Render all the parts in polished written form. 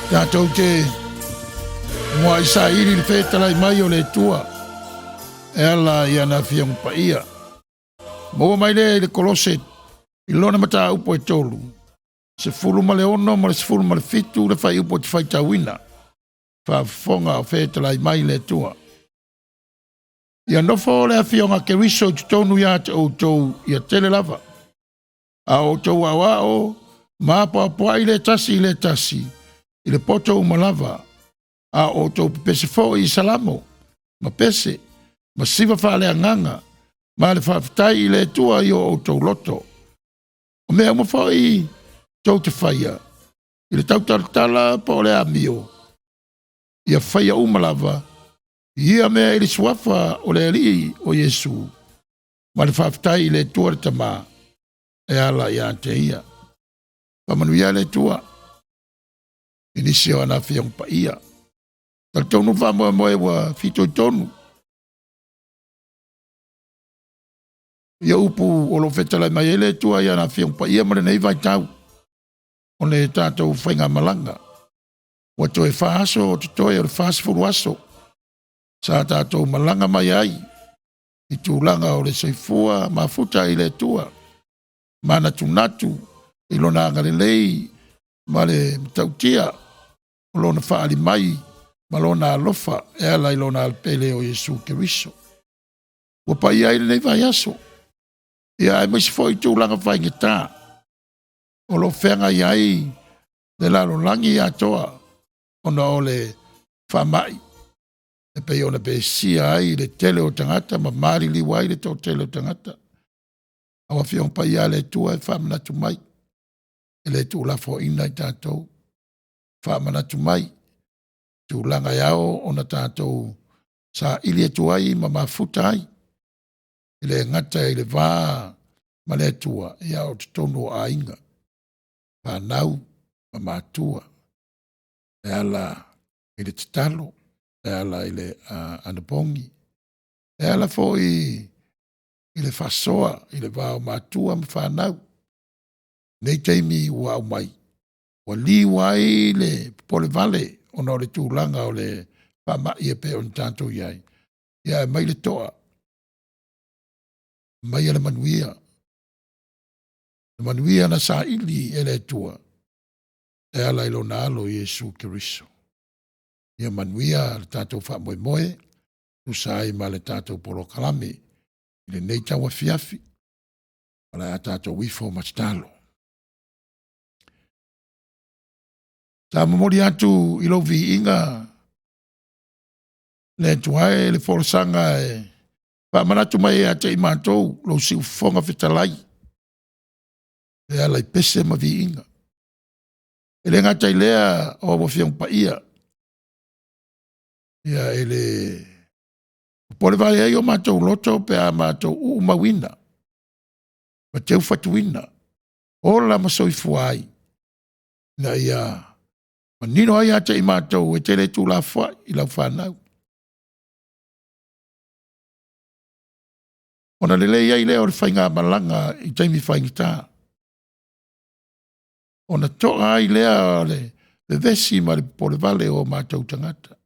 Tātou te mua isa iri le whetala I mai o le tua. E ala I ana whiang pa ia. Mua mai le kolose I lona mata upo e tolu. Se fulu ma le ono ma le se fulu ma le fitu le whai upo te whai tawina. Whafonga o whetala I mai le tua. Ia nofo le a whionga ke riso te tonu ia te o tou ia tele lava. A o tou awa o ma pa I le tasi. I le poto umalava, a o tau pese fo I salamo, ma pese, ma siva whale anganga, ma le whaftai I le tua I o tau loto. O mea ma fo I tau te whaia, I le tau taratala po le amio. Ia whaia umalava, ia mea I le suafa o le alii o Yesu, ma le whaftai I le tua le tama, e ala ia te ia. Pamanuia le tua. Inisi o ana whiong pa ia. Tal tonu wha moe wa fito I tonu. Ia upu o lo whetala mai ele tua ia ana whiong pa ia mare nei vai tau. O ne tātou whainga malanga. Wa toe whaaso o te toe o le whaas furu aso. Sa tātou malanga mai ai. I tūlanga o le seifua ma futa I le tua. Mana tunatu. I lona ngalelei. Ma le tautia. Lona whaali mai, ma lona alofa, e ala I lona alpele o Yesu Keriso. Wa pa ia I nei vai aso. Ia e maisi fo I tūlanga whainga tā. O lo whenga I ai, le lalo langi atoa, ona o le whamai. E pe ona pe sia ai, le tele o tangata, ma mari liwai le tō tele o tangata. Awa whiong pa ia le tua e whamanatu mai. E le tūlafo ina I tātou. Whamanatu mai, tūlanga iao o na tātou sa ili atu ai ma mafuta ai. Ile ngata I le vā ma le atua iao te tono a inga. Whanau ma mātua. E ala I le tatalo, e ala I le anapongi. E ala fo I le whasoa, I le vā o mātua ma whanau. Nei teimi ua au mai. Wa liwai le pole vale ona o le tūlanga o le pama ia pe on tātou iai. Ia mai le toa. Mai le manuia. Le manuia na sa ili e le tua. E ala ilo na alo Yesu Keriso. Ia manuia le tātou wha moe moe. Usai ma le tātou polo kalame. Le nei tawa fiafi. Ala a tātou wifo matalo. Sa mamori atu I lo vi inga le tuae le forosanga e pa manatu mai a te imatou lo si ufonga fitalai e ala I pese ma vi inga e le ngata I lea o wafiang pa ia ele pole vai ai o matou loto pe a matou umawina ma teu fatuina o la masoifuai na ia Nino ai ate I mātou e tele tū la wha I lau whanau. Ona lele iai leo le whainga malanga I taimi whaingi tā. Ona toa ai lea le vesi ma le pole vale o mātou tangata.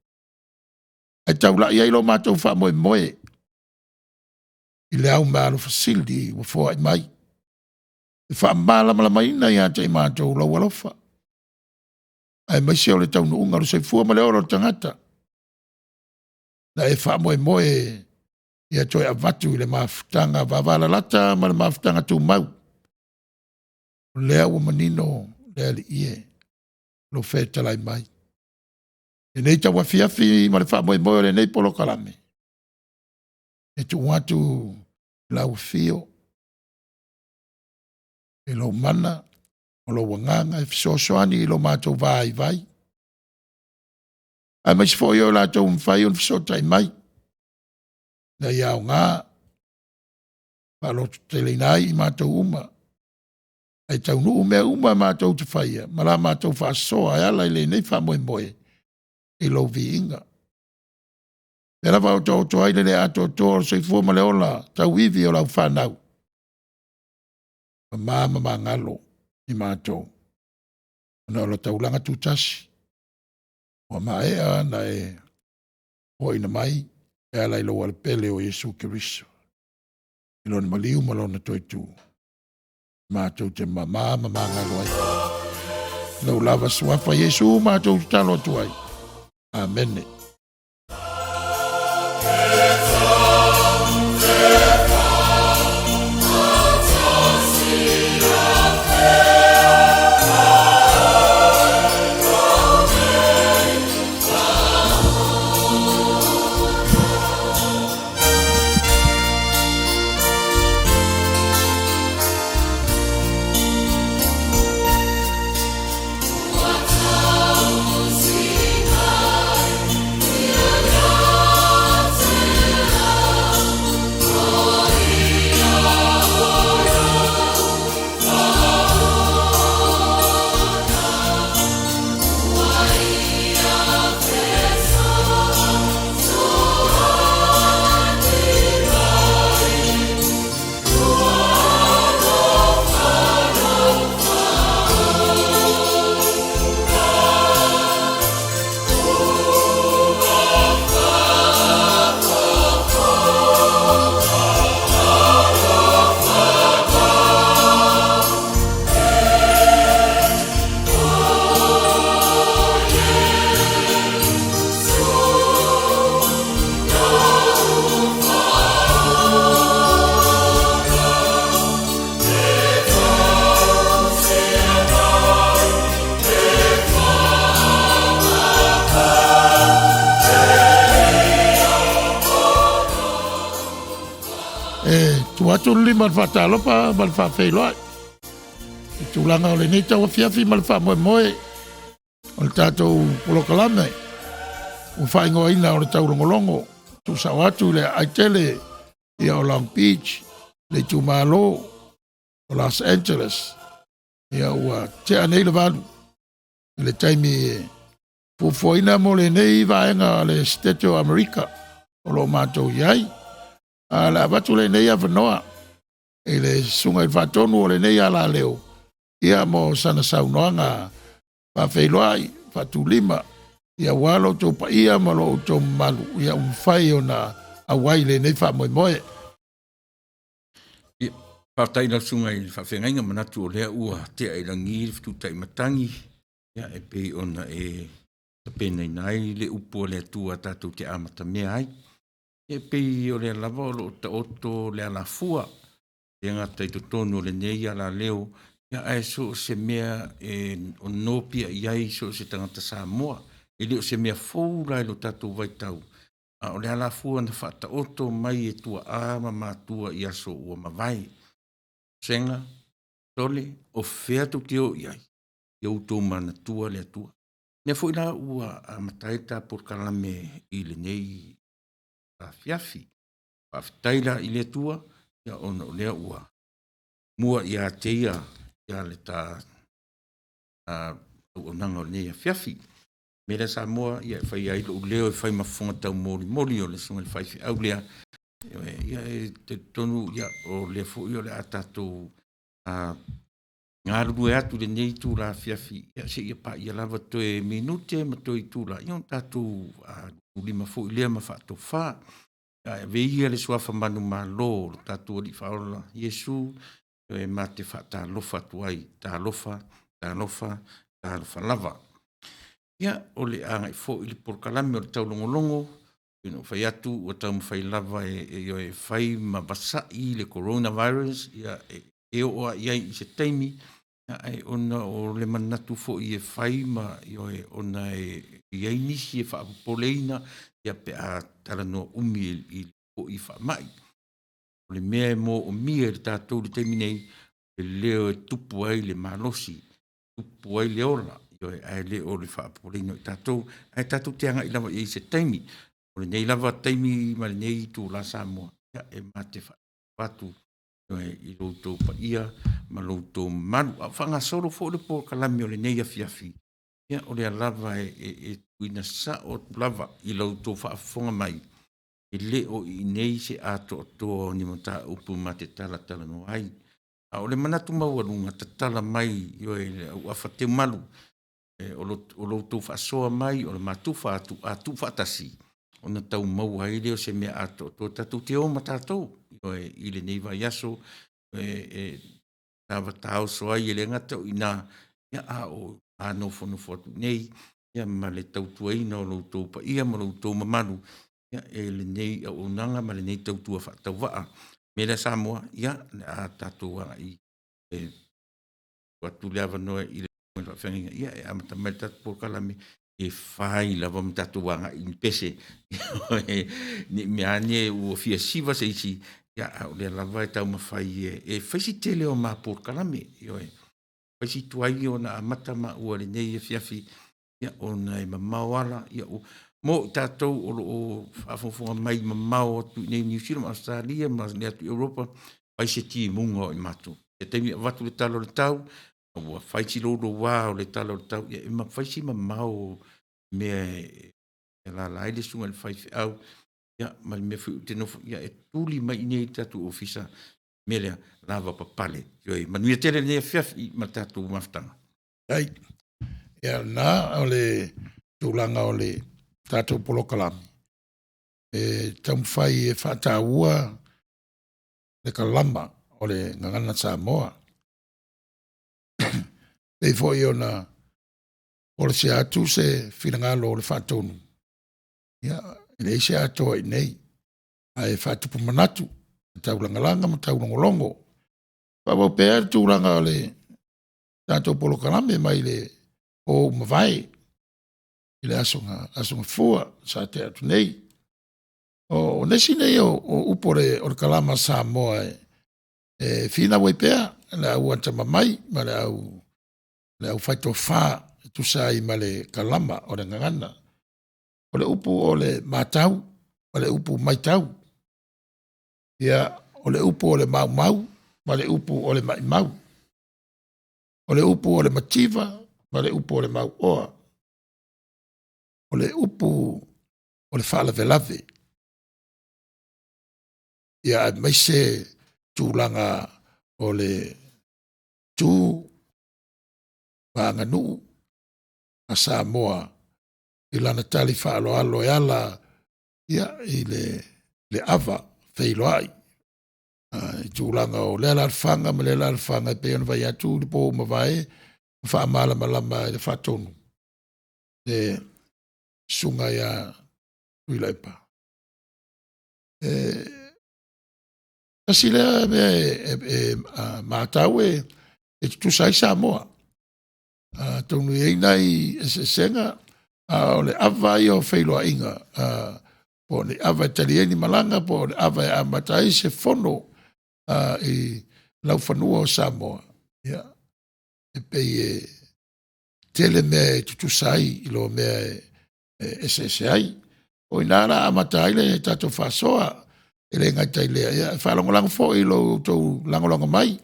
Ai tau la iai lo mātou wha moe moe. I le au mālo fasildi wa fua I mai. I wha māla malamaina I ate I mātou lau alofa. Ai mai se o le tau nuunga lo seifua ma le oro tangata. Na e wha moe moe ia toi avatu I le mafutanga wavala lata ma le mafutanga tu mau. Lea ua manino lea li ie lo whetalai mai. E nei tau wafiafi ma le wha moe moe le nei polo kalame. E tu watu lau fio. E lo mana. O lo wanganga e fisosoani I lo mātou vai. Ai mai sifo I o lātou mwhai on fisotai mai. Na iau ngā. Palotu telenai I mātou uma. Ai tau nuu mea uma mātou te whaia. Ma la mātou whaasoa ai ala I le nei wha moe moe. I lo vi inga. E rawa o tau to aile le ato tō o seifua ma le ola. Tau iwi o lau whanau. Ma ngalo. I mātou. Ona o la taulanga tūtasi. o maea na e hoi na mai, e ala ilo wale pele o Yesu Kiriso. Ilo ni maliu malona toi tu. Mātou te mama ngalo ai. Lau lava suafa Yesu mātou talo tu ai. Amen. Tuatu lima fatalopa mal fa feiloa. Tulanga o le nei tau fiafi mal fa moe o le tatou polokalame. O whaingoa ina o le taulogologo. Tu sawatu le aitele ia o Long Beach, le tumalo o Los Angeles. Ia ua te anei le valu. Le taimi fufuaina mo le nei vaenga le State of America. O lo mātou iai. La watu le nei avanoa. E le sunga i whatonu o le nei ala leo. Ia mo sana saunoanga whawheiloai, whatu lima. Ia walo tō pa ia malo tō malu. Ia umwhai o na awai le nei wha moe moe. Ia whataina sunga i whawhengainga manatu o lea ua te airangi fitu tai matangi. Ia e pei ona e tapenei nai le upo le tua tātou te amata mea ai. E pei o le lava o ta oto le ala fua. E ngata i to tonu le nei ala leo. Ia ai so se mea o nopia iai so se tangata Samoa. E leo se mea fou lai lo tātou vaitau. O le ala fua na whata oto mai e tua ama mātua i aso ua mawai. Senga, tole, o whea tu te o iai. I auto mana tua le tua. Nea fo ila ua a mataita por kalame i le nei a fiafi. Whaftaila i le tua, ia ona o lea ua. Mua ia teia, ia le ta onanga o nei a fiafi. Mera Samoa, ia whai ailo u leo e whai mafunga tau mori mori o le sunga le whai au lea. Ia e te tonu, ia o lea fo i o le atatou ngā ruru e atu le nei tū la fiafi. Ia se ia pa ia lava toe minute ma toi tū la. Ia tātou lima fo i lea ma whaatou wha. Veia le suafa manu ma lo, tātou li whaola Yesu, e ma te wha tā lofa tuai, tā lofa lava. Ia o le anga i fo i le porkalame o le taulogologo, ino whai atu o tau mwhai lava e whai ma basa i le coronavirus, ia e oa iai i se taimi, ai ona o le manatu fo i e whai ma i ona iai nisi e whaapoleina, ia pe a taranoa umi i fo i wha mai. O le mea e mo o mia le tātou le taimi nei, e leo e tupu ai le malosi, tupu ai le ola, ai le o le whaapoleina i tātou, ai tātou te anga i lava i se taimi, o le nei lava taimi ma le nei tū la Samoa, ia e mate whatu, i loutou pa ia, ma loutou malu, a whanga soro fo le po kalami o le nei a fiafi, ia o le lava e tuina sa o lava i loutou whaafonga mai, e le o i nei se ato o toa ni mata upu ma te tala no ai, a o le manatu maua lunga te tala mai, i o e whate malu, o lo tu whaasoa mai, o le matuwha atu whaatasi. O na tau mau hai leo se mea ato, tō tatu te o matatou. I le nei vai aso, tawa tau so ai ele ngata o ina, ia a o ano whanu whatu nei, ia ma le tau tuaina o lo tō pa ia ma lo tō mamaru, ia le nei a o nanga ma le nei tau tua whaatau waa. Me le Samoa, ia a tatou wanga i watu lewa noa i le whenga, ia e amata mai tatu po kalame, e whai lava mtatu wanga i pese, ni me ane ua fia siva se isi, ia au le lava e tau mawhai e whaisi tele o maa por kalame, whaisi tuai o na amata ma ua le nei e fiafi, ia o na e mamau ala, ia o mo tatou o whaafonga mai mamau atu nei New Zealand, Australia, ma le atu Europa, whaisi ti munga o i matu. E teimi watu le talo le tau, ua whaisi loro wā o le talo le tau, ia e ma whaisi mamau mea e la laile sunga le whaifi au, ia ma le mea whi te nofo, ia e tuli mai nei tatu ofisa, mea lea lava papale, ioi, manuia tele nei fiafi ma tatu maftanga. Ai, ia na o le tūlanga o le tātou polokalami. E taumwhai e whātāua le kalama o le ngangana Samoa. Pei fo i ona o le se atu se whirangalo o le whātonu. Ia, ele se atu ai nei. Ai whātupu manatu, taulangalanga ma taulongolongo. Pawau pēr tūlanga o le tātou polokalami mai le o mawai. I le asonga fua sa te atu nei. O nesi nei o upore o le kalama Samoa e whina wai pēr, le au antama mai, ma le au whaito whā tu sai ma le kalama o le ngangana. O le upu o le mātau, o le upu maitau. Ia o le upu o le mau mau, ma le upu o le mai mau. O le upu o le mativa, ma le upu o le mau oa. O le upu o le whaalave lave. Ia mai se tūlanga o le tū Panganu a Samoa i lana tali whaalo alo e ala ia i le ava whailoai. I tūlanga o le alalwhanga ma le alalwhanga pe ona vai atu li po mawai whaamala malama i le whatonu. E sunga ia uilaipa. Kasi lea mātau e tutusai Samoa. Tonu i nei e senga o le ava i o whailoa inga. Po le ava e talieni malanga, po le ava e amatai se fono i lau whanua o Samoa. Ia. E pei e tele mea e tutusai i lo mea e se ai. O inara amatai le tato whasoa e le ngaitai lea. Ia, e whalongolango fo i lo tau langolongo mai.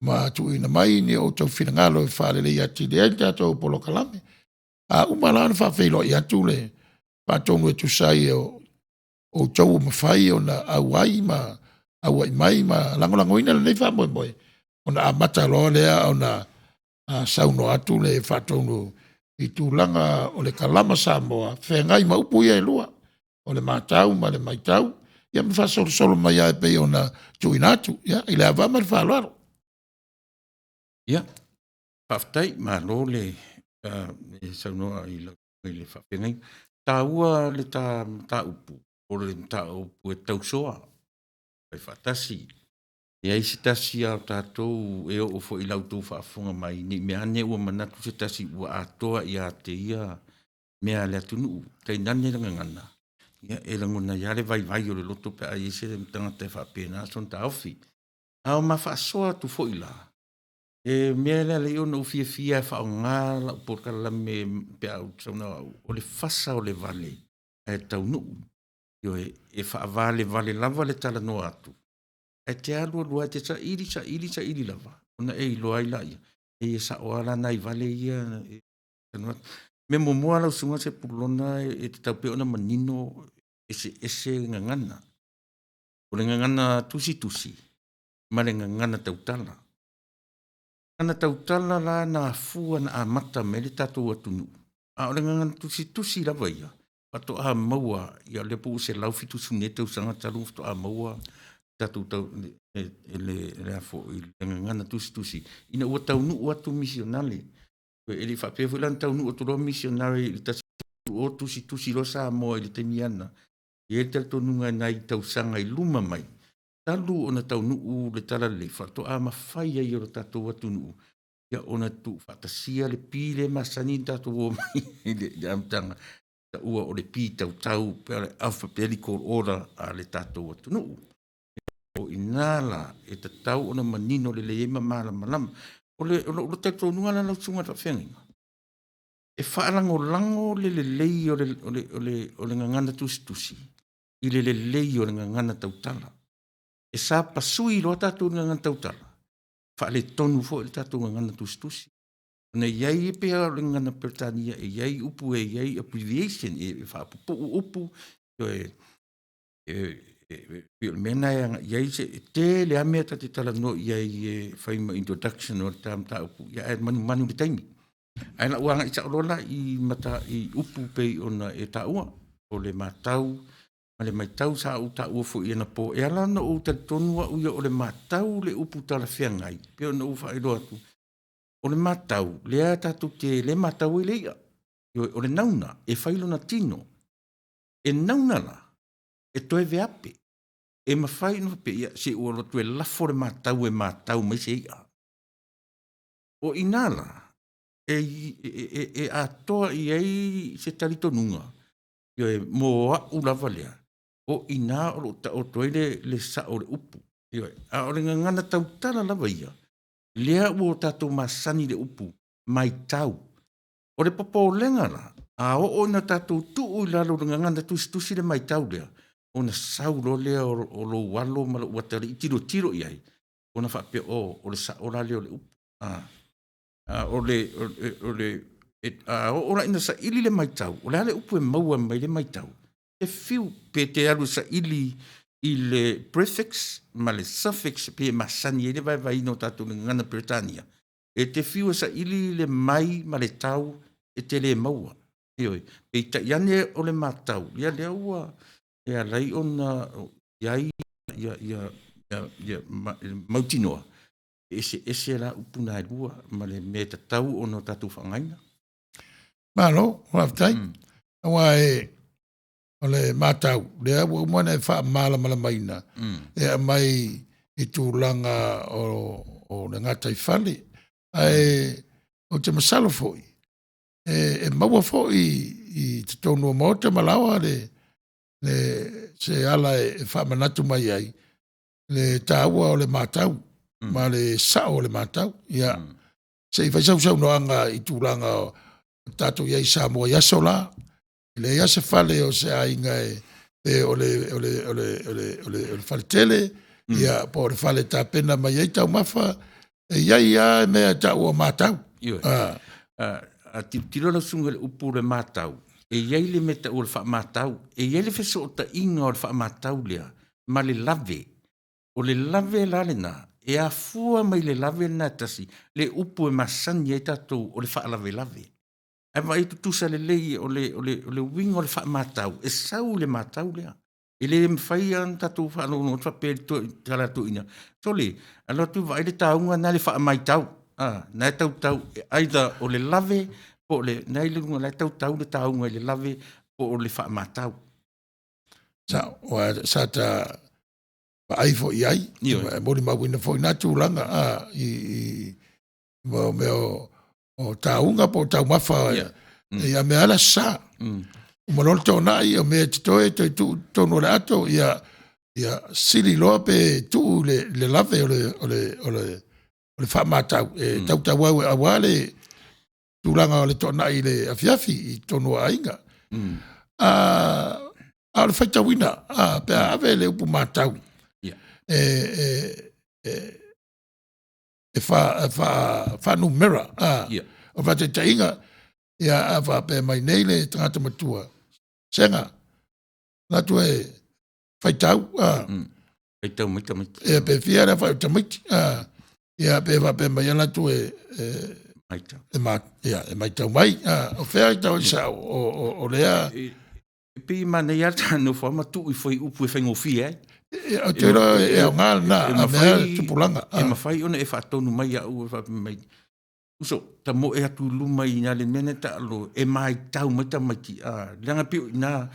Ma tu ina mai ni o tau whingalo e whare le iati le enta tau polo kalame. A umalana whawhelo i atu le whatonu e tusai o tau mawhai o na awai ma awai mai ma langolango ina le nei whamoe moe. O na amata loa lea o na sauno atu le whatonu i tūlanga o le kalama Samoa. Whengai ma upu ia e lua. O le mātau ma le maitau. Ia ma whasolo solo mai ai pe o na tuinatu. Ia, i le awama le whaloaro. Ia, whaftai, ma lo le saunoa i le whawhengai. Tā ua le tā upu, o le tā upu e tausoa, pai whatasi. Ia isi tasi au tātou e o fo i lau tō whaafonga mai, ni me ane ua manatu se tasi ua atoa i a te ia mea le atunu, tei nane langa ngana. Ia e langona ia le vai vai o le loto pe a ise le mtangata e whapena son ta ofi. Ao ma whaasoa tu fo i la. E mea le ona o fia e whao ngāla o porkala me pe au sauna o le fasa o le vale e tau nuu. Io e whaavale vale lava le tala no atu. E te alua te sa ili lava. Ona e iloa ila ia. E sa oala nai vale ia. Me mo moa lau sunga se pulona e te tau pe ona manino ese ngangana. O le ngangana tusi. Ma le ngangana tautala. Ana tautala la na fua na amata me le tatou atunu. A o le ngangana tusi lava ia. Pato a maua, ia le po se lau fitu sunete usanga talu to a maua, tatou tau le afo i le ngangana tusi. Ina ua taunu ua tu misionale. E li whapefu lan taunu o turo misionare i tasi o tusi lo sa moa i le temiana. I e tel tonunga nai tausanga i luma mai. Talu o na taunu u le tala le whato a mawhai ai o tatou atunu. Ia ona tu whatasia le pile masani tatou o mai. Le amtanga. Ta ua o le pi tau pere alphabetical order a le tatou atunu. O inala e ta tau ona manino le leema mala malama. O le tatou nunga la lausunga ta whenga. E whaalango le lei o le ngangana tusi. I le lei o le ngangana tautala. E sa pasui lo tatou ngangana tautala. Whaale tonu fo le tatou ngangana tusi. Na iai e pea o le ngangana Britania, e iai upu e iai abbreviation e whaapupu upu. E mena iai se te le amea ta te tala no iai e whaima introduction o le tamta upu. Ia e manu le taimi. Aina uanga i taolola i mata i upu pei ona e taua o le matau. Ma le maitau sa u taua fo i ana po. E ala na o te tonua uia o le matau le upu tala whiangai. Peo na ufa i roatu. O le matau, lea tatu te le matau i leia. O le nauna, e whailo na tino. E nauna la, e toe veape. E mawhai no pe ia, se o rotu e lafo le matau mai se ia. O inala, e atoa i ei se tarito nunga. E moa u lava lea. O ina o toe le sa o le upu. A o le ngangana tautala lava ia. Lea ua tatou masani le upu, mai tau. O le popo lenga la, a o na tatou tuu i lalo ngangana tusi le mai tau lea. O na saulo lea o lo walo ma lo watari i tiro iai. O na whapea o le saola lea o le upu. O la ina sa ili le mai tau. O le upu e maua mai le mai tau. E fiu pe te alu sa ili i le prefix ma le suffix pe masani e le vai no tatou ngana Britania. E te fiu sa ili le mai ma le tau e te le maua. Ioi, pe ta iane o le matau. Ia lea ua e alai ona iai mautinoa. Ese la upuna e lua ma le me tatau ono tatou whangaina. Malo, whaftai. Awa o le matau, lea ua umana e wha mala maina. E a mai i tūlanga o le ngata i whale. Ai, o te masalo foi. E maua foi i te tonu o mota malawa le se ala e wha manatu mai ai. Le tāua o le matau, ma le sao o le matau. Ia, se i whaisau noanga i tūlanga o tatou iai Samoa i aso la. Le ia se fale o se ainga o le fale tele, ia po le fale ta pena mai ei tau mafa, ia e mea tau o matau. A tiro na sunga le upu le matau, e iai le meta o le wha matau, e iai le feso o ta inga o le wha matau lea, ma le lave, o le lave la le na, e a fua mai le lave na tasi, le upu e masani e tatou o le wha lave. E mai tutusa le lei o le winga o le wha matau. E sau le matau lea. E le mwhai an tatou wha no tra pe tala tu ina. So le, alo tu vai le taunga na le wha mai tau. Na e tau, aida o le lave, po le, na i le lunga le tau le taunga le lave, po o le wha matau. Sa ta ai fo iai. Mori mawina fo ina tūlanga. O taunga po tau mafa ia me ala sa. Umalol tau nai o mea titoe tonu le ato ia sili loa pe tu le lave o le wha matau. Tau au awale tūlanga o le tau nai le afiafi i tonu a inga. A le whaitawina pe ave le upu matau. Fa numera o fa te tainga ia a fa pe mai nei le tangata matua senga na tu e faitau Faitau mai e pe fia na fa tamit Ia pe va pe mai ala tu Mai tau. mai tau mai. O fea tau sa o lea. Pe mana ia tanu fa ma tu I foi upu e whaingo fi O te ro o ngal na a mea tupulanga. E mawhai ona e whaatonu mai au e whape uso, ta mo e atu luma I nga le mene ta alo e mai tau mai ta mai ki. Langa piu na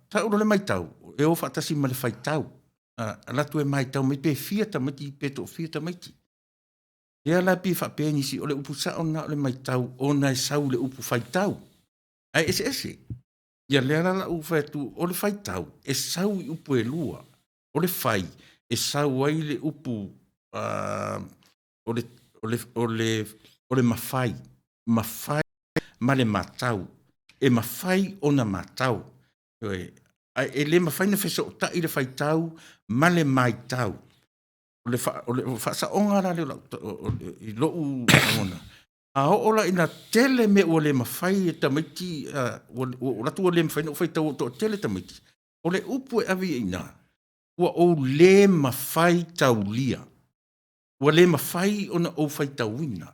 ta uro le mai tau. E o whaatasi ma le whai tau. Alatu e mai tau mai pe fia ta mai ki, pe to fia ta mai ki. Ea la pi whape nisi o le upu sa ona o le mai tau, ona e sau le upu whai tau. Ai ese. Ia lea la u whaitu o le whai tau, e sau I upu e lua. O le whai, e sau ai le upu o le mawhai. Mawhai ma le matau. E mawhai o na matau. E le mawhai na wheso o tai le whai tau, ma le mai tau. O le whaasa ongara le I lou ona. A ola ina tele me o le mawhai e tamaiti, o ratu o le mawhai na whai tau o tele tamaiti. O le upu e avi ina, ua o le mawhai tau lia. Ua le mawhai o na o whai tau ina.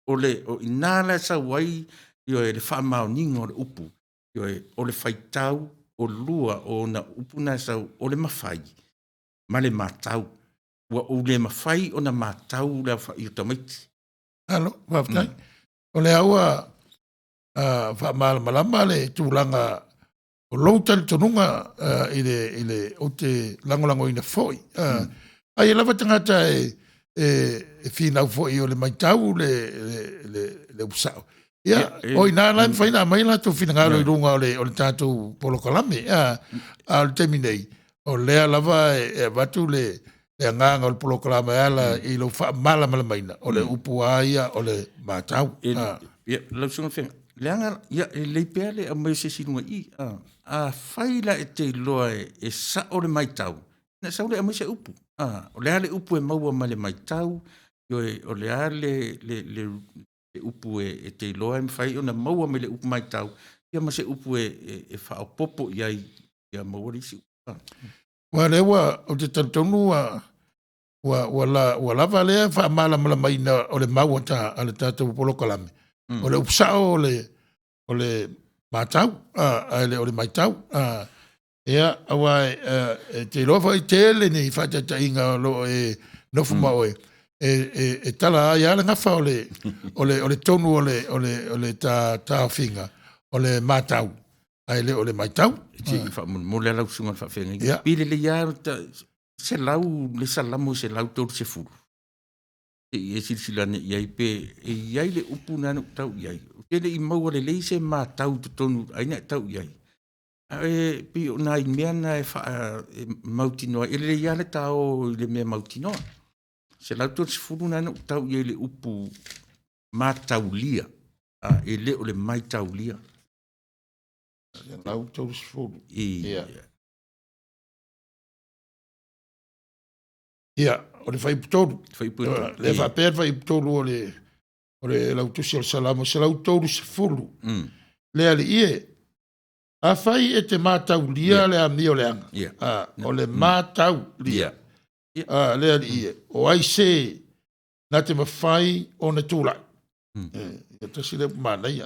O inala sa wai, yo e le wha mao ninga o le upu. Yo o le whai tau, o lua o na upu na sa o le mawhai. Ma le matau. Ua o le mawhai o na matau le whai o tamaiti. Alo, waftai. O le aua wha malama le tūlanga o loutal tonunga I le o te langolango ina foi. Ai lava tangata e whinau foi o le maitau le usao. Ia, o ina lai mwhaina mai la tu whinangaro I runga o le tātou polokalame. A le teminei, o lea lava e watu le nganga o le polokalame ala I lo wha malama maina. O le upu aia o le mātau. Ia, lau sunga whenga. Leanga, ia, e leipea le a mai se sinunga I. A whaila e te loa e sa o le maitau. Na sa o le a mai se upu. O lea le upu e maua ma le maitau. O lea le upu e te loa e mwhai. O na maua ma le upu maitau. Ia ma se upu e whao popo iai. Ia maua risi. Wa lewa o te tantonu wa lava lea wha malama maina o le maua ta ale tātou polokalame. O le upsao o le mātau, o le maitau. Ea, awa te lofa I tele ni whatata inga lo e nofu mao e tala ai ala ngafa o le tonu o le tā whinga, o le mātau, ai le o le maitau. Mo le lau sunga whawhenga. Pile le ia se lau le salamo se lau tau se furu. E silsilane iai pe e iai le upu nanu tau iai. Tele I maua le leise ma tau tonu aina tau iai. E pi o nai mea na e mautinoa. E le ia le tau le mea mautinoa. Se lau tau se furu nanu tau iai le upu ma tau lia. E le o le mai tau lia. Lau tau se furu. Ia, o le whai putoru. Le whapea whai putoru o le lau tusi o le salamo, se lau toru se fulu. Le ali ie, a whai e te mātau lia le a mi o le anga. O le mātau lia. Le ali ie, o ai se na te mawhai o na tūlai. Ia tasi le manai.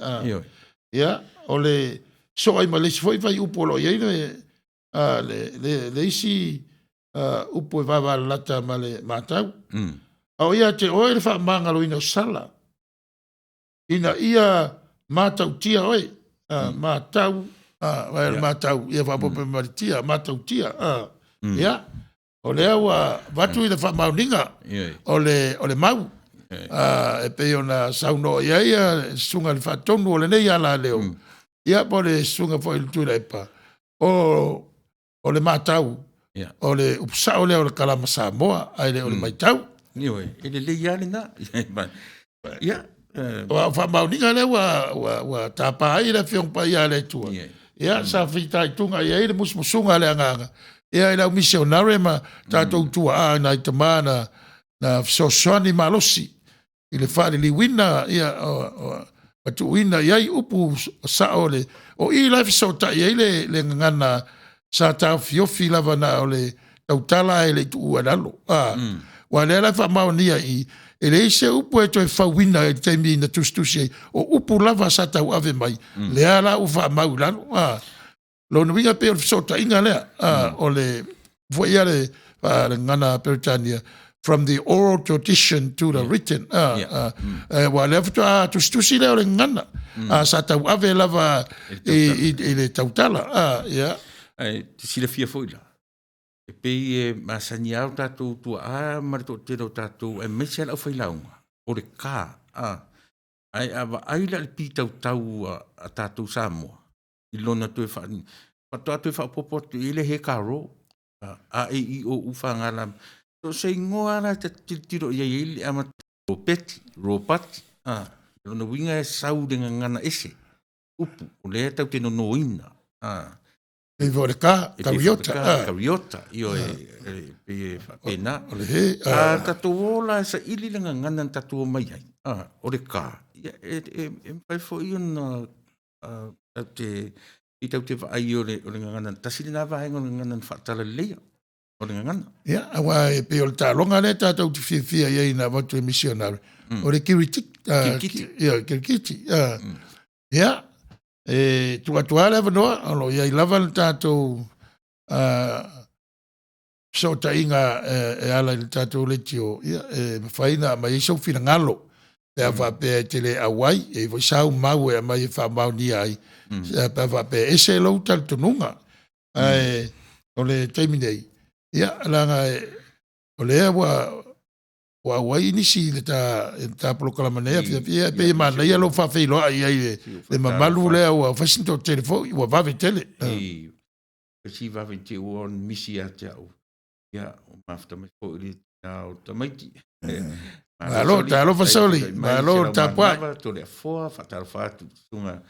Ia, o le so ai ma le si whai upolo iei le isi upo e wawa lata ma le mātau. Au ia te oe le wha mangalo ina o sala. Ina ia mātau tia oe. Mātau, mātau, ia whapope maritia, mātau tia. Ia, o le aua watu i le wha mauninga o le mau. E pe ona sauno ia sunga le whatonu o le nei ala leo. Ia po le sunga fo il tuira epa. O le mātau. O le upsao leo le kalama Samoa, ai le o le maitau. Niwe, e le iale na. Ia. Wa whamauninga le wa tāpā ai le whiongpa ia le tua. Ia, sa whitai tunga ia le musmusunga le anganga. Ia lau misionare ma tātou tua a na i tamana na sosoani malosi. I le whare liwina ia watu ina iai upu sao le. O I lai fisota iai le ngana sa tau fiofi lava na o le tautala e le tu uanalo. wa le la fa maonia i ele se upu e toi fawina e te mi na tustusi o upu lava sa tau ave mai le ala u fa mau lalo lo no winga pe o sota inga le o le foi ale le ngana Peritania from the oral tradition to the written wa le fa tustusi le o le ngana sa tau ave lava i le tautala te sila fia foi la e pei masani au tātou tua marito te ro tātou e mese ala fai launga o le kā ai ava ai la le pitau tau a tātou Samoa i lona tu e whaani pato atu e whapopo i le he karo a e i o uwha ngala so se ingoa la te tiro i ili ama ro pati lona winga e sau denga ngana ese upu o le tau te no ina e vore ka kariota io e pena tatu ola sa ili lenga ngana tatu mai ai o le ka e pai fo i ona te i tau te vai o le ngana tasili na vai o le ngana fatala lea o le ngana awa e pe o le talonga le tātou te fia i na watu e missionary o le kirikiti e tua leva noa alo ia lava le tātou so ta inga e ala le tātou le tio e mawhaina ma iso fina ngalo pe awa pe te le awai e voi sau mau e mai e wha mau ni ai pe awa pe ese lau tal tununga o le teiminei langa o le wa wai ni si le ta proclamanea fia pe mana ia lo fa fe lo ai le mamalu le o fasinto telefone wa va tele si va te o misi a te au o mafta me fo le o tamaiti alo fa soli alo ta pa to le fo fa tal fa tu sunga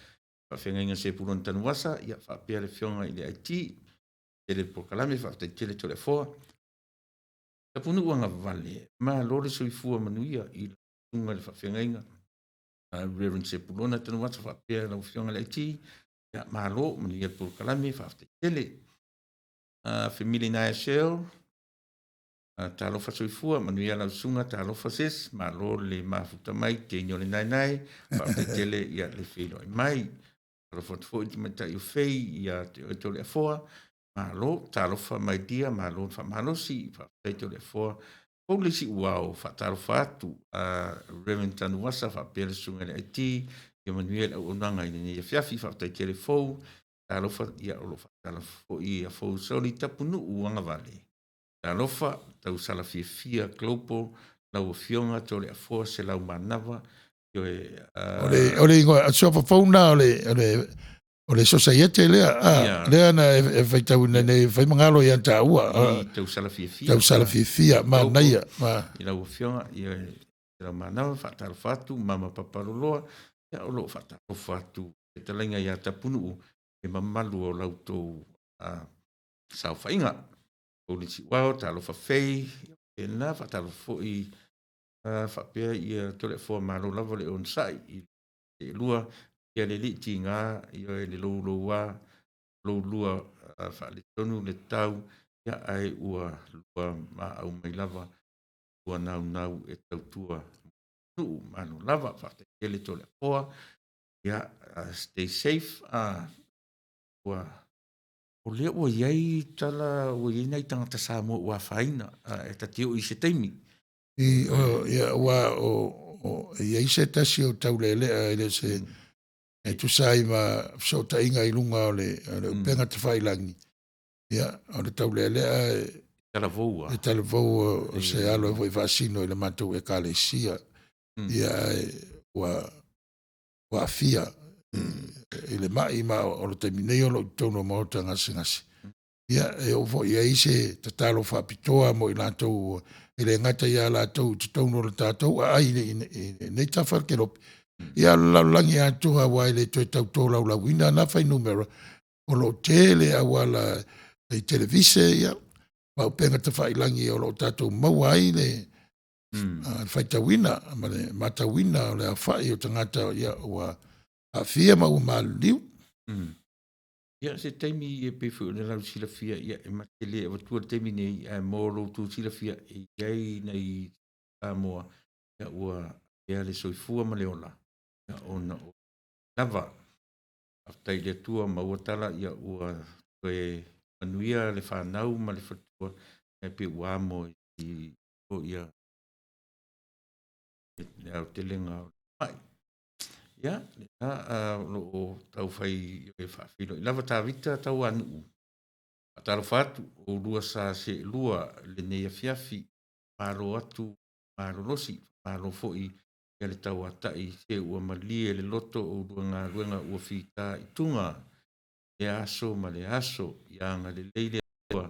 fa fenga Sepulona Tanuvasa ia fa pe le fionga i le IT ele proclame fa te tele to le fo ta punu wanga vale ma lore sui fua manuia i tunga le whawhengainga Reverend Sepulona Tanuvasa whapea lau whionga le ti ma lo manuia por kalame whafte tele family na shell ta lo fa sui fua manuia lau sunga ta lo fa ses ma lo le mafuta mai te nyole nai whafte tele ia le whilo mai ta lo fa tfo i mata i fei ia te oito le afoa malo talofa mai dia malo fa malo si fa teito le fo polisi wow fa talofa tu Reverend Tanuvasa fa persunga le IT Emmanuel o nanga ni ya fa teito le fo talofa ia o fa talofo ia fo solita punu uanga vale talofa tau sala fia globo la o fionga to le fo se la manava yo ole so fa phone o le society lea na e whaitau nei whai mangalo i anta ua tau sala fia ma naia i lau whionga i lau manawa whataro whatu mama paparoloa ia o lo whataro whatu e talenga i ata punu e mamalu o lau tau sau whainga polisi wao talo whawhei e na whataro fo i whapea i tole fo malo lavo le onsai i lua ia le liti ngā, ia le lua whaale tonu le tau, ia ai ua lua ma au mai lava, ua nau e tau tua nuu manu lava, whaate kele tole poa, ia stay safe, ua o lea ua iai tala, ua iai nei tangata Samoa ua whaina, e tatio i se teimi. Ia ua iai se tasi o tau lelea, ele se e tu sai ma so ta inga i lunga o le penga te whailangi. Ia, o le tau lelea e talavou o se alo e voi vasino i le matou e kale sia. Ia ua fia i le mai ma o le taminei o lo tono maota ngasi. Ia, e o vo ia ise tatalo whapitoa mo i lātou i le ngata ia lātou te tono le tātou ai nei tawhar ke lopi. Ia laulangi atoa wai le toi tau tō lau wina na whai numera o lo tele a wala le televise ia mau penga te whai langi o lo tātou mawai le whai tawina ma le matawina o le a whai o tangata ia ua a fia mau malu liu Ia se taimi e pe fu na lau sila fia ia e matele e watua taimi nei e moro tu sila fia e iai nei Samoa ia ua ia le soifua ma le ola ia ona o lava aftai le tua ma ua tala ia ua koe manuia le whanau ma le fatua e pe ua amo i o ia le au telenga mai ia le lo o tau fai e whawhilo i lava tā tau anu atalo fatu o lua sa se lua le nei afiafi malo atu malo losi malo foi ia le tau atai se ua malie le loto o luenga ua fita i tunga le aso ma le aso ia nga le leile ua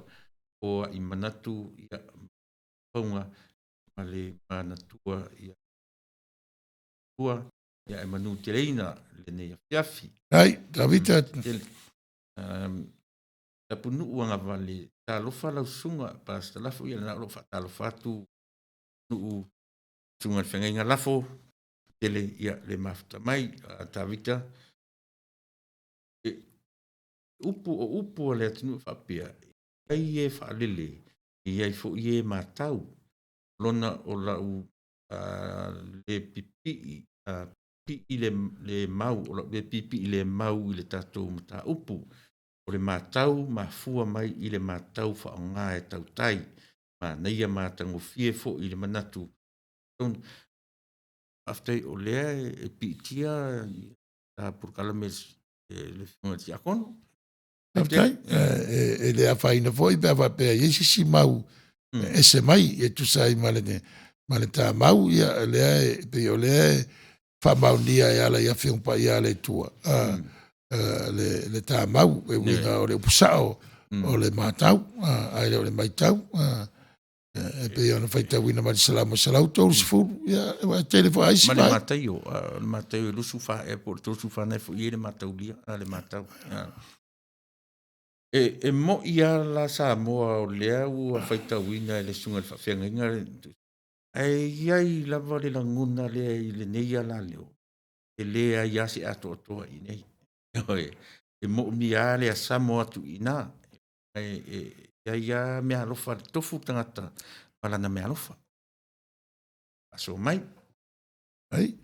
o i manatu ia paunga ma le manatua ia ua ia e manu te reina le nei afiafi Ai, tawita. Ta punu uanga vale ta lofa lau sunga pas ta lafo ia na lofa ta lofa tu nu sunga whenga lafo tele ia le mafta mai ta vita upu le tunu whapea ai e whalele i ai fo i e matau lona o lau le pipi i le mau o le pipi i le mau i le tatou mata upu o le matau ma fua mai i le matau whaonga e tau tai ma neia matango fie fo i le manatu aftai o lea e pitia ta purkalames le whunga ti akono Aftai, e le awhaina foi, pe awa pea isi si mau e se mai e tu sai male ta mau ia lea pe o lea wha mau nia e ala ia whiungpa ia le tua. Le ta mau e winga o le upusao o le matau, ai le o le maitau, e pe ona whaita wina mari salau tōru si furu, ia e telefo aisi mai. Mane matai o lusu wha e por tōsu wha nei fo i le matau lia, le matau. E mo ia la Samoa o lea ua whaita wina e le sunga le whawhianga inga e iai lava le languna lea i le neia la leo. E lea ia se ato atoa i nei. E mo mi a lea Samoa tu ina. Ia mea alofa tofu tangata palana mea alofa. Aso mai. Ai.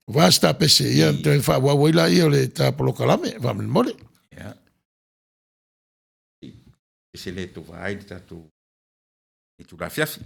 Vasta pese ia te whawawaila ia o le Taulogologo whamil mole. Ia. Se le to vai tato e tu la fiafi.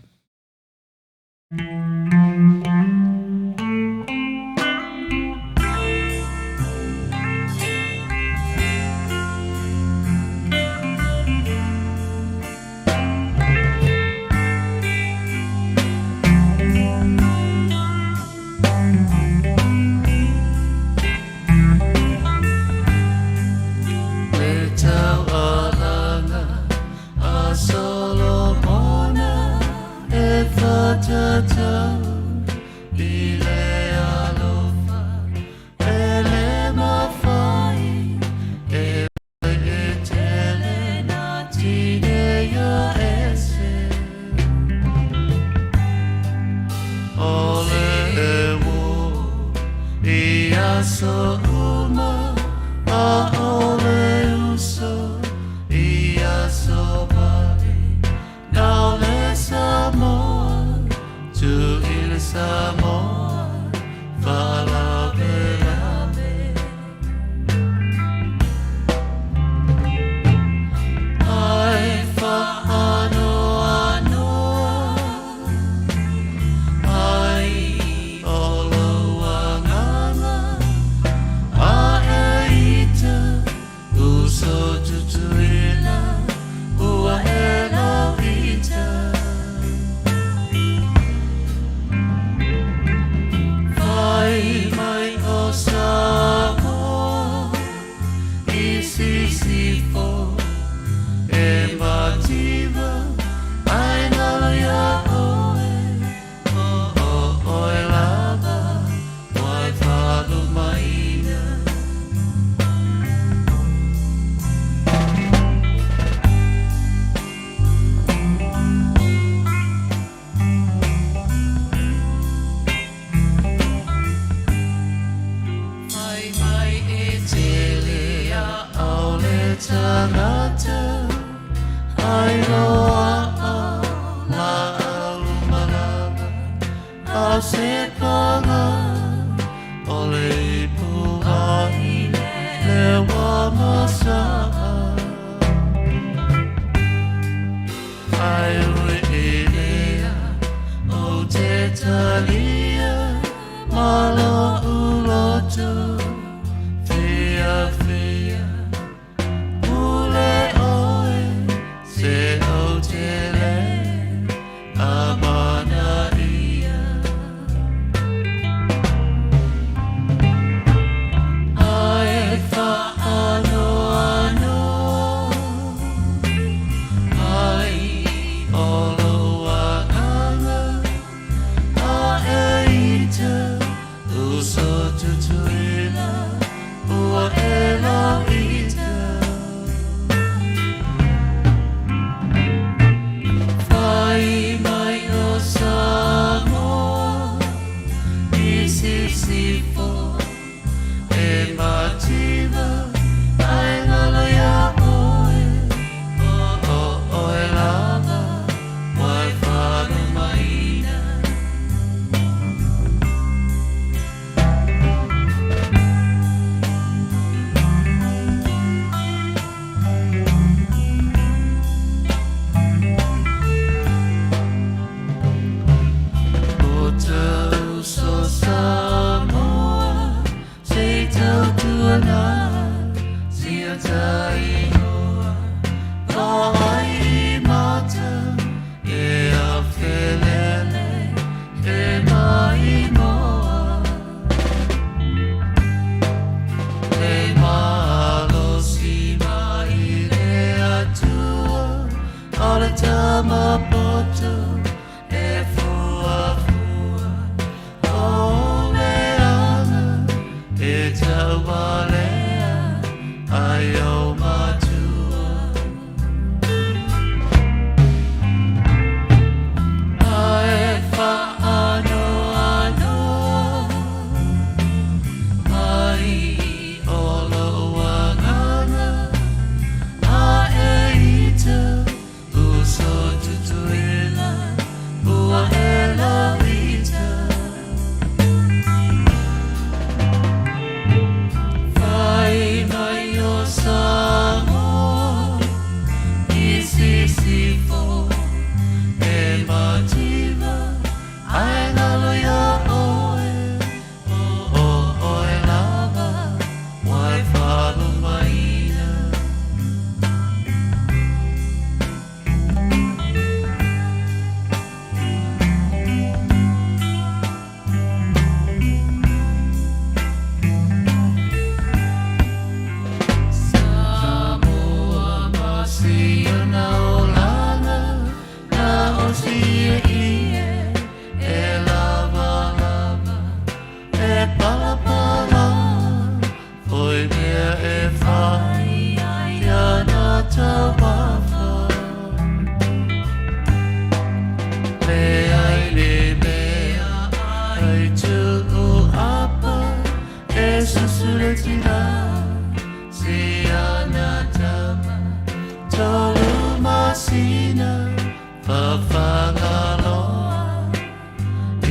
se kanga o le puai le wamasa ai ui ilea o te talia malo uloto fia fia ule oe se o te le amana ia ai fa ano ano ai olo wanganga a eita uso tutuila ua ela ita fai mai o Samoa i sisifo e mativa ai ngalo ya oe o e lava mai whanu maina o te uso Samoa se tau tuana si a tai noa ka ai mata e a whelele e mai moa le malo si mai le atua o le tama poto e fua fua o le ana e tau walea ai o matua ai fa ano ano ai olo wanganga a eita uso tutuila ua ela ita fai mai o Samoa i sisifo e mativa ai ngalo ya oe o e lava mai whanu maina Samoa masia na olanga na osia ie e lava lava e pala pala foi mea e whai ia na tawafa le ai le mea ai tu o apa e susule tira si ana tama tolu masina whawhangaloa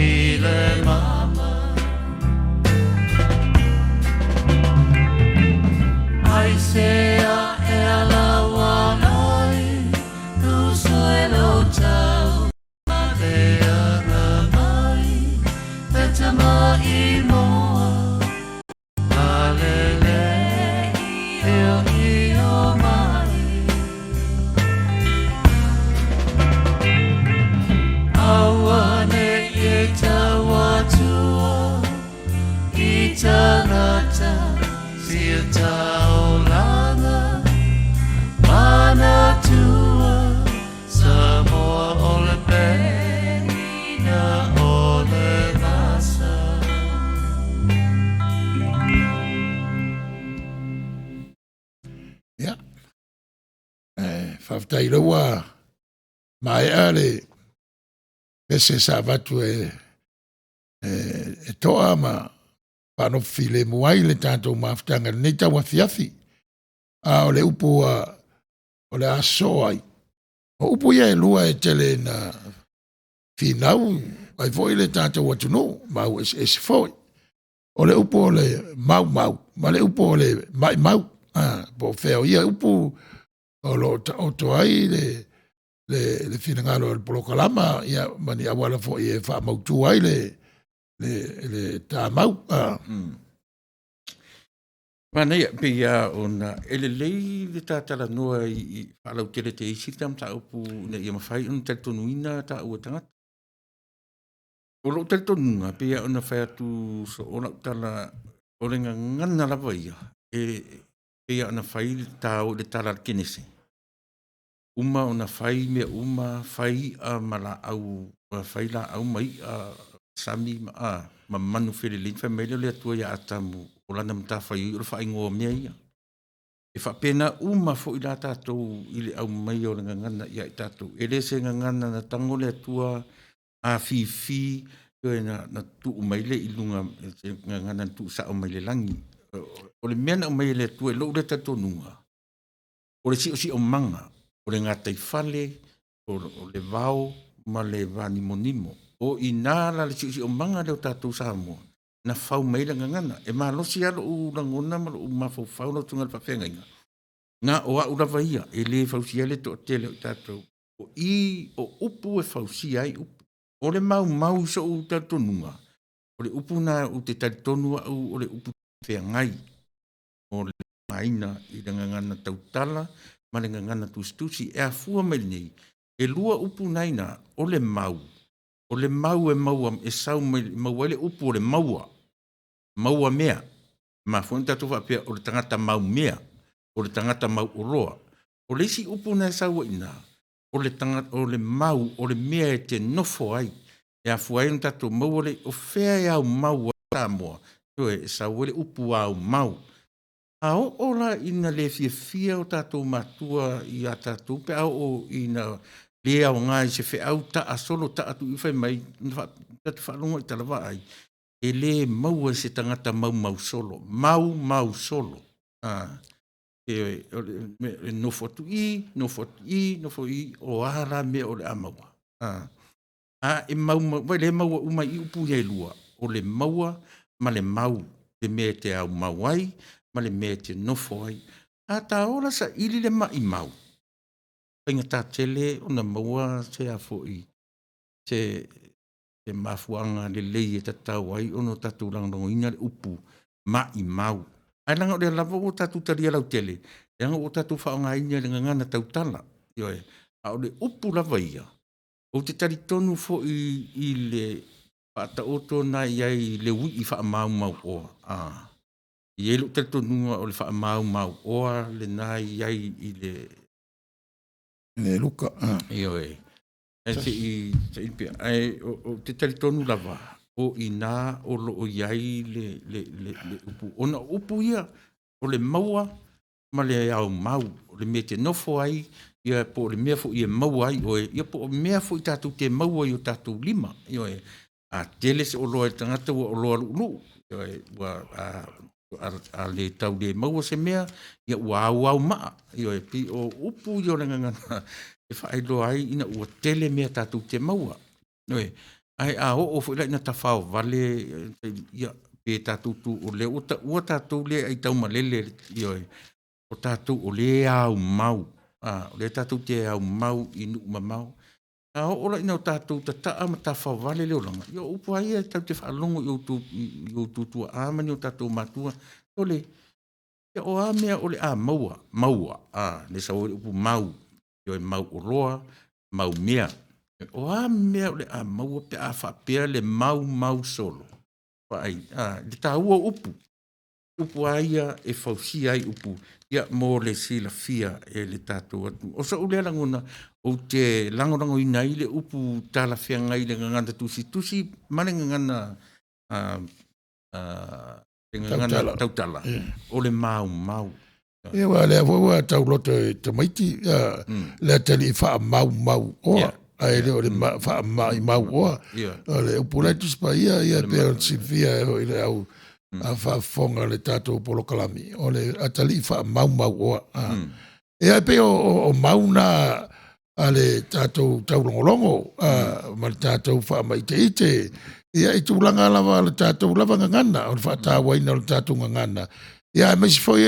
i le mama ai se a e ala wanai uso e lo tau le anga mai le tama i moa alele i o mai awane e tawatua i tangata si a taulanga mana tua Samoa o le penina o le masa Ia. Whaftai raua mai ale pese sa vatu e toa ma whanofi le muai le tātou maafutanga nei tau afiafi a o le upu o le aso ai o upu ia e lua e tele na finau Ai foi le tātou atu no, mau e se foi. O le upo o le mau, ma le upo o le mau. Po feo ia upo o lo o to ai le finangalo o le polokalama, ia mani awala fo i e wha mautu ai le tā mau. Mana ia, pe ia ona elelei le tātala noa i whalau tere te isi tam ta upu na ia mawhai un te tonuina ta ua tangata. O lo te tonunga, pe ia ona whai atu so ona utala o le ngana lava ia. Pe ia ona whai ta o le tala kenese. Uma ona whai mea uma, whai a mala au, whai la au mai a sami ma manu where lin, whai meile le atua ia atamu. O lana mta whai ura whai ngoa mea ia. E whapena uma fo i la tātou i le au mai o le ngangana ia i tātou. E le se ngangana na tango le atua a fi yo na tu mai le ilunga se ngangana tu sa o mai le langi. O le mea na o mai le atua e lo le tātou nunga. O le si o manga. O le ngatai whale, o le vau, ma le vanimo. O i nāla le si o manga le o tātou Samoa. Na whau meila ngangana. E maa losi alo u langona ma u mawhau whau no tunga le whawhenga inga. Ngā o a urawa ia, e le whausia le to tele o tātou. O i o upu e whausia ai upu. O le mau so u tātou nunga. O le upu na u te taritonua o le upu whengai. O le maina i le ngangana tautala, ma le ngangana tustusi, e a fua mai nei. E lua upu naina o le mau. O le mau e maua, e sau maua le upu o le maua. Maua mea. Ma fuan tatu whapea o le tangata mau mea. O le tangata mau oroa. O le isi upu na e sau ina. O le tangata, o le mau, o le mea e te nofo ai. E a fuai tatu mau o le o fea e au mau a Samoa. E sau le upu au mau. A o la ina le fia o tatu matua i a tatu. Pe o ina le au ngai se fe au ta a solo ta atu i fai mai. Tatu whalunga i talawa ai. E le mau se tangata mau solo. Mau solo. E nofo i, o ara me o le amaua. E mau, le maua uma i upu ia lua. O le maua, ma le mau, le me te au mauai, ma le me te nofo ai. A ta ora sa ili le mai mau. Painga ta tele, ona maua se a fo i. Se mafuanga le lei e tatau ai, ono tatu langongo ina le upu, mai mau. Ai langa o le lava o tatu taria lau tele. Langa o tatu whaonga ina le ngangana tautala. Ioe, a o le upu lava ia. O te taritonu fo i le pata oto na iai le ui i wha mau oa. I elu taritonu o le wha mau oa le na iai i le... Le luka. Ioe. E se i pia. O te taritonu lava. O ina o lo o iai le upu. Ona upu ia. O le maua, ma le au mau, o le mea te nofo ai, ia po le mea fo i e mau ai, ia po mea fo i tātou te mau ai o tātou lima, a tele se o loa e tangata o loa lulu, a le tau le mau se mea, ia ua au maa, pi o upu i o le ngangana, e whaai loa ai ina ua tele mea tātou te maua, ai a o fo ila ina ta whao vale, ia, pe tātou tu o le, ua tātou le ai tau malele, o tātou o le au mau, o le tātou te au mau i nuk mamau. A o ola ina o tātou ta taa ma ta whawale leo langa. Ia upu ai e tau te whaalongo i o tūtua āmani o tātou matua. O le, ia o āmea o le maua, le sa o le upu mau, i o e mau oroa, mau mea. O āmea o le maua pe a whapea le mau solo. Ai, le tā ua upu aia e whausi ai upu, ia mō le sila fia e le tātou atu. O sa ule langona, o te langorango i nei le upu tāla fia ngai le ngangana tusi, mane ngangana tautala, o le mau. Ia wa le awa tau loto e tamaiti, le tali i wha mau oa. Ai le o le wha mau oa. Le upu lai tuspa ia pēra sifia e le au a whafonga le tātou polokalami. O le atali i wha mau oa. E ai pe o mau na ale tātou taulongolongo, ma le tātou whaamaiteite, ia i tūlanga lava le tātou lava ngangana, o le whaatawaina o le tātou ngangana. Ia e mesi foi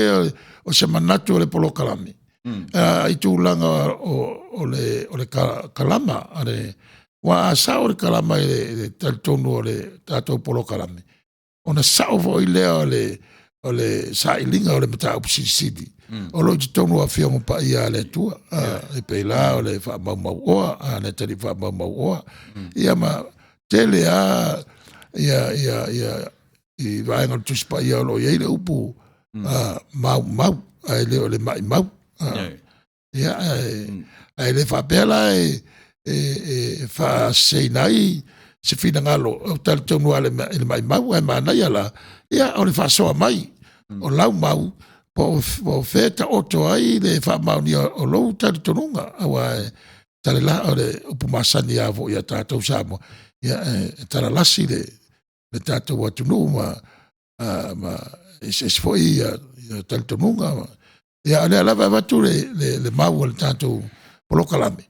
o se manatu o le polokalami. I tūlanga o le kalama, wa sa o le kalama i le talitonu o le tātou polokalami. Ona sao fo i lea o le sa ilinga o le mata upsisidi. O lo ti tonu a fiongo pa ia le tua. E peila o le wha mau oa, ne tari wha mau oa. Ia ma tele i vaenga tusi pa ia o lo iei le upu mau, ai le o le mai mau. Ia, ai le wha pela wha seinai, se fina ngalo, o tali tonu ale mai mau, ai mana ia la, ia o le wha soa mai, o lau mau, po feta oto ai le wha mauni o lou tali tonunga, awa tali la o le upumasani avo ia tātou Samoa, ia tala lasi le tātou atunu ma esfoi ia tali tonunga, ia le alava watu le mau o le tātou polokalame.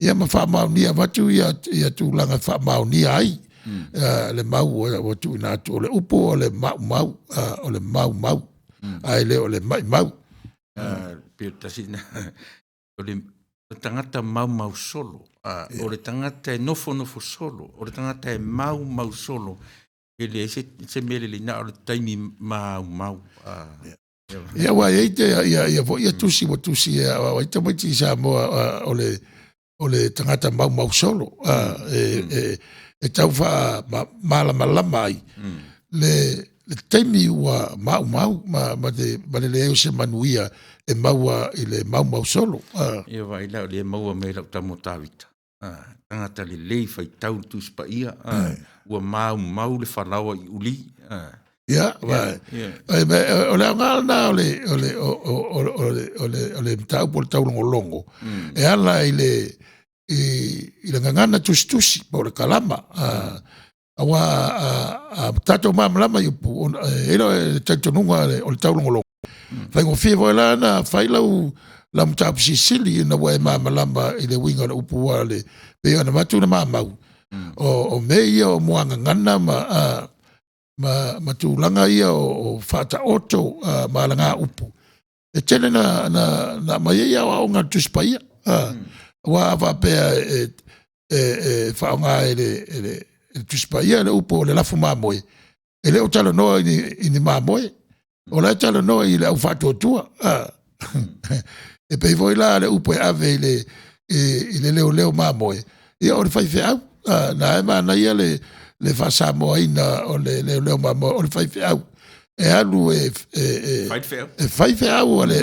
Ia ma wha mauni a watu ia tūlanga wha mauni ai, le mau o tu ina atu, o le upo o le mau, o le mau, ai le o le mau. Pio tasina, o le tangata mau solo, o le tangata e nofo solo, o le tangata e mau solo, ele se mele le na o le taimi mau. Ia wa ia vo ia tusi ia ita mai ti Samoa o le tangata mau solo, e tau wha malama ai. Le taimi ua mau, ma le leo se manuia e maua i le mau solo. Ia vai lau le maua me lau tamo tāwita. Tangata le lei fai tau tus pa ia, ua mau le whalawa i uli. Ia, vai. O le angana o le tau po le taulogologo. E ala i le ngangana tusi po le kalama. Awa tatou mamalama i upu, ero e taitonunga o le taulogologo. Fai ngofia voi lana, fai lau mtapu sisili na wa e mamalama i le winga na upu wa le peo na matu na mamau. O meia o muanga ngana ma tūlanga ia o whata oto malanga upu. E tene na mai ia o ngā tuspa ia. Wa awa pēa whaonga e tuspa ia le upu o le lafu mamoe. E leo tala noa i ni mamoe. O le tala noa i le au whato tua. E pei voi la le upu e ave i le leo mamoe. Ia o le whaife au. Na e mana ia le Samoa ina o le leo mamoe o le whaife au. E alu whaife au o le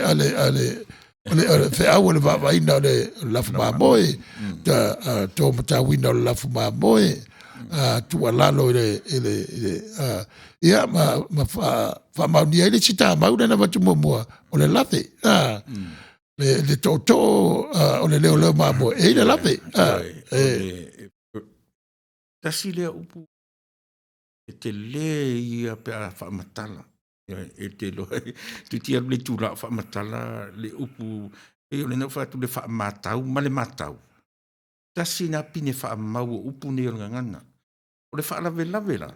whea o le wawaina o le lafu mamoe. Tō matawina o le lafu mamoe. Tua lalo ia ma whamaunia ele sita mauna na watu mua o le lawe. Le tō o le leo mamoe. E le lawe. Tasi lea upu e te le ia pe a whaamatala. E te loa, tu tia le tūra whaamatala, le upu, e o le nau whaatu le whaamatau, ma le matau. Tasi na pine whaamau o upu ne o ngana. O le whaalawe la.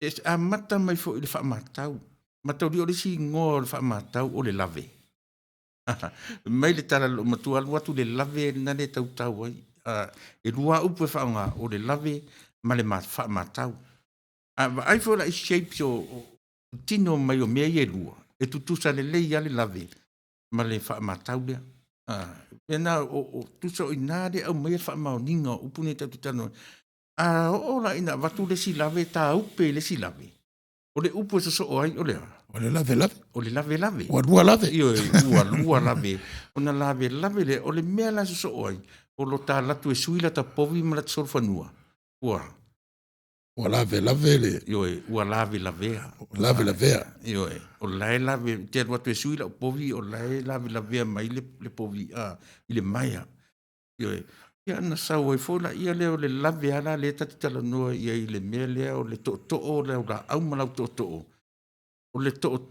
E a mata mai fo i le whaamatau. Matau li o le si ngō le whaamatau o le lawe. Mai le tala lo matua watu le lawe na le tau ai. E lua upu e whaonga o le lawe ma le whaamatau. Ai fo la i shape o tino mai o mea i e lua. E tutusa le lei ale lawe ma le whaamatau lea. E nā o tusa o inare au mai e whaamau ninga upu ne tau tutano. Ola ina watu le si lawe tā upe le si lawe. O le upu e so ai o lea. O le lawe. O le lawe. O lua lawe. Io lua lawe. O na lawe le o le mea la so ai. O lo tā latu e suila ta povi ma la tsol fanua. O lawe le. Ua lawe lavea. Lawe lavea. O lae lawe, te watu e suila o povi, o lae lawe lavea mai le povi, i le maia. Ia na sau e fola, ia leo le lawe ala le tatitala noa, ia i le mea lea, o le to'o leo la au malau to'o. O le to'o,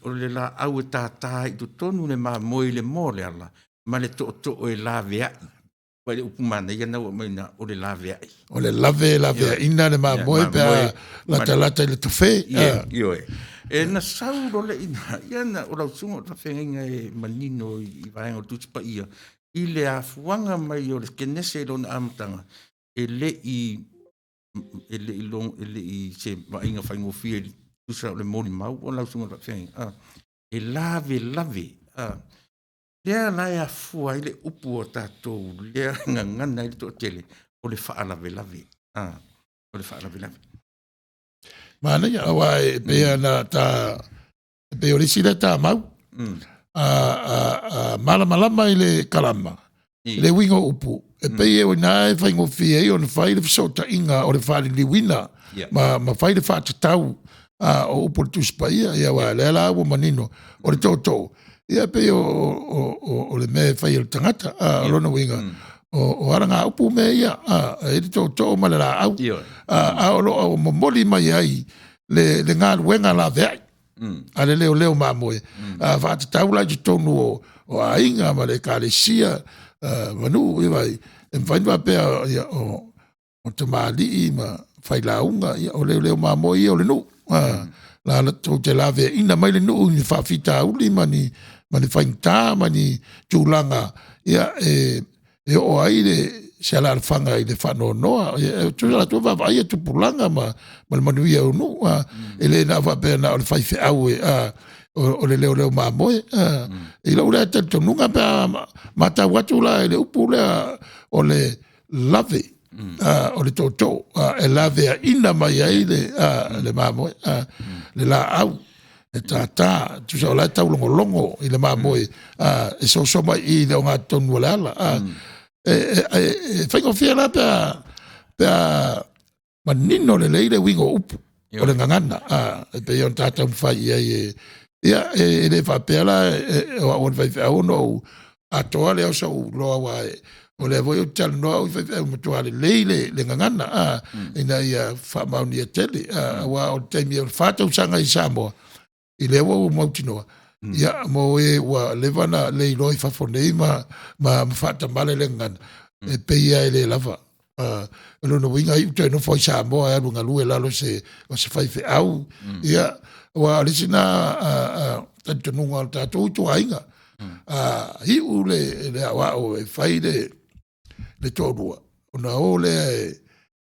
o le la au e tātā i tu tonu le maa moi le mo le ala, ma le to'o e lawe ai. Wale upu mana ia na mai na o le lave ai. O le lave ina le mamoe pe lata i le tofe. Io e. E na sauro le ina, ia na o lau sunga o ta whenga e manino i vaenga o tuti pa ia. I le afuanga mai o le kenese i lona amatanga. E le i se vaenga whaingo fia i tusa o le mori mau o lau sunga o ta whenga. E lave. Lea lai a fua i le upu o tātou, lea ngana i le tō tele, o le wha lave. O le wha lave. Mana ia awa e pea na ta, pe orisi le tā mau. Malama i le kalama, le wingo upu. E pea o nā e whaingo fia i o na whai le fisota inga o le whali liwina, ma whai le whātatau o upu le tuspa ia wa le ala awa manino, o le tōtō. Ia pe o le me fai o tangata lona winga o aranga upu me ia e to ma le la au o lo moli mai ai le ngā wenga la vei a le leo mamoe va te taula i tonu o ainga ma le kalesia manu i vai e vai va pe o te mali ma fai launga o leo mamoe o le nu la to te lave ina mai le nu ni fa fita uli mani whainta, mani tūlanga, ia e o aire se ala whanga i le whano noa, tūla tū wawai e tupulanga ma le manuia o nu, e le na wapea na o le whaife au o le leo mamoe, i lau lea te tonunga pia mata watu la e le upu lea o le lave, o le tōtō, e lave a ina mai ai le mamoe, le la au, e tata tu sa la taulogologo i le mamoe e so mai i le onga tonu le ala e whaingo fia la pe manino le leile wingo upu o le ngangana e pe yon tata mwhai ia e le whapea la o le whaiwhea ono a toa le osa u loa wa o le voi o tala noa o whaiwhea matua le leile le ngangana ina ia whamauni a tele wa o teimi o whātau sanga i Samoa i lewa o mautinoa. Ia mo e wa levana le iloi fafonei ma mfata male le ngana. E peia e le lava. Lono winga i utai no foi Samoa e lunga lue lalo se whaife au. Ia wa alisina tantununga tatou tu ainga. Hi u le awa o e whai le tōrua. Ona o le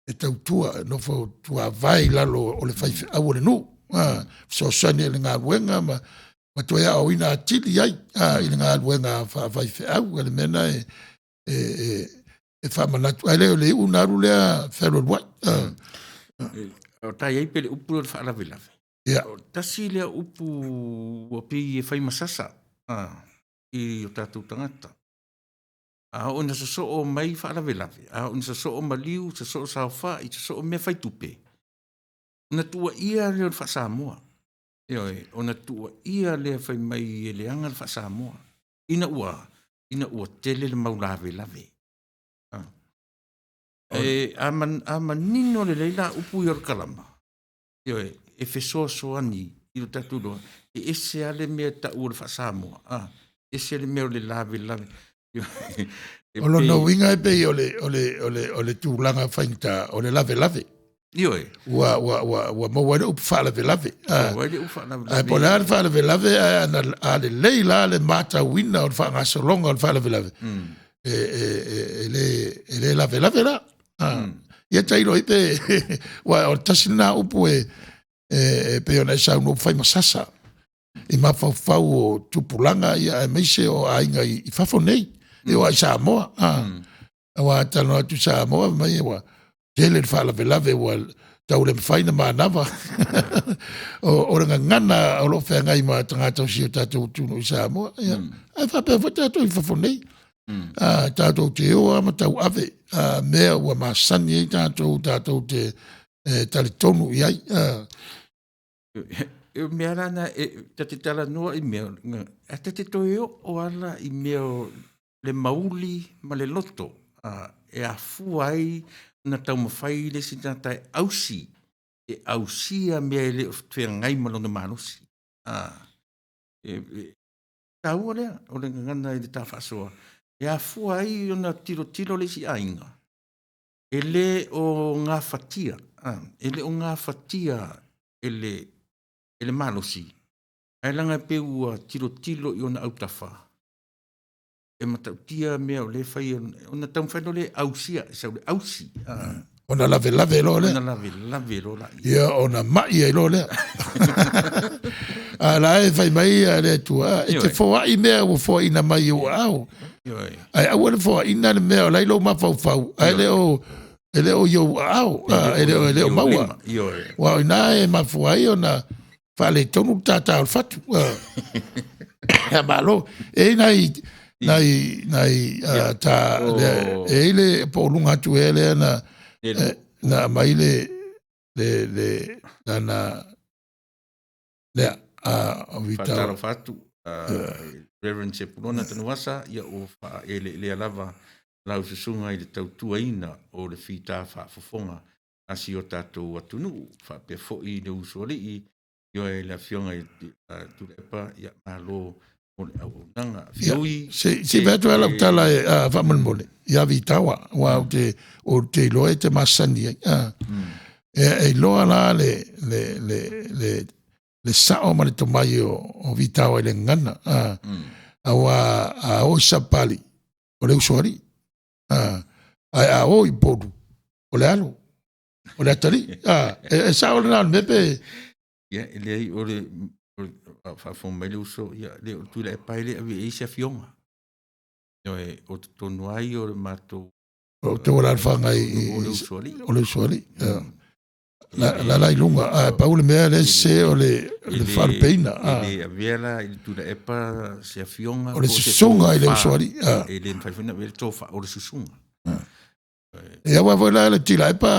e tautua no fo tua vai lalo o le whaife au le nu. So sani le ngā luenga ma toia o ina atili ai i le ngā luenga whai au le mena e whamanatu ai leo le unaru lea whero luai o tai ei pele upu le whaalawe o tasi lea upu o pi e whai masasa i o tātou tangata o na so o mai whaalawe o na so o maliu so o sauwha i so o me whai tupe na tua ia le fa Samoa. O na tua ia le fai mai e le anga fa Samoa. Ina ua tele le maulave lave. Ama nino le leila upu i or kalama. E fesoa soani i o tatu loa. E ese ale mea ta ua le fa Samoa. Ese ale mea o le lave. O lo no winga e pei o le tūlanga whainta o le lave. Io e. Wa mo wale upu whaalave. Wale upu whaalave. Po le ale whaalave a le leila le mata wina o le whaangasolonga o le whaalave. E le lave la. Ia tairo i pe wa o tasina upu e pe ona sa no fai masasa. I mafau o tupulanga ia e meise o ainga i fafonei. E o ai Samoa. Wa tano atu Samoa mai wa. Tele whaalave wa tau le mwhaina mānawa. O ranga ngana o lo whenga i ma tangata o si o tātou tūno i Samoa. Ai whapea wha tātou i whafonei. Tātou te oa ma tau ave. Mea ua māsani i tātou te tali tonu i ai. E mea rana te tala noa i mea. A te toi o ala i mea le mauli ma le loto. E a fuai na tau mawhai le si tātai ausi. E ausi a mea le o tuea ngai malona manusi. Tāua lea, o le ngana i le tā whasoa. Ia fua ai ona tiro le si ainga. Ele o ngā fatia. Ele o ngā fatia ele malosi. Ai langa pe ua tiro i ona autafa. E matautia mea o le fai ona taumwhano le ausia, e sau le ausi. Ona lave lo le. Ona lave lo la. Ia ona mai e lo le. La e fai mai le tua. E te fōa i mea o fōa ina mai o au. Ai au le fōa ina le mea o lai lo ma fau. Ai le o yo au. Ele o maua. Wa ina e ma fōa i ona fale tonu tata al fatu. Ya malo. E nai ta e le po lunga tu ele na mai le Fataro fatu, Reverend Sepulona Tanuvasa, ia o wha le alava lau susunga i le tautuaina o le whita whaafofonga asi o tātou atunu, wha pe fo'i le usori i e la fionga i turepa ia malo o le auanga. Fioi... Si vetu ala utala e whamanmole, ia vitawa, wa o te loe te masani. E loa la le sao ma le tomai o vitawa i le ngana. A o sapali, o le usori. A o i podu, o le alo, o le atari. E sao le nal mepe. Ia, le ai o le whafong mai le uso, ia, le o tui le paile avi eisa fionga. O te tonu ai o le mato. O te ora alwhanga o le usori. O le usori, la lai lunga, paule mea le se o le whalpeina. Le aviela i tui le epa se fionga. O le susunga i le usori. E le mwhaiwhina le tofa o le susunga. E awa wala le tila epa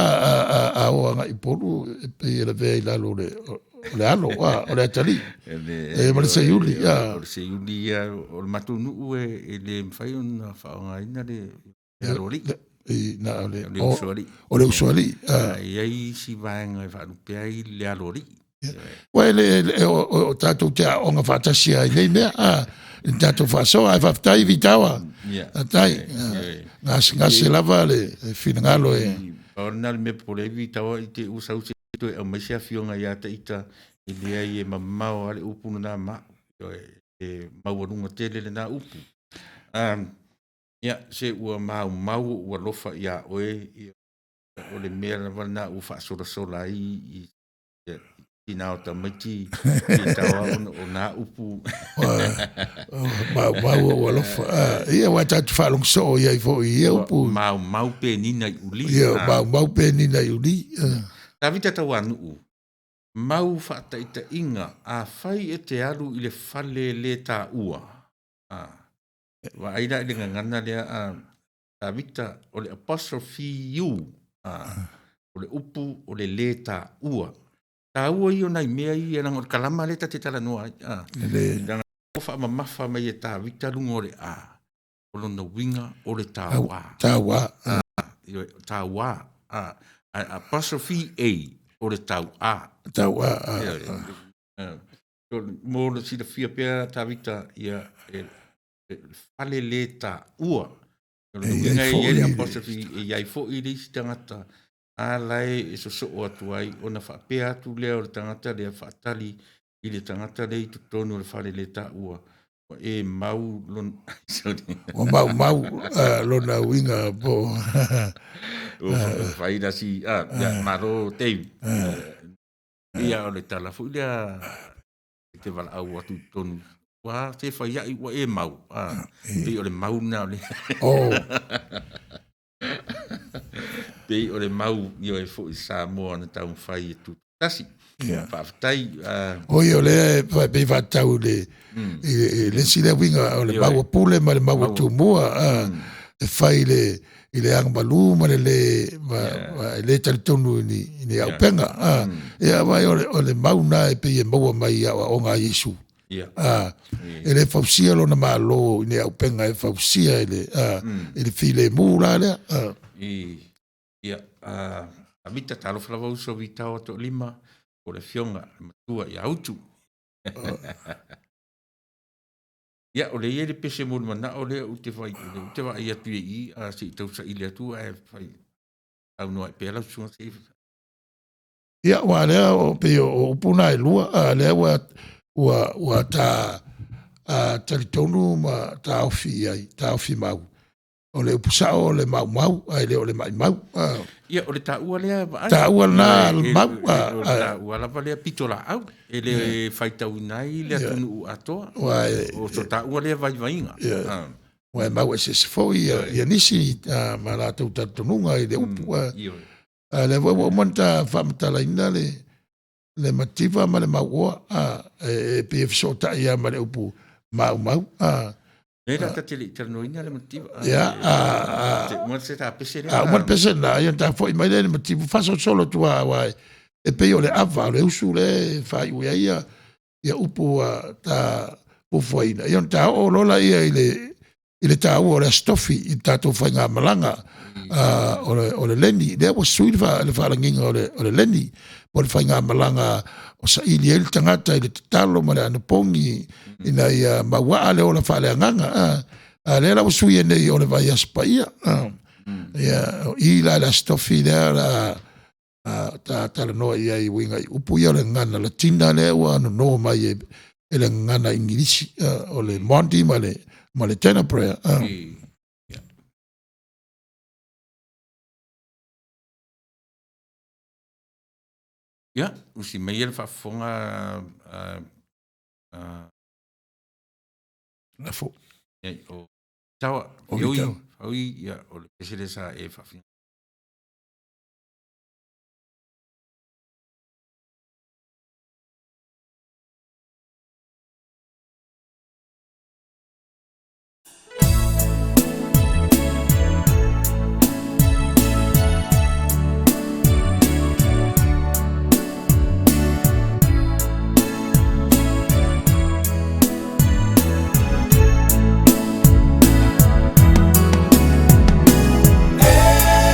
a oanga i poru, e pe e le vea i lalo le alo, o le atali. E ma le se yuli. O le se yuli, o le matu nuu e le mwhai ona whaonga ina le alori. O le usori. E ai si vaenga e whaarupea i le alori. Wa o tātou te aonga whātasia i nei mea, tātou whāsoa e whaftai vitawa. Tai, ngasi lava le whinangalo e. Paona le me pole vitawa i te usau se to e maisia fionga ia ta ita i le ai e mamao ale upu na ma e mauarunga tele le na upu. Ia, se ua mau ua lofa ia oe o le mea lava na u whaasola i nao ta maiti i tawa o na upu. Mau ua lofa. Ia wa tatu whalong so ia i fo i upu. Mau pe nina i uli. Ia, mau pe nina i uli. Ta vita tawa nuu. Mau whaata ita inga a whai e te aru i le whale le tā ua. Wa aira i le ngangana lea ta vita o le apostrophe u. O le upu o le tā ua. Tā ua i o nai mea i e nangor kalama le ta te tala noa. Danga wha mamafa mai e tā vita lungo le a. O lona winga o le tā ua. Tā ua. Tā ua. Apostrophe a. O le tau a. Tau a. Mō le si da fia pia tā vita ia whale le tā ua. Ngai e le apostrophe e iai fo i le si tangata a lai e so o atu ai o na whapea atu lea o le tangata lea whaatali i le tangata le i tutonu le whale le tā ua. E mau lon... O mau lona winga po. Whaina si, maro teiv. Ia o le talafu, ia te wala au atu tonu. Wa te whaia i wa e mau. Pei o le mau na o le... Pei o le mau i o e fo i Samoa na tau whai e tu tasi. Whaftai... Oi o le pei whatau le sile winga o le mau pule ma le mau tu mua. E whai i le ang malu ma le talitonu ni au penga. E awai o le mau na e pei e maua mai a o ngā Yesu. E le fausia lo na malo ni au penga e fausia e le file mu la le. Ia, a vita talo flavau so vitao to lima o le fionga matua i autu. Ia, o le ia le pese mo mana o le u te vai atu i a si tau sa ile atu e fai au noa e pēla sunga se Ia, wa lea o pe o puna e lua, lea wa ta talitonu ma ta ofi mau. O le upusa o le mau, ai le o le mau. Ia, o le ta ua lea va ai. Ta ua na mau. O le ta ua lava lea pito la au. E le fai tau nai lea tunu u atoa. O so ta ua lea vai vainga. Wa mau e se foi, ia nisi ma la tau tatonunga i le upu. Le wa manta whamatala ina le mativa ma le maua e PF ta ia ma le upu mau. E la tatele ternoina le motivo. Mo se ta pese le. Mo pese na ia ta foi mai le motivo fa solo tua wa e pe o le ava le usu le fa ia upu ta po foi ia ta o lola ia ile ta o le stoffi i ta to fa nga malanga o le leni le was sui le fa langinga o le leni o le fa nga malanga o sa ili el tangata ile talo ma le anapongi ina ia maua le o la fa le nganga le la usui nei o le vai aspaia ia i la stoffi le ta no ia i winga upu ia le ngana la tina le o no mai e le ngana ingilisi o le mondi ma le tena prayer ia usi mai ele fa fonga na fo o tawa oi ia o le pese sa e fa fin Hey!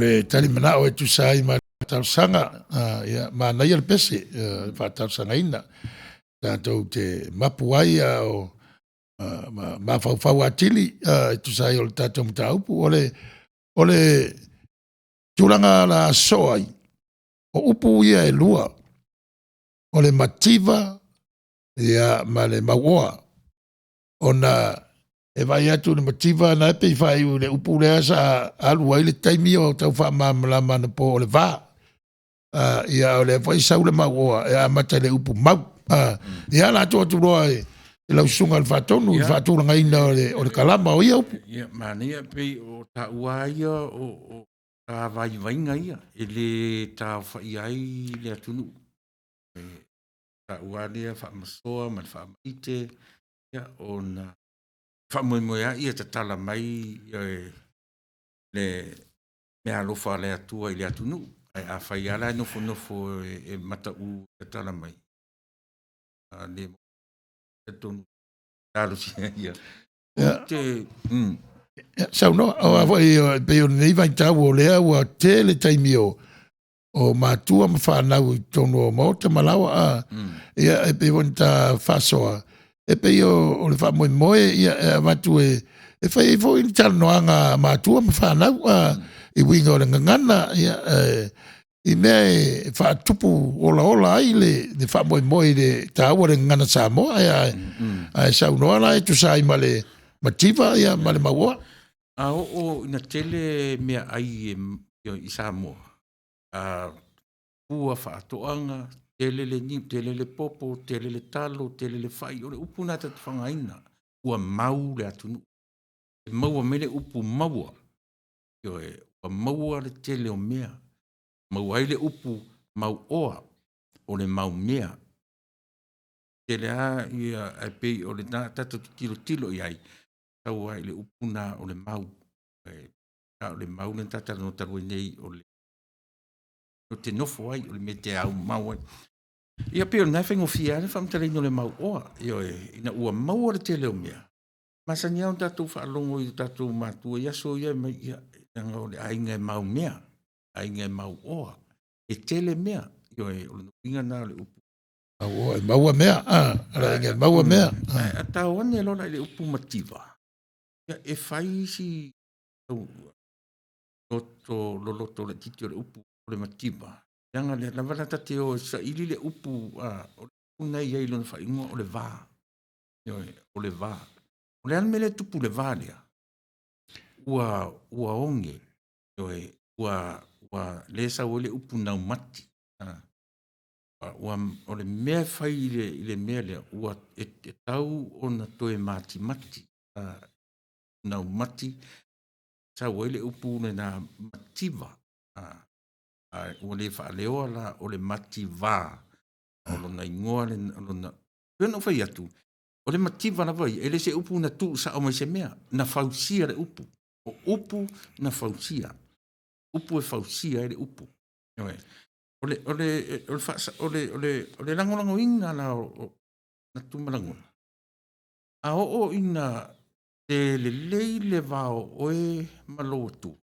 le tali mana o tu sai ma tausanga ia ma na ia le pese fa tausanga ina tātou te mapu ai o ma fau atili tu sai o le tātou mtaupu o le tūranga la soai o upu ia e lua o le mativa ia ma le maua ona e vai atu le mativa na pe fai le upu le asa alu ai le taimi o tau fa mamala na po le va ia o le fai sau le maua ia mata le upu mau ia la to roa e la sunga al fatonu il faturu ngai na o le kalama o ia upu ia mania pe o ta uaia o ta vai vainga ia ele ta fai ai le atunu ta ualia fa masoa ma fa ite ia ona fa mo ia ta tala mai le me alofa le atua i le atunu ai a fai ala no fo e mata u ta tala mai le tonu talo sia ia te sau no o vai pe o nei vai tau o lea o tele taimio o matua ma whanau i tono o mota malawa ia e pe won ta fasoa e pe o le wha moe moe ia e watu e whai e fo i tala noanga matua ma whanau i winga o le ngangana ia i mea e wha tupu ola ai le wha moe moe le ta ua le ngangana Samoa ai sau noa la e tu sai ma le mativa ia ma le maua a o ina tele mea ai i Samoa ua whaatoanga, tele le ni, tele le popo, tele le talo, tele le whai, o le upu nā tatu whangaina, ua mau le atunu. E maua mele upu maua, ua maua le tele o mea, mau ai le upu mau oa, o le mau mea. Tele a ia ai pei o le nā tatu tilo i ai, tau ai le upu nā o le mau. O le mau le tata no taru nei o le o te nofo ai, o le me te au mau ai. Ia peo nai whaingo fia, ne whamtare ino le mau oa, ina ua mau le te leo mea. Masa ni au tatou whaalongo i tatou mātua, ia so ia mai ia, o le ainga e mau mea, ainga e mau oa, e tele mea, o le nuinga nā le upu. Au oa, maua mea, ainga e maua mea. A tau ane lona le upu mativa. Ia e whai si, loloto le titi o le upu, o le mativa. Yanga le lawana tate o sa ili le upu o le upu nei ei lona whaingoa o le vā. O le vā. O le anme le tupu le vā lea. Ua onge. Ua le sa o le upu nau mati. O le mea whai i le mea lea. Ua e tau o na toe mati mati. Nau mati. Sa o le upu ne na mativa. O le whaaleo la o le mativa. O lona ingoa le lona. Pena o whai atu. O le mativa na vai. Ele se upu na tu sa o mai se mea. Na fausia le upu. O upu na fausia. Upu e fausia le upu. O le langolango ina la na tumalangona. A o ina te le leile vao oe malo atu.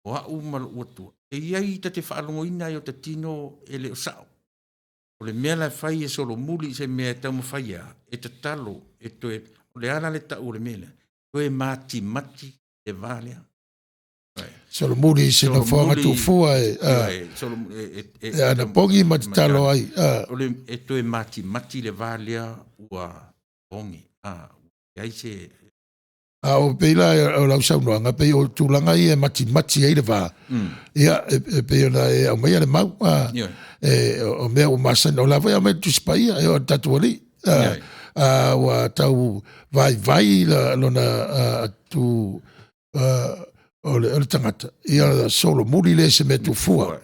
O au malo atu. E iai ta te whaalongo ina i o te tino e le o sao. O le mea la whai e solo muli se mea tau mawhaia. E te talo, e toe, o le ala le tau le mele. Toe mati mati e valea. Solo muli se na whanga tu fua e ana pongi mati talo ai. O le e toe mati mati le valea ua pongi. Iai se... o peila o lau saunoanga, pe o tūlanga i e mati ai le wā. Ia, pe o na e au mai ale mau. O mea o masan, o lawa ia mai tuspaia, e o tatu ali. Wa tau vai lona tu o le tangata. Ia solo muri le se me tu fua.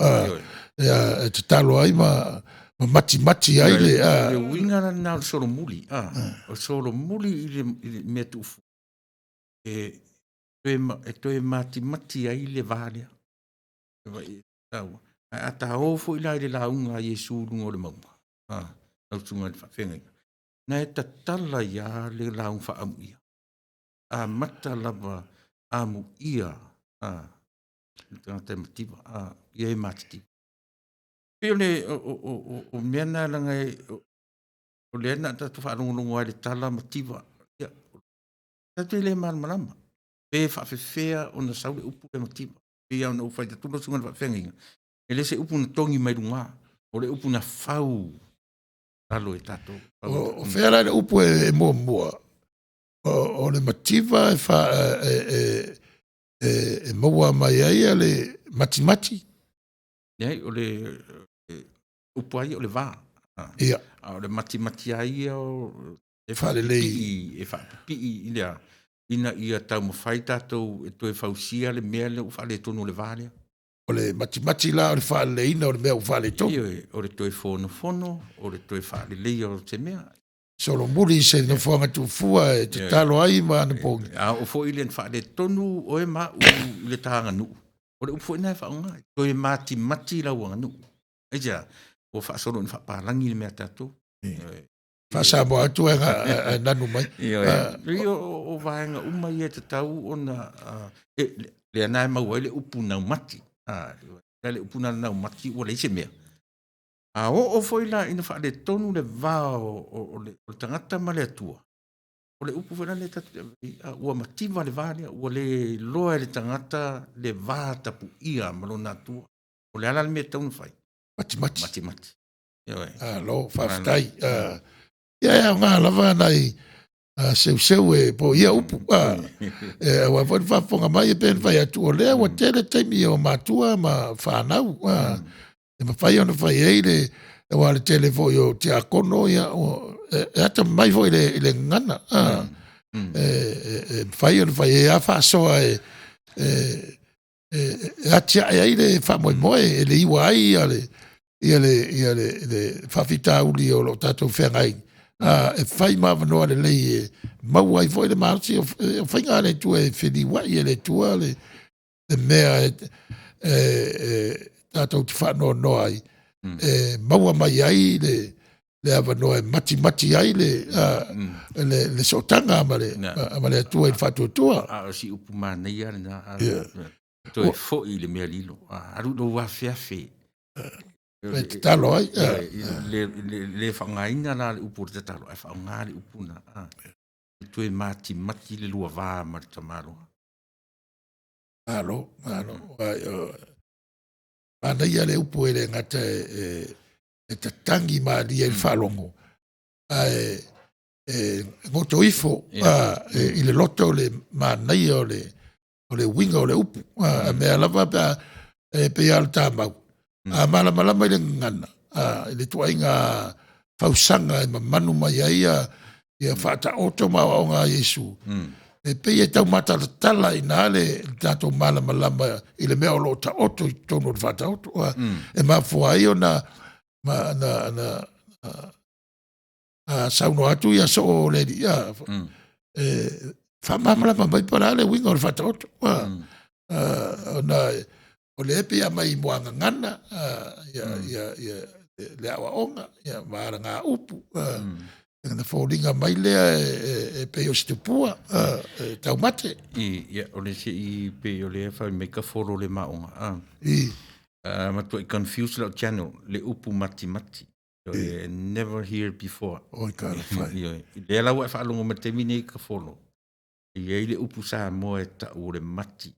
Ia, te talo ai ma mati ai le. Le wingara na solo muri. O solo muri i le me tu fua. E toe mati ai le valea. A ta ofo i lai le launga Yesu lungo le maunga. Au tunga le whawhenga. Na e ta tala ia le laung whaamu ia. A mata lava amu ia. tangata mativa. Ia e matiti. Pio le o mena langa o le ana tatu whaarungungu ai le tala mativa. Ia, tatu le malama. Pe whaafewhea o na sau le upu le mativa. Pe au na ufai tatulo sunga le whaafenga. E le se upu na tongi mai runga. O le upu na fau. Alo e tato. O whera le upu e mua mua. O le mativa e maua mai ai le mati. Nei, o le upu ai o le vā. Ia. O le mati ai o e whaalelei. E whaapipi i lea. Ina ia tau mawhai tātou e toe whausia le mea le whaale tonu le vālea. O le mati la o le whaaleina o le mea o whaale tonu. O le toe whono, o le toe whaalelei o te mea. Solo muri se no whanga tu fua e te talo ai ma anu pongi. O fo i le whaale tonu o e ma u le tahanga nuu. O le upo ina e whaonga. Toe mati la uanga nuu. Eja, o whaasolo ni whaapalangi le mea tātou. Whaasamo atu e nanu mai. Rio o vaenga umai e te tau o na le anai mau le upu nau mati. Le upu nau mati o le ise mea. O foi la ina wha le tonu le vā o le tangata ma le atua. O le upu whena le tatu. Ua mativa le vā lea. Ua le loa le tangata le vā tapu ia malona atua. O le ala le mea taunu whai. Mati. Lo, whawhitai. Ia ngā lava nei seu e po ia upu. Ua whafonga mai e pen whai atu o lea. Ua tere taimi o mātua ma whanau. E mawhai ona whai eire. E wale telefo i o te akono ia. E ata mai fo i le ngana. E whai ona whai e a whasoa e atia e eire whamoe e le iwa ai ia le whawhita uli o lo tātou whengai. E whai mawanoa le lei e maua i fo i le marasi o whainga le tua e whiniwai e le tua le mea tātou te whanau noa ai. Maua mai ai le awanoa e mati ai le sotanga ama le atua i whatuatua. O si upu mānei are na. Toi fo i le mea lilo. Aru do whawhiawhi. E te talo ai. Le whangaina la le upu te talo. E whaunga le upu na. Toi mati le lua vā ma te tamaro. Alo. Mānei a le upu e le ngata e tatangi maari e whalongo. Ngoto ifo i le loto le mānei o le winga o le upu. Mea lava pe al tāmau. Malama i le ngana. I le tuainga whausanga e manu mai aia ia whaata oto mawa o ngā Jesu. E pei e tau matalatala i nā le tātou malama i le mea o lo ta oto i tono o whaata oto. E mafua ai o na sauno atu ia so o le di. Whamamalama mai para le winga o le whaata oto. O le epe ia mai moanga ngana. Le awa onga. Maara ngā upu. Na fōringa mai lea e pe o stupua, tau mate. Ia, o le se i pe o lea whai me ka fōro le maonga. Matua i confuse lau channel, le upu mati. Never hear before. Oi ka la whai. Le lau e whaalongo me te mine i ka fōro. Ia i le upu sa moa e ta o le mati.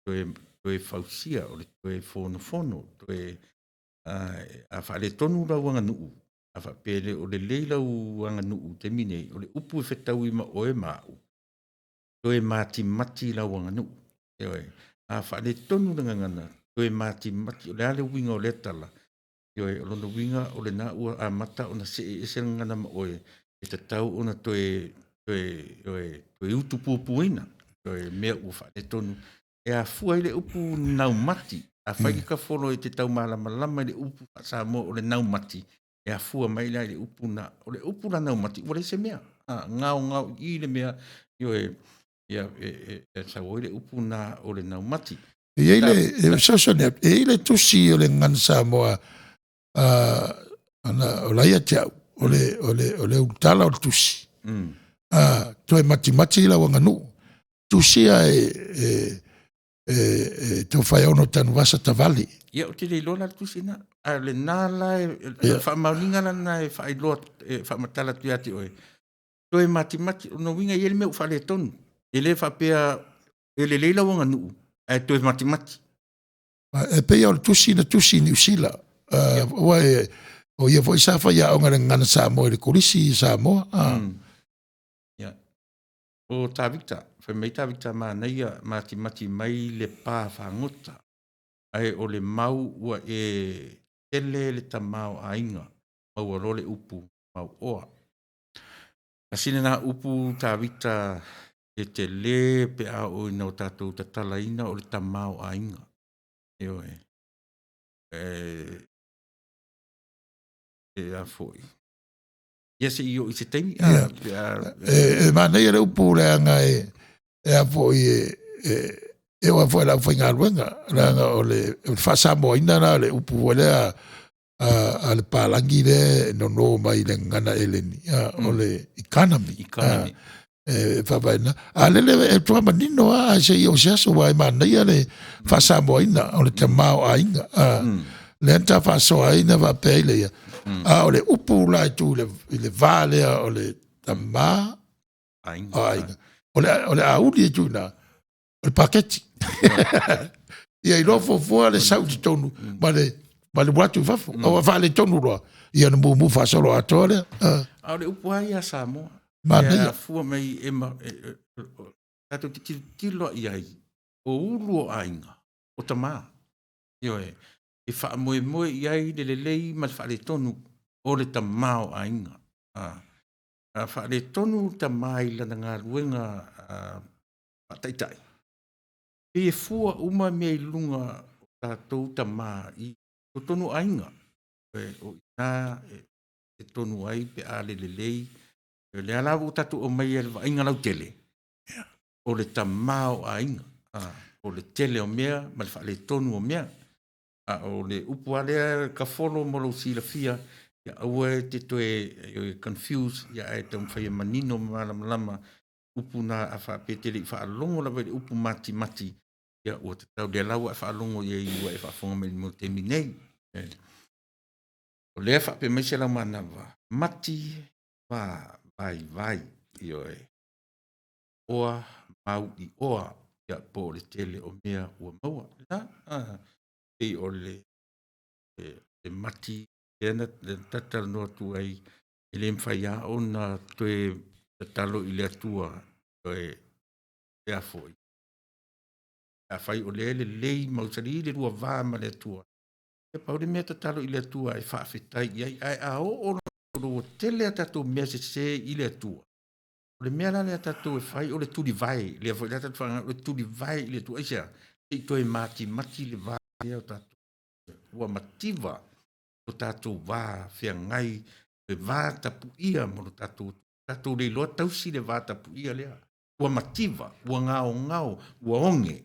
Toe whausia, o le toe whono. Toe a whaale tonu lau anga nuu. A whapele o le leila anga nuu te mine, o le upu e whetau ima o e mau. Toe mati lau anga nuu. A whaale tonu nga ngana, toe mati, o le ale winga o le tala. O lono winga o le na ua a mata o na se e se ngana ma oe. E te tau o na toe utu pupuina. Toe mea ua whaale tonu. E a fua i le upu nau mati. A whaiki ka whono e te tau malama i le upu Samoa o le nau mati. E a fua mai lai le upu na, o le upu na nau mati, o le se mea. Ngau i le mea, sa o le upu na o le nau mati. E le tusi o le ngan Samoa, o laia te au, o le utala o le tusi. Toi mati la wanga nu. Tusi tau Sepulona Tanuvasa tavali. Ia o te leilona le tusina. A le nala whaamauninga lana whaailoa whaamatala tu ati oe. Toe mati no winga i ele meu whale tonu. Ele whapea ele leila wanga nuu. Toe mati. E pei o le tusi New Zealand. O ia fo isa fa ia o ngana Samoa le kulisi Samoa. Ia. O Tavita. Whamei Tavita neia mati mai le pā whangota. Ai o le mau ua tele le tamau ainga. Mau arole upu mau oa. Asine na upu Tavita te le pe a o ina o tātou tatalaina o le tamau ainga. Eo a foi. Ia se i o i se teimi. Manei le upu le anga a foi e o foi la whainga ruenga. Ranga o le whasamo ina na le upu o le a le pālangi le no mai le ngana eleni. O le economy. Whawaina. A lele e tua manino a se i o se aso wai manei le whasamo ina o le te mao ainga. Le anta whasoa ina wa peile ia. O le upu la tu le vale o le tama ainga. O le auli tu na o le paketi. Ia i lofo fua le sauti tonu ma le watu fafu. O vale tonu roa. Ia na mu fasolo atole. O le upu ai a Samoa. Ia fua mai tato tilo i ai. O ulu o ainga. O tama. Io e wha moe i ai le lei ma le wha le tonu o le tamao ainga. Wha le tonu tamai lana ngā ruenga taitai. E fua uma mea i lunga o tātou tama i o tonu ainga. O ina e tonu ai pe a le lei. Le alawu o tātou o mai e ainga lau tele. O le tamao ainga. O le tele o mea ma le wha le tonu o mea. O le upu alea ka wholo molo si la fia, ia aue te toe confuse, ia e te mwhai manino malama upu na a wha petele i wha alongo la wai upu mati, ia o te tau de lau a wha alongo ia i ua e wha whonga me mo te minei. O lea wha pe meise lau manawa, mati vai, io oa mau i oa, ia po le tele o mea ua maua. E o le mati ena le tatalo no tu ai ele mfaya ona toe tatalo i le atua e a foi a fai o le lei mausari le rua va ma le atua e pa o le mea tatalo i le atua e fa fetai ai a o lo tele tato mea se i le atua o le mea la le tato e fai o le tu di vai le foi tato fa o tu di vai le tu sia e toe mati le vai o tato ua mativa o tātou wā whia ngai e wā tapu ia mo tātou le loa tausi le wā tapu ia lea. Ua mativa, ua ngao, ua onge.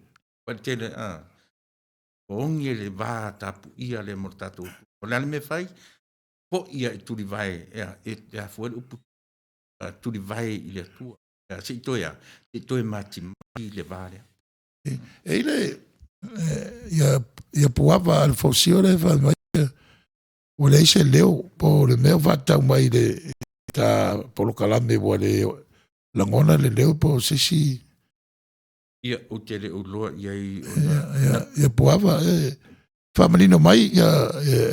Tele, ua onge le wā tapu ia le mo tātou. O lale me whai, po ia e turi vai, e a fuere upu turi vai i le atua. Se i toi mati mai le wā lea. E ile, ia puava al fosio le fa mai o le ise leo po le mea vatau mai le ta polo kalame wa le langona le leo po sisi ia o te le uloa ia puava fa manino mai ia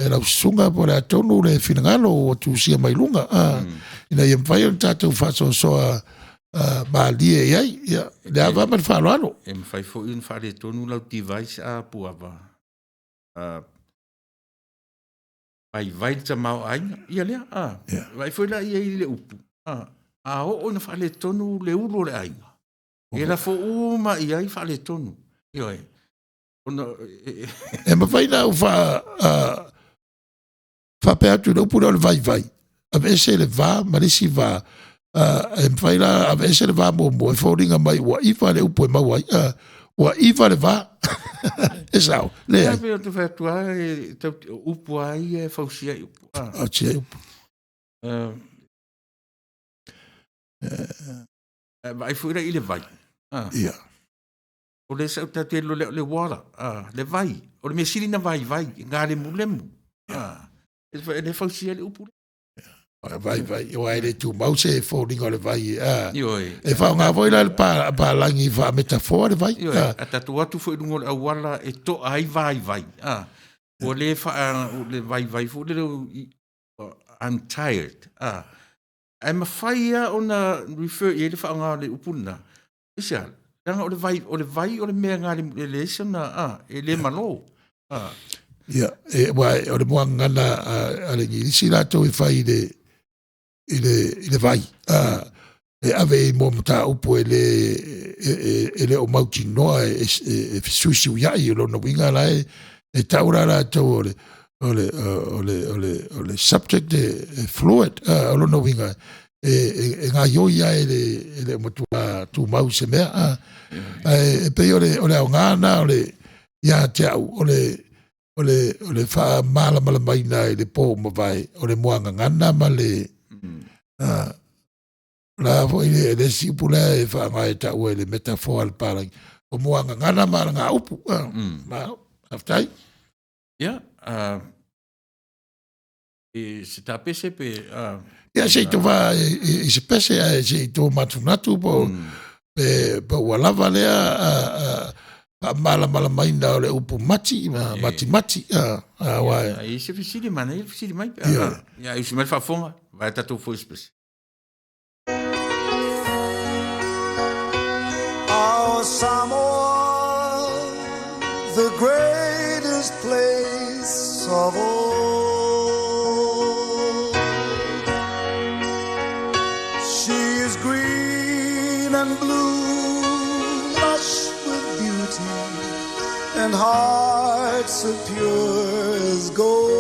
la sunga po le atonu le finangalo o tu sia mai lunga ina ia mfai on tatu faso soa maalie iai ia le ava man fa lalo e mfai fo in fa le tonu lau device a puava vai ta mau ainga ia lea vai foi la ia i le upu o na fa le tonu le ulo le ainga e la fo uma ia i fa le tonu ia ona e ma vai na fa pe atu le upu le vai a vese le va ma le si va e fai la a vese le va mo e fo ringa mai wa i fa le upu e ma wa i fa le va e sao le ai pe tu fa tu ai upu ai e fausia upu tia upu vai foi i le vai ia O le sa ta te le wala, le vai. O le mesiri na vai, ngā le mulemu. Le fausia le upu. Vai, o ai le tu mau se fōringa le vai. Ioi. E whao ngā voila le pālangi wha metafoa le vai. Ioi, a tatu atu fo irungo le awala e to ai vai. O le vai fo le I'm tired. Ai mawhaia o na refer i le wha ngā le upuna. Isa, ranga o le vai o le mea ngā le esa na e le malo. Ia, o le mua ngana ale ngirisi rātou e whai i le vai. E ave i mō mta upo e le o mauti noa e susi uiai o lona winga lai e taura rātou o le subject e fluid o lona winga e ngā ioia e le motua tu mau se mea. E pei o le au ngana o le ia te au o le wha mala mai na i le pō mawai o le moanga ngana ma le la fo i le si pula e wha ngai ta ue le metafoa le parangi o moanga ngana ma ngā upu ma aftai Ia, se tā pese pe ia se i to wā i se pese se i to matunatu pe walava lea mala mai na le upu mati mati wai ai se fisiri mana i fisiri mai ia i se mai whafonga vai tatou fo espesi Our Samoa, the greatest place of all. She is green and blue, lush with beauty, and hearts as pure as gold.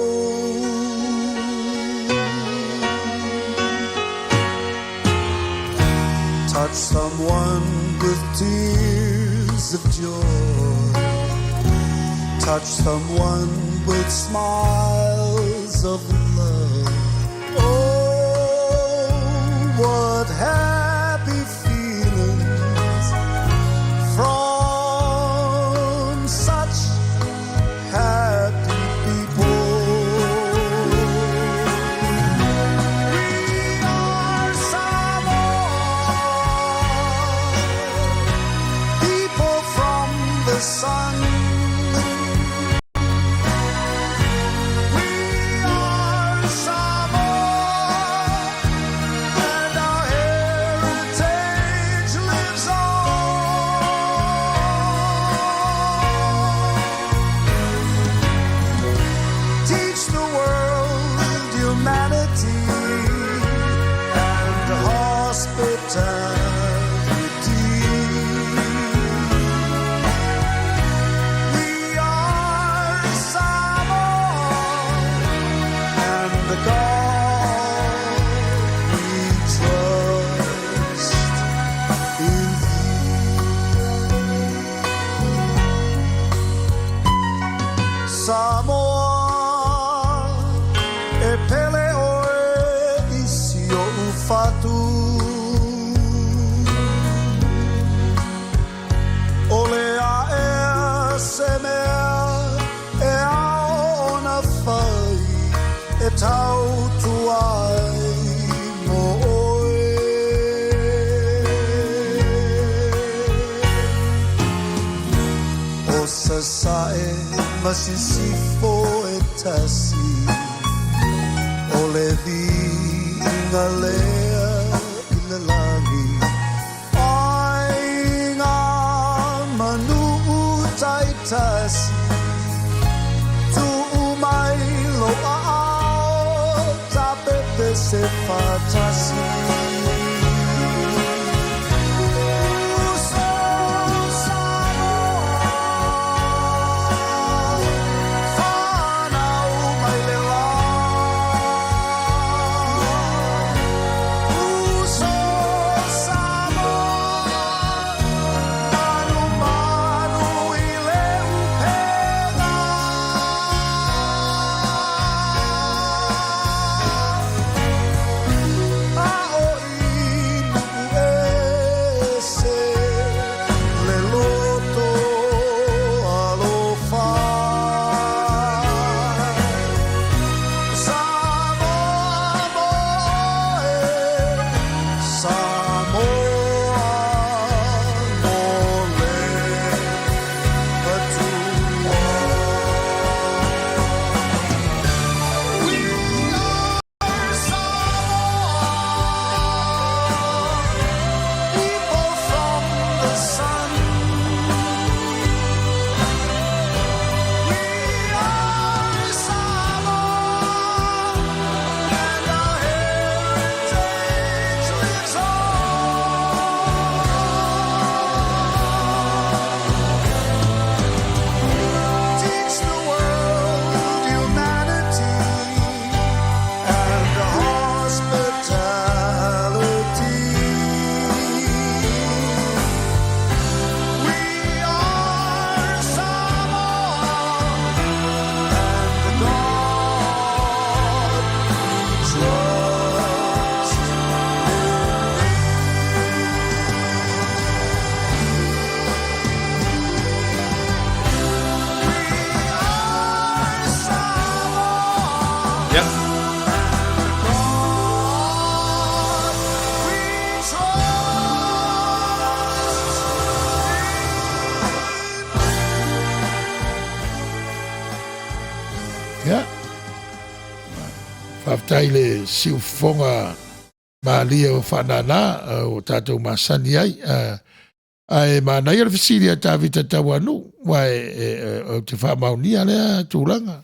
Touch someone with tears of joy. Touch someone with smiles of love. Oh, what happy feelings from such happy people. We are Samoa, people from the sun. We are Samoa, and our heritage lives on. Teach the world humanity and hospitality. We are Samoa, and the God we trust in thee. Samoa e pele oe isi o ufatu. Ole a e se mea e ao na whai e tau tuai mo oe. O sa sae masisifo e tasi o le vinga lea i le lani. Ai ngā manu tai tasi tu mai lo ao ta pepe se fatasi. aftai le siufonga malia o whanana o tātou masani ai. Ai mana ia le fisiri a tāwita tau anu, wai te whamaunia lea tūlanga.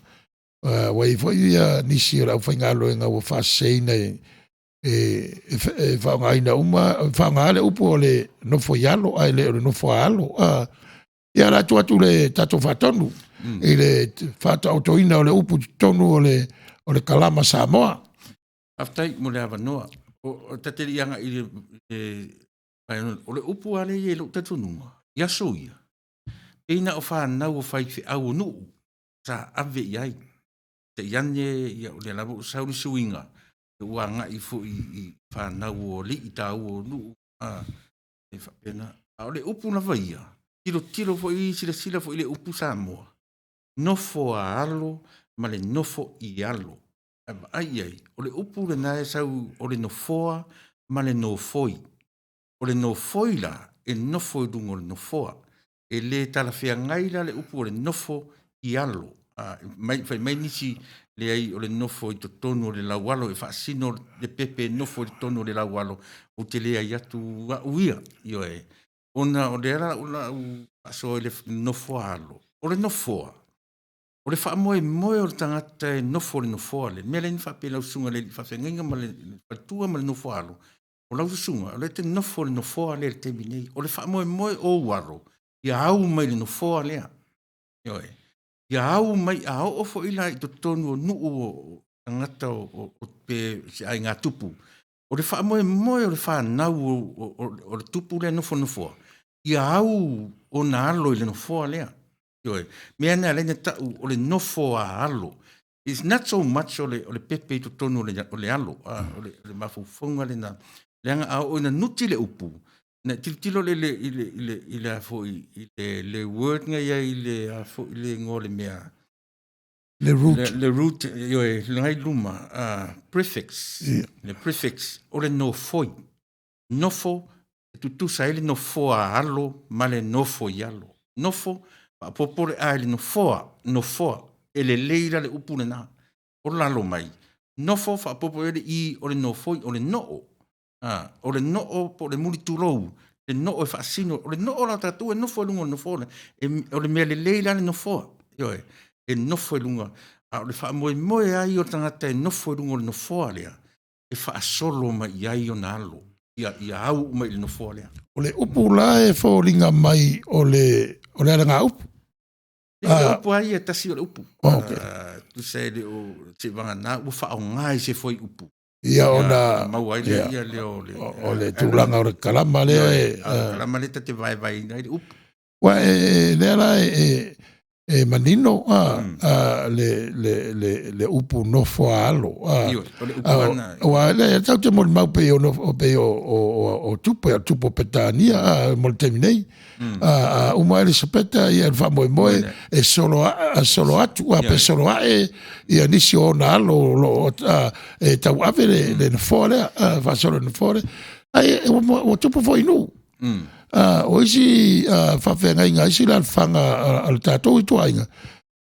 Wai fo ia nisi o lau whaingalo e ngau whaseina whaungaina whaungale upo o le nofo ialo, ai le o le nofo alo. Ia la atu le tato whatonu, i le whata autoina o le upu tonu o le kalama Samoa. Aftai mo le avanoa, o tateri anga i o le upu ale i lo tatununga, ia so ia. Eina o whanau o whai fi au nuu, sa ave iai. Te iane ia o le lava o sauri suinga, e ua ngai fu i whanau o li i tau o nuu, e whapena. O le upu na vaia, tiro fo i sila fo i le upu Samoa. Nofo a alo, ma le nofo i alo. Ai, o le upu le nae sau o le nofoa, ma le nofoi. O le nofoi la, e nofo i dungo le nofoa. E le talawhia ngai la le upu o le nofo i alo. Mai nisi le ai o le nofo i to tonu o le laualo, e whaasino le pepe nofo i tonu o le laualo, o te lea i atu uia, io e. Ona o le ara, ona u aso e le nofo alo. O le nofoa. O le whaamoe moe o le tangata e nofo le nofoa le. Mea le ni whape lau sunga le whawhenga ma le patua ma le nofo alo. O lau sunga, o le te nofo le nofoa le te minei. O le whaamoe moe o waro. Ia au mai le nofoa lea. Ioe. Ia au mai a o ofo ila i to tonu o nuu o tangata o pe se ai ngā tupu. O le whaamoe moe o le whanau o le tupu le nofoa. Ia au o na alo i le nofoa lea. Ioe, mea nea leina tau o le nofo a alo. It's not so much o le pepe i to tonu o le alo, o le mafufonga le na. Le anga au o na nuti le upu. Na tilo le word nga ia i le ngō le mea. Le root. Le root, ioe, le ngai luma, prefix. Le prefix, o le nofoi. Nofo, tutu sa ele nofo a alo, ma le nofo i alo. Nofo, popore a ele nofoa, ele leira le upu le na, o lalo mai. Nofo fa popo ele i o le nofoi, o le noo. O le noo po le muri turou, le noo e fa asino, o le noo la tatu e nofo e lunga o nofo, o le mea le leira le nofoa, ioe, e nofo e lunga, o le fa moe ai o tangata e nofo e lunga o le nofoa lea, e fa asolo mai ai o nalo, ia au mai le nofoa lea. O le upu la e fo ringa mai o le aranga upu. Le upu ai e tasi o le upu. Tu se le o te vanga na ufa o ngai se foi upu. Ia ona... Mau ai le ia le o le... O le tūlanga o le kalama le... Kalama le te vai ngai le upu. Wa le ala e manino le upu nofo a alo. Io, o le upu ana. Wa le tau te mori mau pe o tupo petania mo le teminei. Uma ele sepeta ia fa moe e solo atu pe solo ia nisi o na alo e tau ave le fore fa solo le fore ai o tupo foi nu o isi fa venga inga isi la fanga al tato i tuainga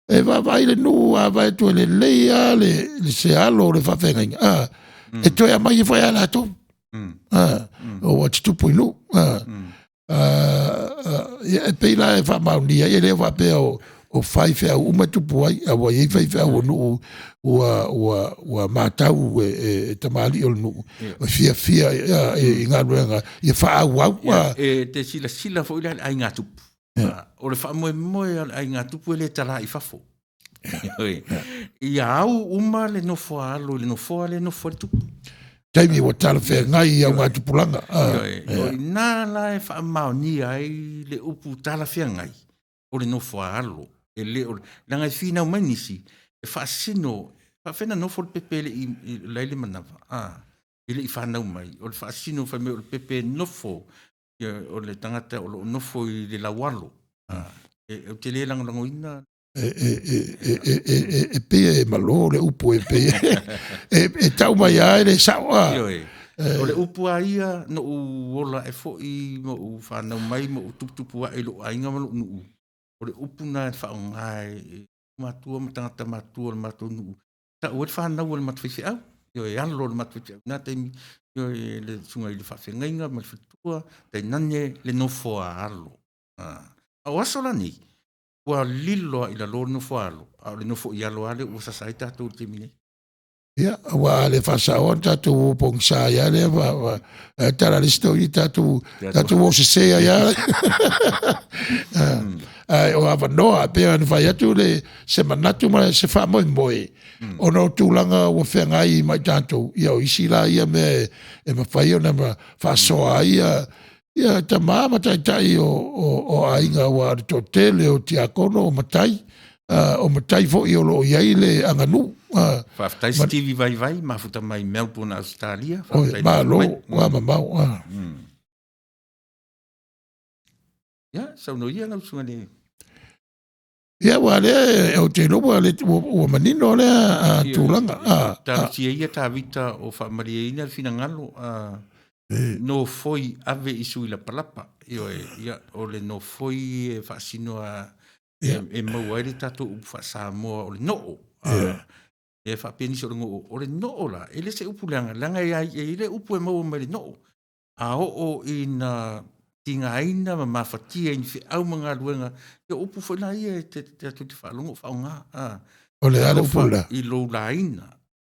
e va vai le nu va tu le leia le se alo le fa venga e tu ia mai foi ala tu o tupo nu e peila e whamaunia, e leo wape o whaiwhea uma tupu ai, a wa i whaiwhea o nuu ua mātau e tamali o nuu, o fia i ngā ruenga, i whaau au. E te sila fo ila ai ngā tupu. O le whaamoe ai ngā tupu e le tala i whafo. I au uma le nofo alo, le nofo le tupu. Taimi wa tala whea ngai au ngā tupulanga. Nā la e whaamau ni ai le upu tala whea ngai. O le nofo alo. E le ngai whina umai nisi. E whaasino. Whawhena nofo le pepe i leile manawa. E le i whanau mai. O le whaasino whaime o le pepe nofo. O le tangata o le nofo i le lawalo. E te le lango ina. E pe malo le upu e pe e tau mai ai le sawa o le upu aia no ola e fo i mo u whanau mai mo u tuputupu a e lo ainga mo nuu o le upu na e whaongai matua matangata matua le matua nuu ta o whanau le matwhisi au. Yo e alo le matwhisi au. Nā teimi, yo e le sunga i le whawhengainga, ma le whatua, te nane le nofo a alo. A o aso la ni, ua liloa i la lo nofo a alo. A le nofo i alo ale, ua sasai tātou te mine. Ia, wa le whasaon tātou pong sa ia le, tara listo i tātou o se sea ia. O awa noa, pēa ni whai atu le se manatu ma se wha moi moi. O no tūlanga o whengai mai tātou. Ia o isi la ia me e ma whai o na ma whasoa ia. Ia ta māma tai o ainga o ar to tele o tiakono o matai. O matai fo i o lo iai le anganu. Whaftai Stevie vai, mafuta mai Melbourne, Australia. Ma lo, wa ma mau. Ia, sau no ia lau sunga le. Ia wa le, o te lobo le o manino le tūlanga. Tāwisia ia tāwita o whaamaria ina fina ngalo. No foi ave isu i la palapa. Ia, o le no foi e whaasino e mauaere tato upu Samoa o le noo. E whapeni so ringo o le noo la. E le se upu langa e le upu e mau mai le noo. A o i na tinga aina ma mawhatia i fi au mga luenga. E upu whaina ia te atu te whalongo whaunga. O le ala upu la. I lo la ina.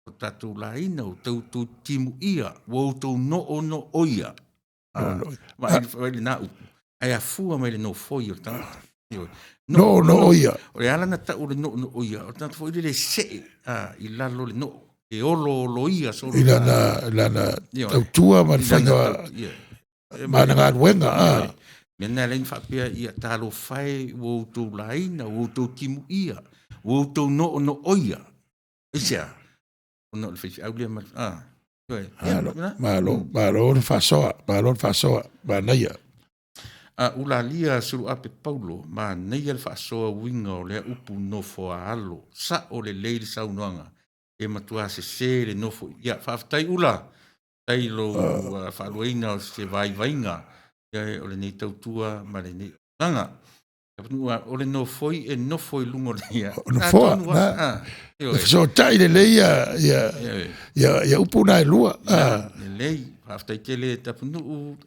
O tatu la ina o tautu timu ia. Wo tau noo no oia. Ma i le na upu. Ai a fua mai le no foi o tangata. No oia. O le ala na tau le no oia. O tanto foi le se i lalo le no. E olo ia. I lana tautua man whainga. Mana ngā ruenga. Mena lein whapea ia talo whai wo tau laina, wo tau kimu ia. Wo tau no oia. Isia. O no le whaifi au lea mara. Malo le whasoa. Manaia. Ula lia suru ape Paulo, ma neia le whaasoa winga o lea upu nofo a alo, sa o le leili saunoanga, e matua se le nofo, ia whaafatai ula, tai lo whaaluaina o se vainga, ia o le nei tautua, ma le nei nanga, o le nofoi e nofoi lungo lea. Nofoa, na, so tai le leia, ia upu na e lua. Le lei, whaafatai tele tapunu,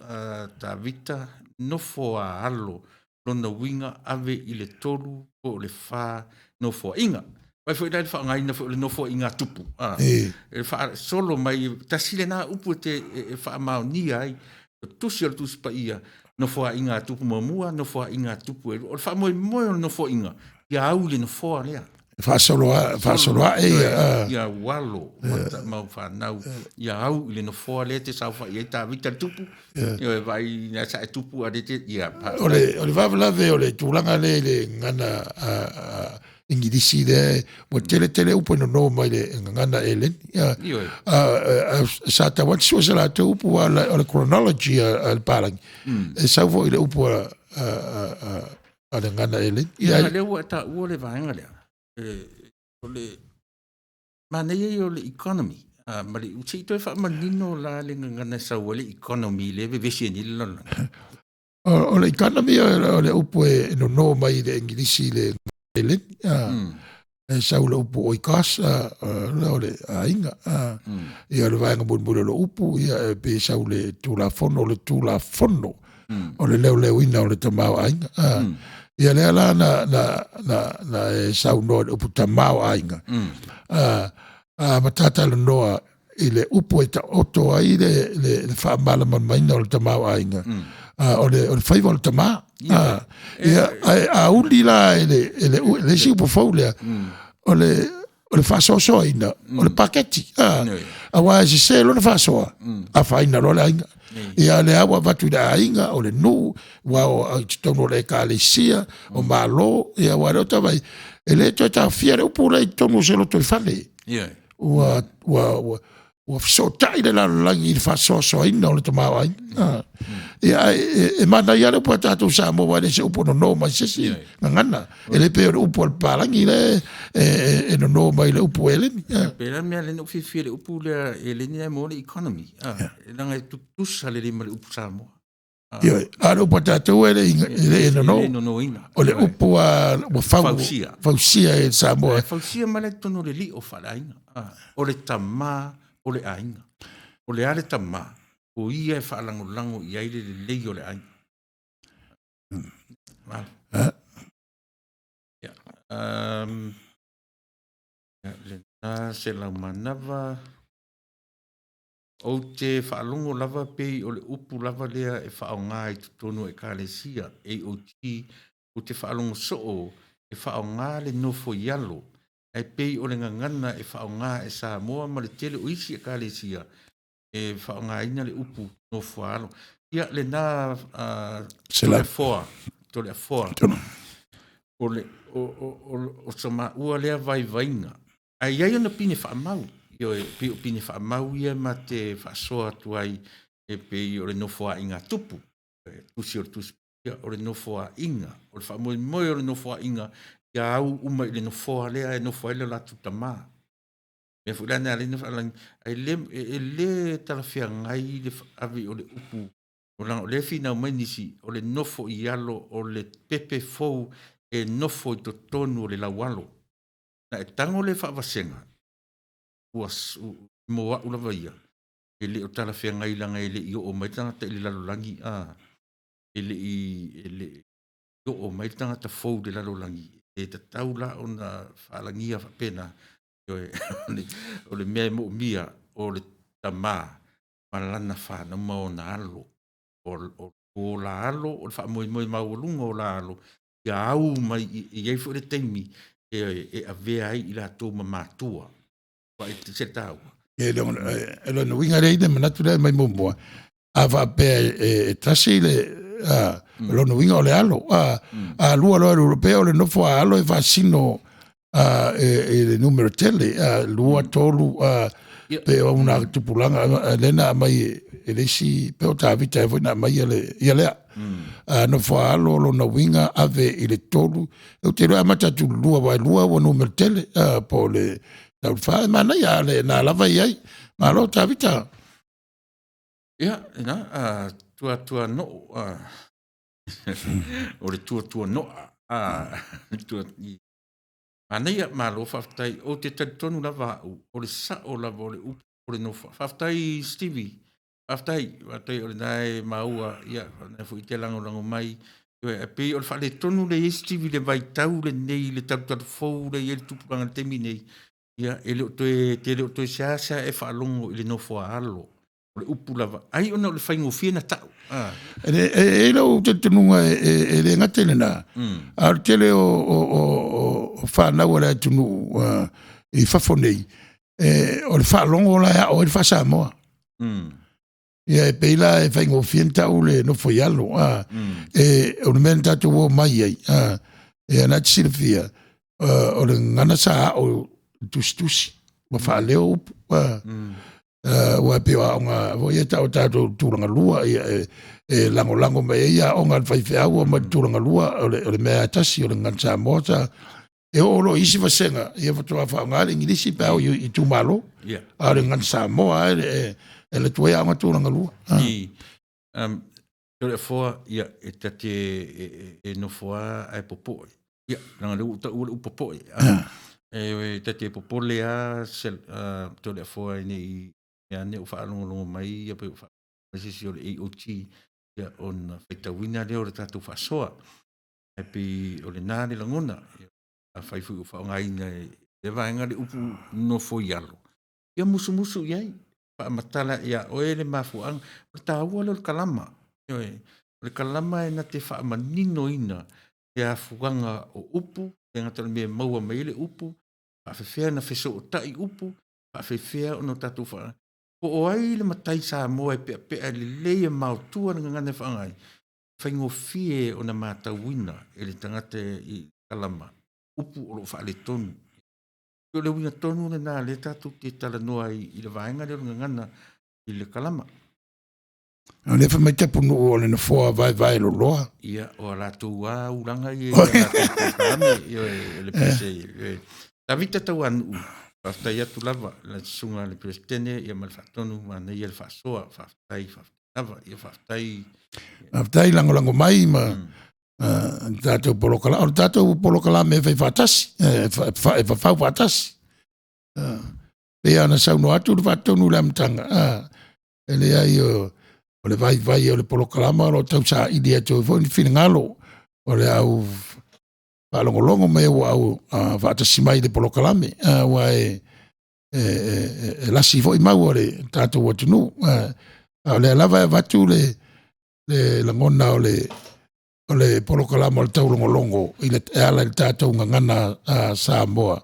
ta vita, nofo a alo, lona winga ave i le tolu o le wha nofo inga. Vai foi dai fa ngai le nofo inga tupu. E fa solo mai tasile na upu te fa mauni ai. Tusi al tusi pa ia nofo inga tupu mamua, nofo inga tupu. O fa moi nofo inga. Ia au le nofo lea. Fa solo ia walo mau fa nau ia au le no fo le te sa fa ia ta vita tupu ia vai na sa tupu a te ia ole va lave ole tulanga le ngana ingidisi de mo tele upo no mai le ngana elen sa ta wat so la te upo ala chronology al palang e sa vo ile upo ala ngana elen ia le wa ta ole va ngale ole mana ye ole economy mari uchi to fa manino la le ngana sa ole economy le ve ni lon ole economy ole upo no mai de ingilisi le ele sa ole upo o ikasa ole ainga ia le vanga bulo lo upo ia pe sa ole tula fono ole le ina ole tamau ainga ia le ala na e saunoa le upu tamau ainga. Matata le noa i le upu e ta oto ai le whaamala maina o le tamau ainga. O le whaiva o le tamau. Ia a uli la le si upu faulea o le whasosoa ina, o le paketi. A wā e se lo le whasoa. A whaina lo le ainga. Ia le awa watu da ainga o le nu wa o tono le kalesia o malo ia wa rota vai ele to ta fiere upu le tono se lo to fale wa so tai de la langi fa so ina le to mai ia e mana ia le pota to sa mo wa se upu no mai se ngana ele pe upu al palangi le e no mai le upu ele pera me le no fi le upu le ele ni mo le economy langa tu sale le upu sa mo Ia, aro pa tātou ele no ina. o le upu a fausia e Samoa. Fausia ma le tono le li o whalainga. O le tamā, o le ainga. O le ale tamā. O ia e whaalango i aile le lei o le ainga. Le nā se lau manawa. O te whaalongo lava pei o le upu lava lea e whaonga i tutono e kālesia. E o te whaalongo soo e whaonga le nofo ialo. E pei o le ngangana e whaonga e Samoa ma le tele o isi e kālesia. E whaonga ina le upu nofo alo. Ia le nā tole foa. O sama ua lea vai vainga. Ai ai ona pine whaamau. Io e pine whaamau ia ma te whaasoa tuai e pei o le nofo a inga tupu. Tusi o tusi o le nofo a inga. O le whaamoi moi o le nofo a inga. Ia au uma i le nofo a lea e nofo a ele la tutama. Mea fulana alina whaalang. Ai le talawhia ngai le avi o le upu. O le fina mai nisi o le nofo i alo o le pepe fou e nofo i to tonu o le lawalo. Na e tango le whaawasenga. Mo wa ula vaia. Ele o tala whea ngai langa ele i o mai tangata ili lalolangi. Ele i o mai tangata fou le lalolangi. E ta taula o na whaalangia whapena. O le mea mo mia o le tamā. Malana whana mao na alo. O la alo, o le whaamoe maulunga o la alo. Ia au mai i eifu le teimi. E a vea ai i la tō mamātua. Wa i te se tau. E lo no winga reide manatu le mai momoa. A va pe e tasi le lo no winga o le alo. A lua lo europeo le nofo a alo e va sino e le numero tele. Lua tolu pe o una tupulanga lena mai e lesi pe o tavita e voi na mai ia lea. Nofo a alo lo no winga ave i le tolu. E te roa matatu lua wa lua o numero tele po le tau whae mana ia le nā lava iai. Ma lo tavita. Ia, tua no. O le tua no. Ana ia malo whaftai o te tonu lava o le sao lava o le upu o le nofa. Whaftai Stevie. Whaftai o le nae maua ia. Nai fu i te lango mai. E pei o le whale tonu le Stevie le vai tau le nei le tau fou le ele tupuranga le temi nei. Ia, e leo toe seasa e whaalongo i le nofo a alo. O le upu lava. Ai ona o le whaingo whiena tau. E lau te tununga e le ngatele nā. Ar tele o whanau ala tunu i whafonei. O le whaalongo la o le whasamoa. Ia e peila e whaingo whiena tau le nofo i alo. O le mena tatu o mai ai. E anati silafia. O le ngana sa o tusi. Wa whaaleo upu. Wa pe wa nga wo ia tau tatu turanga lua e lango mai ia o nga fai au ma turanga lua o le mea tasi o le ngansa mota e o lo isi vasenga ia fa toa fa nga le ngilisi pa o i tu malo a le ngansa moa e le tuea nga turanga lua le foa ia e tate e no foa ai popo ia nga le popo e tate popo le a to le foa ni ia ne o whaalongo mai ia pe whaasisi o le AOT ia on whaitawina leo le tātou whaasoa e pi o le nāne langona a whaifu o whaongaina e vaenga le upu no fo ialo ia musu iai whaamatala ia o ele mafuang o le tāua le kalama o le kalama e na te whaamanino ina e a fuanga o upu e ngatala mea maua mai le upu whaafewhea na wheso o tai upu whaafewhea o no tātou whaanga o ai le matai Samoa e pe le leia mautua nga ngane whangai. Whaingo fie o na mātauina e le tangate i kalama. Upu o lo whaale tonu. O le winga tonu le nā le tātou te tala noa i le vaenga le nga ngana i le kalama. O le whamai tapunu o le na fua vai lo loa. Ia o la tua uranga i le pese. Ta vita tau anu. Whaftai atu lava, la sunga le presidente, ia mal whatonu, ma nei el whasoa, whaftai, Ava, ia whaftai. Aftai lango mai ma tātou polokala. O tātou polokala me whai whatasi. E whau whatasi. Pea ana sauno atu le whatonu le amtanga. E le ai o le vai o le polokalama o tau sa idi atu fo ni fina ngalo. O le au whalongolongo me o au whatasi mai le polokalame. Wa e lasi fo i mau o le tātou watunu. O le alava e watu le langona o le polokalama o le taulogologo i le ala le tātou ngangana Samoa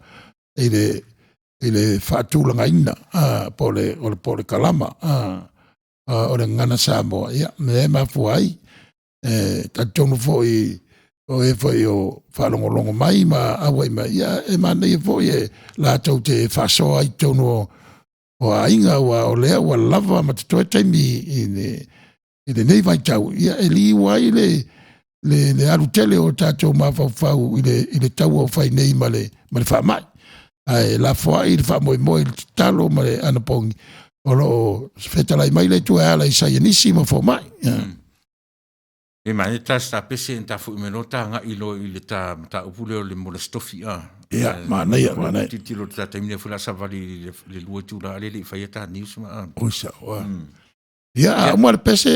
i le whaatūlangaina po le kalama o le ngana Samoa. Ia, me mafua ai tatonu fo i o e fo i o whalongolongo mai ma awai mai. Ia, e mana i fo i la tau te whasoa ai tonu o a inga o lea o lava ma te toe taimi i le nei vai tau. Ia, e li wai le alu tele o tātou mawhau i le tau o whai nei ma le whamai. Ai la fo i le whamoe le talo ma le anapongi. O lo whetalai mai le tua ala i saianisi ma fo mai. E mai ta sta pese ta fu menota nga ilo i le ta upule o le molestofi a. Ia, mana ia, mana. Titilo ta taimine fu la savali le lua tu la le faieta news ma. Oisa, wa. Ia, mo le pese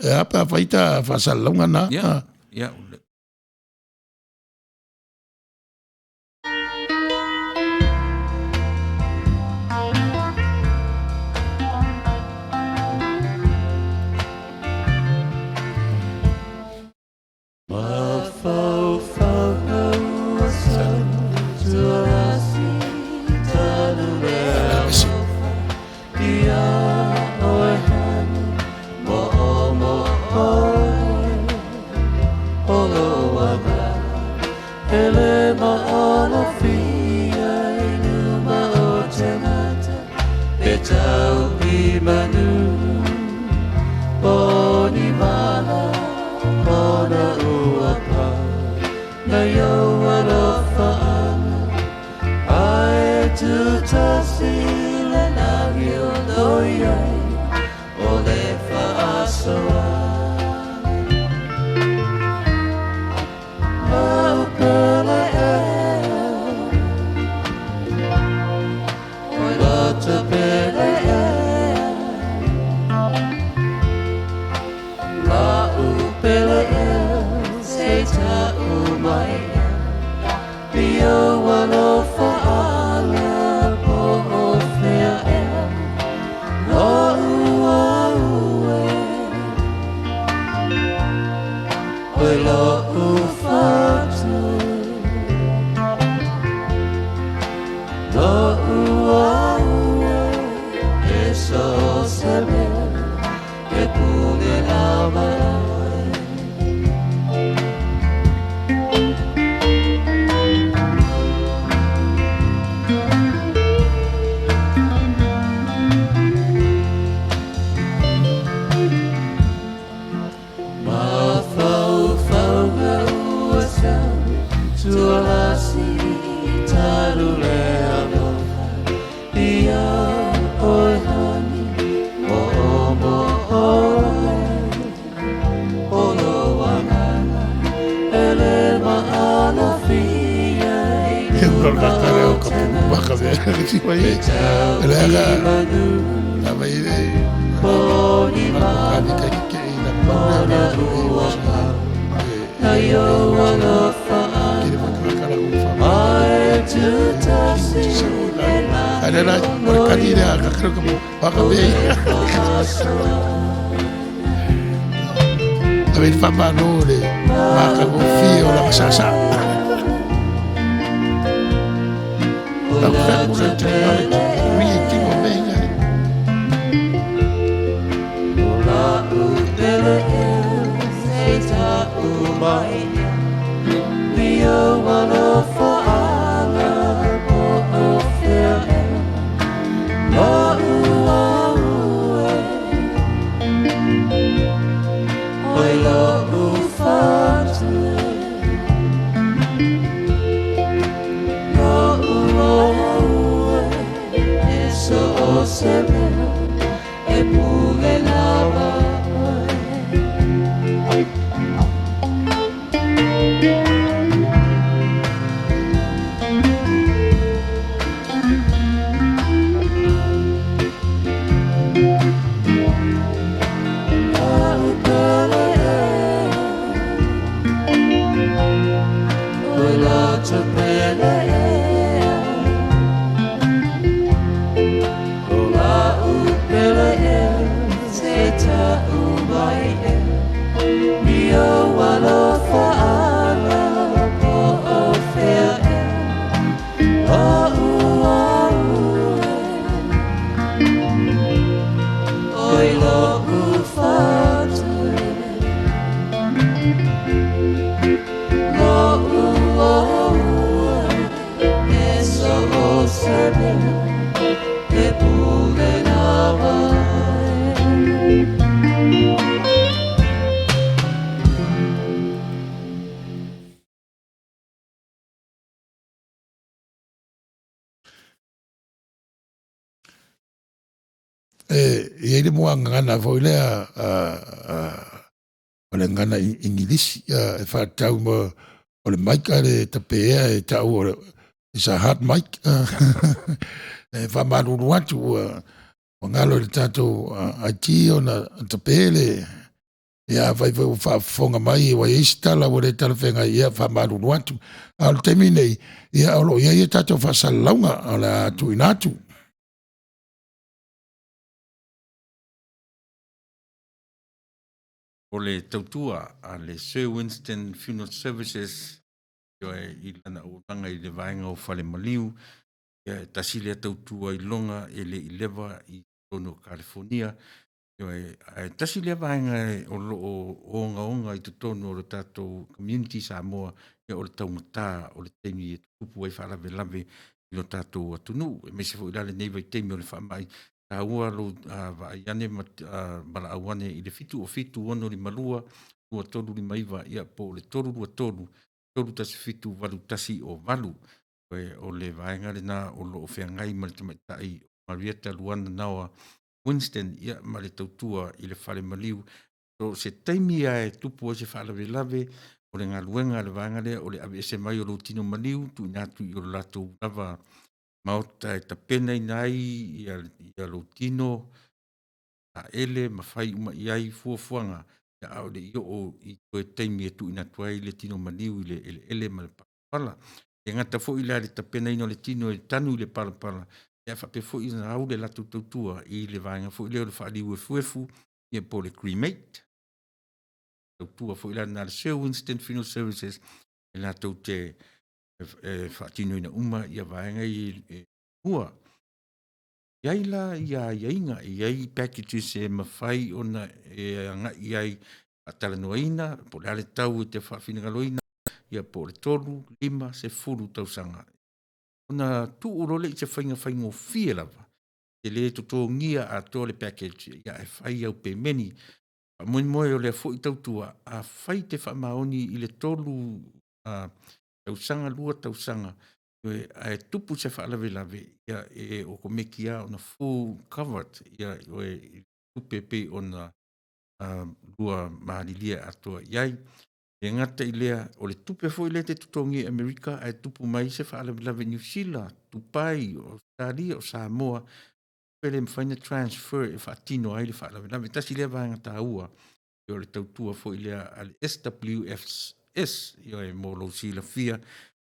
e apa faita fasalonga na. Ia, ia. So se ve e pure la Ia le mua ngana fo lea o le ngana ingilisi e whaatau mo o le maika le tapea e tau o le isa hard mic e whamaruru atu o ngalo le tātou IT o na tapea le ia vai whaafonga mai wa istala o le talawhenga ia whamaruru atu a le temi nei ia olo ia tātou whasalaunga a le atu inatu. O le tautua a le Sir Winston Funeral Services yo i lana o langa i le vaenga o Whale Maliu ia tasile tautua i longa e le i lewa i tono California yo tasile vaenga o onga i tono o le tātou community Samoa ia o le taumata o le teimi e tupu ai whaalawe lawe i lo tātou atunu e me se fo ilale nei vai teimi o le whaamai a ua lo va iane bala awane i le fitu o fitu ono li malua ua tolu li maiva ia po le tolu ua tolu tasi fitu valu tasi o valu o le vaenga le na o lo ofeangai ma le tamaitai Marietta Luana Naua Winston ia ma le tautua i le Whale Maliu so se taimi e tupu o se whaalawe lave o le ngaluenga le vaenga le o le avese mai o lo tino Maliu tu inatu i o le lato lava Mauta e tapena i nai ia lo tino a ele mawhai uma i ai fuafuanga ia au le io o i koe teimi e tu ina tuai le tino maniu i le ele ma le palapala. E ngata fo i le tapena ino le tino e tanu i le palapala. Ia whape fo i na au le latu tautua i le vaenga fo i leo le whaaliu e fuefu ia po le cremate. Tautua fo i le na le Sir Winston Funeral Services e la tau te whaatino ina uma ia vaenga i hua. Iai la ia inga, iai packages e mawhai ona e anga iai a talanoaina, po le ale tau e te whawhinagaloina, ia po le tolu, 5, se furu tausanga. Ona tu urole i te whainga fie lava, te le to ngia a to le package, ia e whai au pe meni, a moe o le fo i tautua, a whai te whamaoni i le tolu tausanga, lua tausanga, e tupu se whaalawe lawe, ia e o komekia ona full covered, ia e tupepe ona lua mahalilia atoa iai. E ngata i lea, o le tupe fo i le te tutongi Amerika, e tupu mai se whaalawe lawe New Zealand, Tupai, Australia, o Samoa, pele mwhaina transfer e whaatino ai le whaalawe lawe. Tasi lea vahanga tā ua, i o le tautua fo i lea ale SWFS, ia e molo sila fia,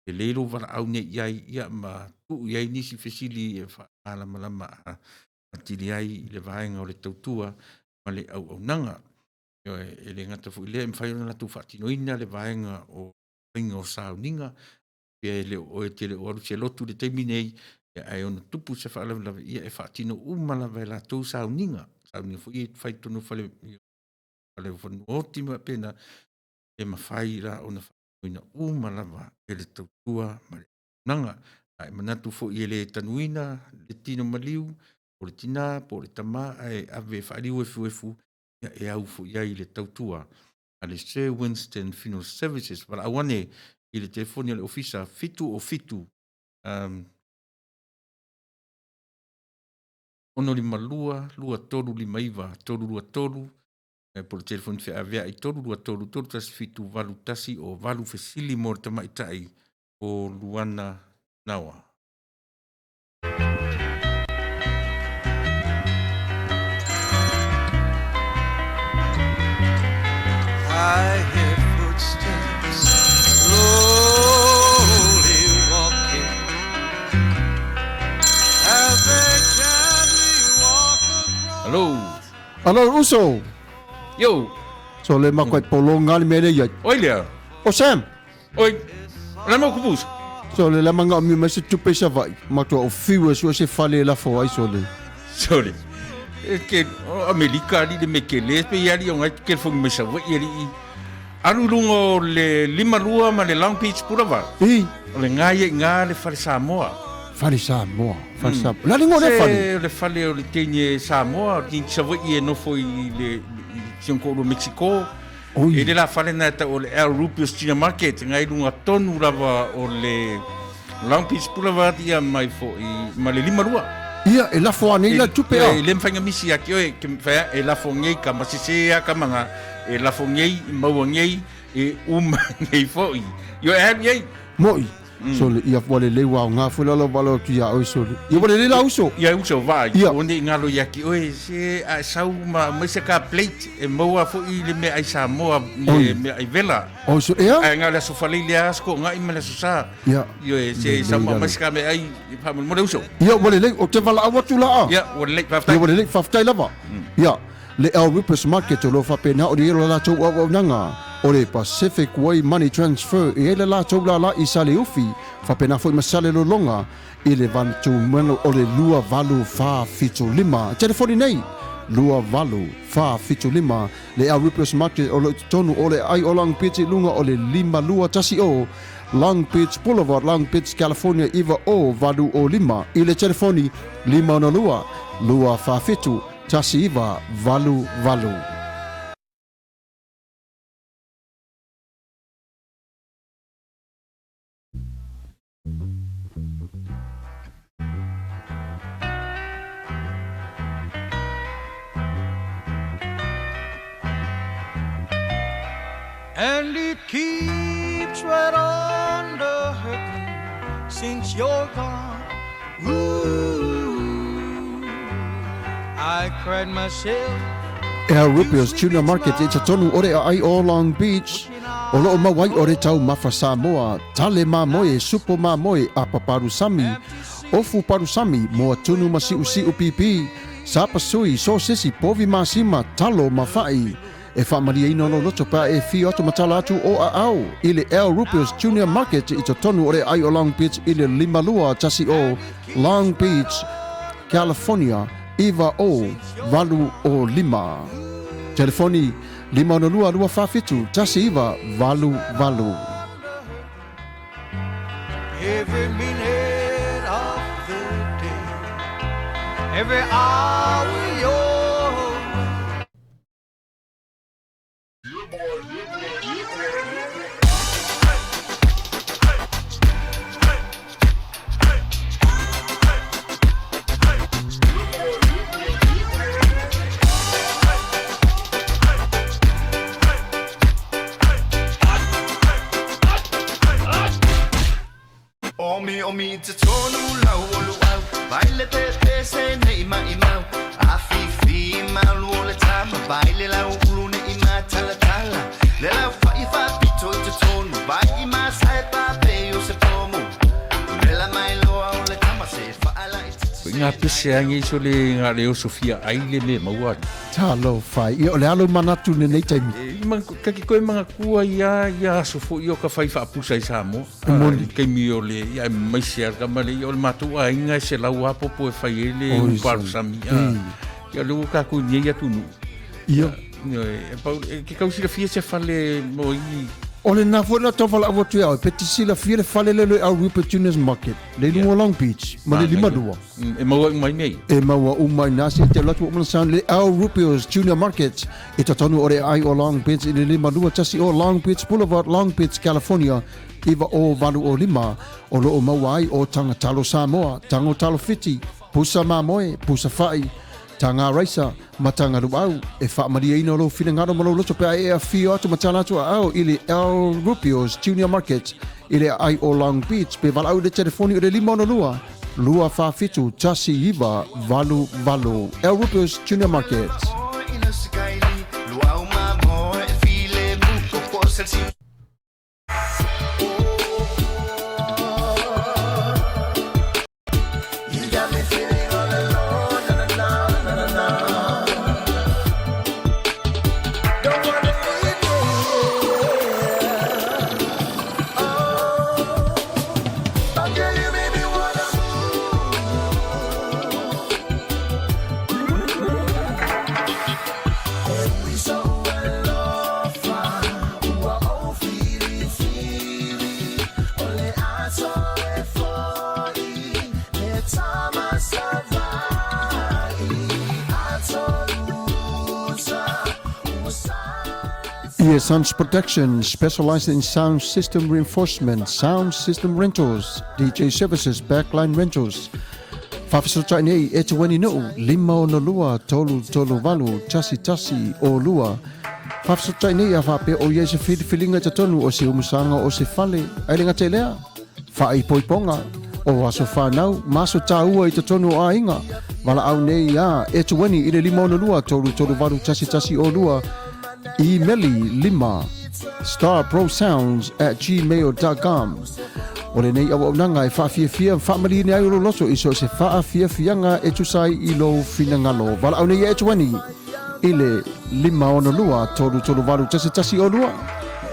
e leilo wala au ne iai ia ma tuu iai nisi fesili e whaalama a tili ai le vaenga o le tautua ma le au nanga. E le ngata fu ile mwhaiona latu whaatinoina le vaenga o whainga o sauninga e le o e tele o aru se lotu le teiminei e ai ona tupu se whaalawe ia e whaatino umalawe la tau sauninga. Sauninga fu i whaitono whale whanu otima pena e mawhai la ona ina umalawa e le tautua ma le nanga. Ai manatu fo i le tanuina, le tino maliu, o le tina, po le tama, ai ave whaariu e fuefu, e au fo i le tautua. A le Sir Winston Funeral Services, wala awane i le telefoni le ofisa, fitu o fitu. Ono li malua, lua tolu li maiva, tolu lua tolu, po le telefoni fe avea i tolu lua tolu, tolu tasi fitu valu tasi o valu fesili mo le tamaitai o Luana Naua. I hear footsteps slowly walking as they gently walk across. Hello. Hello, Uso. Yo. So le makwai polonga le mele ya. Oi lea. O Sam. Oi. Lama kupus. So le lamanga mi mese tupe sa vai. Mato o fiwe so se fale la fo ai so le. Sorry. Ke Amerika li de mekele pe yali on ai ke fo me sa wa yali. Aru lungo le lima lua ma le Long Beach pura. E Le nga le fale Samoa. fale Samoa. Fale Samoa. La lingo le fale. Le fale o le tenye Samoa, ki sa wa ye no fo i le Sionco do Mexico. E le la fale na ta o le El Rupios China Market ngai lunga tonu lava o le Long Beach pura ia mai fo i ma le lima lua. Ia, e lafo anei la tupe a. E le mwhainga misi aki oe, ke mwhaya e lafo ngei ka masisea ka mga, e lafo ngei, maua ngei, e ngei foi. Yo e hali ei. Moi. So le ia wale le wa nga fu lo balo tu ya o so. Ia wale le la uso. Ia uso vai. Ia. Onde ngalo yaki oe se a sau ma se ka plate e maua foi le me ai Samoa me ai vela. O so ia. Ai ngala so fali le asko ngai me le susa. Ia. Yo e se Samoa ma se ka me ai pa mo le uso. Ia wale le o te vala awa tu la a. Ia wale le pa Ia wale le faftai lava. Ia. Le El Rupus Market o lo fa pena o le la tau o nanga. O le Pacific Way Money Transfer e le la tau la i sale ufi fa pena foi masale lo longa i le vantu meno o le lua valu fa fitu lima telefoni nei lua valu fa fitu lima le El Rupus Market o le tonu o le ai o Long Beach lunga o le lima lua tasi o Long Beach Boulevard, Long Beach, California, iwa o valu o lima i le telefoni lima ona lua fa fitu tasi iwa valu. And it keeps right on the hurting since you're gone. Ooh, I cried myself. El Rupus Tuna Market e tonu ore ai o Long Beach. O loo mawai ore tau mafa Samoa, tale mamoe, supo mamoe a paparusami, ofu parusami, moa tunu masi usi upipi, sapasui, sosisi, povi masima, talo mafai. E whamaria ino no loto pa e fi oto matala atu o a au. Ile El Rupus Junior Market i tonu ore ai o Long Beach ile limalua tasi o Long Beach, California, iwa o valu o lima. Telefoni lima ona lua fafitu tasi iwa valu. Every minute of the day, every hour you're Omi te tonu lau olu au Baile te se ne ima imau Afifi malu o le tama Baile lau ulu ne ima tala Le lau whaifa pito te tonu Bai ima sae pape o se pomu Le la mai loa o le tama Se whaala i te Ngā pese angi so le ngā leo Sofia aile me maua. Talo fai, i o le alo manatu ne nei taimi. Kaki koe mga kua ia sofo i o ka whai whaapusa i Samoa. Kei mi o le, ia maisi arka male, i o le matua inga se lau apopo e whai ele uparu sami. Ia leo kako ni ia tunu. Ia. Ke kausi la fia se whale mo i. O le nā fwena tau whala awa tui au, peti sila fia le whale lelo au Rupert Juniors Market. Le lunga Long Beach, ma le lima dua. E maua umai nei. E maua umai nasi, te latu o mana sound, le au Rupert Junior Market. E tatonu ore ai o Long Beach, le lima dua tasi o Long Beach Boulevard, Long Beach, California. Iwa o valu o lima, o loo maua ai o tanga talo Samoa, tango talo fiti, pusa mamoe, pusa fai. Tanga raisa, matanga ruau, e whaamaria ino lo whingaro malo loto pea e a whio atu matana atu au ili El Rupio's Junior Market, ili ai o Long Beach, pe walau de telefoni o de lima ono lua whawhitu, tasi iwa, valu. El Rupio's Junior Market. Sons Protection, specialized in sound system reinforcement, sound system rentals, DJ services, backline rentals. Whawhisotai nei e te wani nuu, lima o na lua, tolu valu, tasi o lua. Whawhisotai nei a whape o iei se whiliwhilinga te tonu o se umusanga o se whale, ailinga te lea. Whaai poiponga, o aso whanau, maso tā ua i te tonu a inga. Wala au nei a e te wani i le lima o na lua, tolu valu, tasi o lua. Emaili lima, starprosounds@gmail.com. O le nei awa unanga e whaafia, whaamali ni ai ulo loso iso se whaafia e tusai i lo finangalo. Wala au nei e tuani i le lima ono lua, tolu valu, tasi o lua.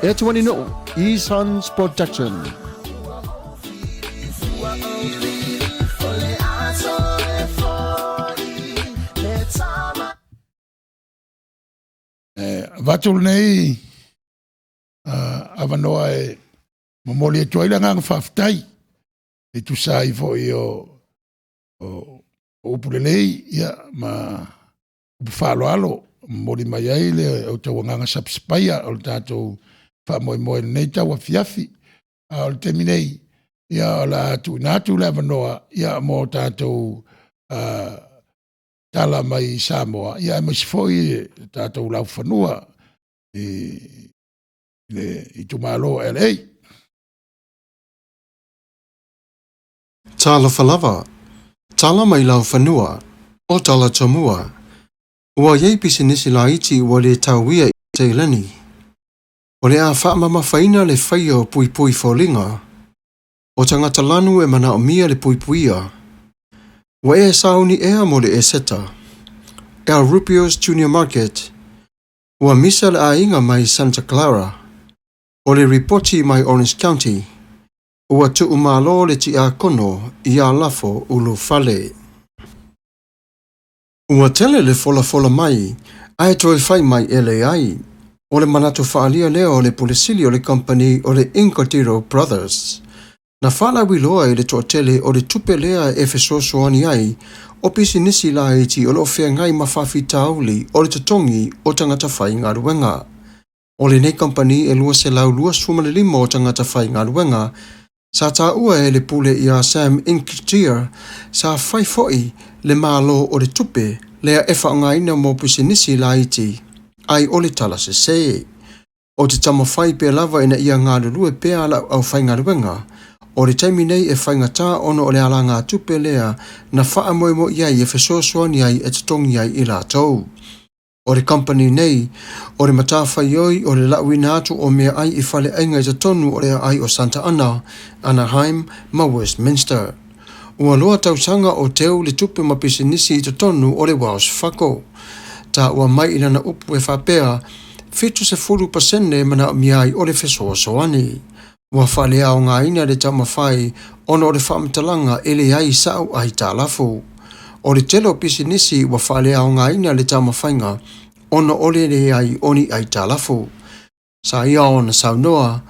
E tuani no, E-Sons Protection. Vatul nei avanoa e mamoli e tuaila ngang whaftai e tu sai fo i o upulelei ia ma upawhalo mori mai ai le o tau nganga sapspaya o tātou whamoe nei tau a fiafi o te minei ia o la tu natu le avanoa ia mo tātou tala mai Samoa ia mai sifoi tātou lau whanua i tumalo LA. Tala whalava, tala mai lau whanua, o tala tomua. Ua iei pisi nisi la iti ua le tauia i te lani. O le a whaamama whaina le whaia o pui wholinga. O tangata lanu e mana o mia le puipuia. Ua e sauni ea mo le e seta. El Rupios Junior Market. Ua misa le a inga mai Santa Clara. O le ripoti mai Orange County. Ua tu umalo le ti a kono i a lafo ulu fale. Ua tele le fola mai, ai toi fai mai ele ai. O le manato whaalia leo o le polisili o le company o le Incotiro Brothers. Na whala wiloa i le toa tele o le tupe lea e fesosoani ai, o pisi nisi la iti o lo fea ngai mawhawhi tauli o le tatongi o tangata whai ngā ruenga. O le nei company e lua se lau lua sumale lima o tangata whai ngā ruenga, sa tā ua e le pule i a Sam Inkitir, sa whai foi le malo o le tupe, lea e whaongaina mo pisi nisi la iti, ai o le tala se se. O te tama whai pe lava ina ia ngā lulue pe ala au whai ngā ruenga, o le taimi nei e whaingatā ono o le ala ngā tupe lea na wha moe mo iai e whesosoani ai e tatongi ai i la tau. O le company nei, o le matawhai oi o le lauina atu o mea ai i whale ainga i tatonu o le ai o Santa Ana, Anaheim, ma Westminster. Ua loa tausanga o teu le tupe mapisi nisi i tatonu o le Welsh Whako. Ta ua mai ina na upu e whapea, 50% mana mea ai o le whesosoani. Ua whale au ngā ina le tamawhai ono o le whaamatalanga ele ai sao ai tā lafu. O le telo pisi nisi ua whale au ngā ina le tamawhainga ono o le ai oni ai tā lafu. Sa ia o na saunoa,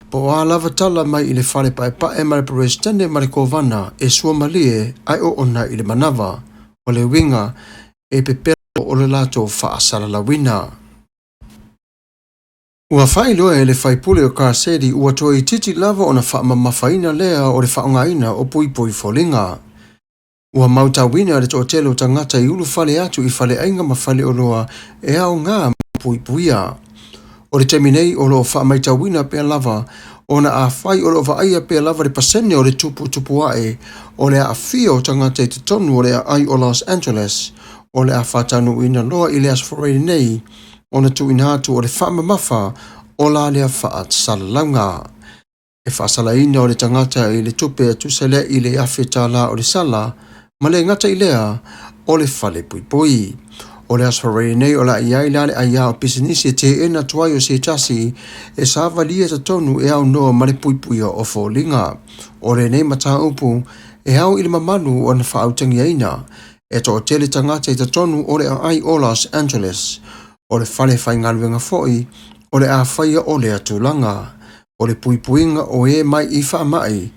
po a lava tala mai i le whale pae ma le presidente ma le kovana e sua malie ai o ona i le manawa o le winga e pepero o le lato whaasala la wina. Ua whai loa e le whaipule o Karsedi ua toi titi lava o na whaamamawhaina lea o le whaongaina o pui wholinga. Ua mautawina le tōtelo tangata i ulu whale atu i whale ainga ma whale o loa e au ngā puipuia. O le teminei o lo whaamaitawina pia lava o na a whai o lo vaaia pia lava le pasene o le tupu ae o le a whio tangata i te tonu o le a ai o Los Angeles o le a whatanu ina loa i le asforei nei o na tuina atu o le whaamamafa o la lea whaat salalaunga. E whaasalaina o le tangata i le tupe atusele i le awhetala o le sala ma le ngata i lea o le whale puipui. O le asfarei nei o la iai lale aia o pisinisi te ena tuai o se tasi e sawa lia ta tonu e au noa ma le puipui o wholinga. O le nei mata upu e au ili mamanu o na whaautangi aina e to o tele tangata i ta tonu o le ai o Los Angeles. O le whale whaingaluenga foi o le a whaia o le atulanga. O le puipuinga o e mai i wha mai.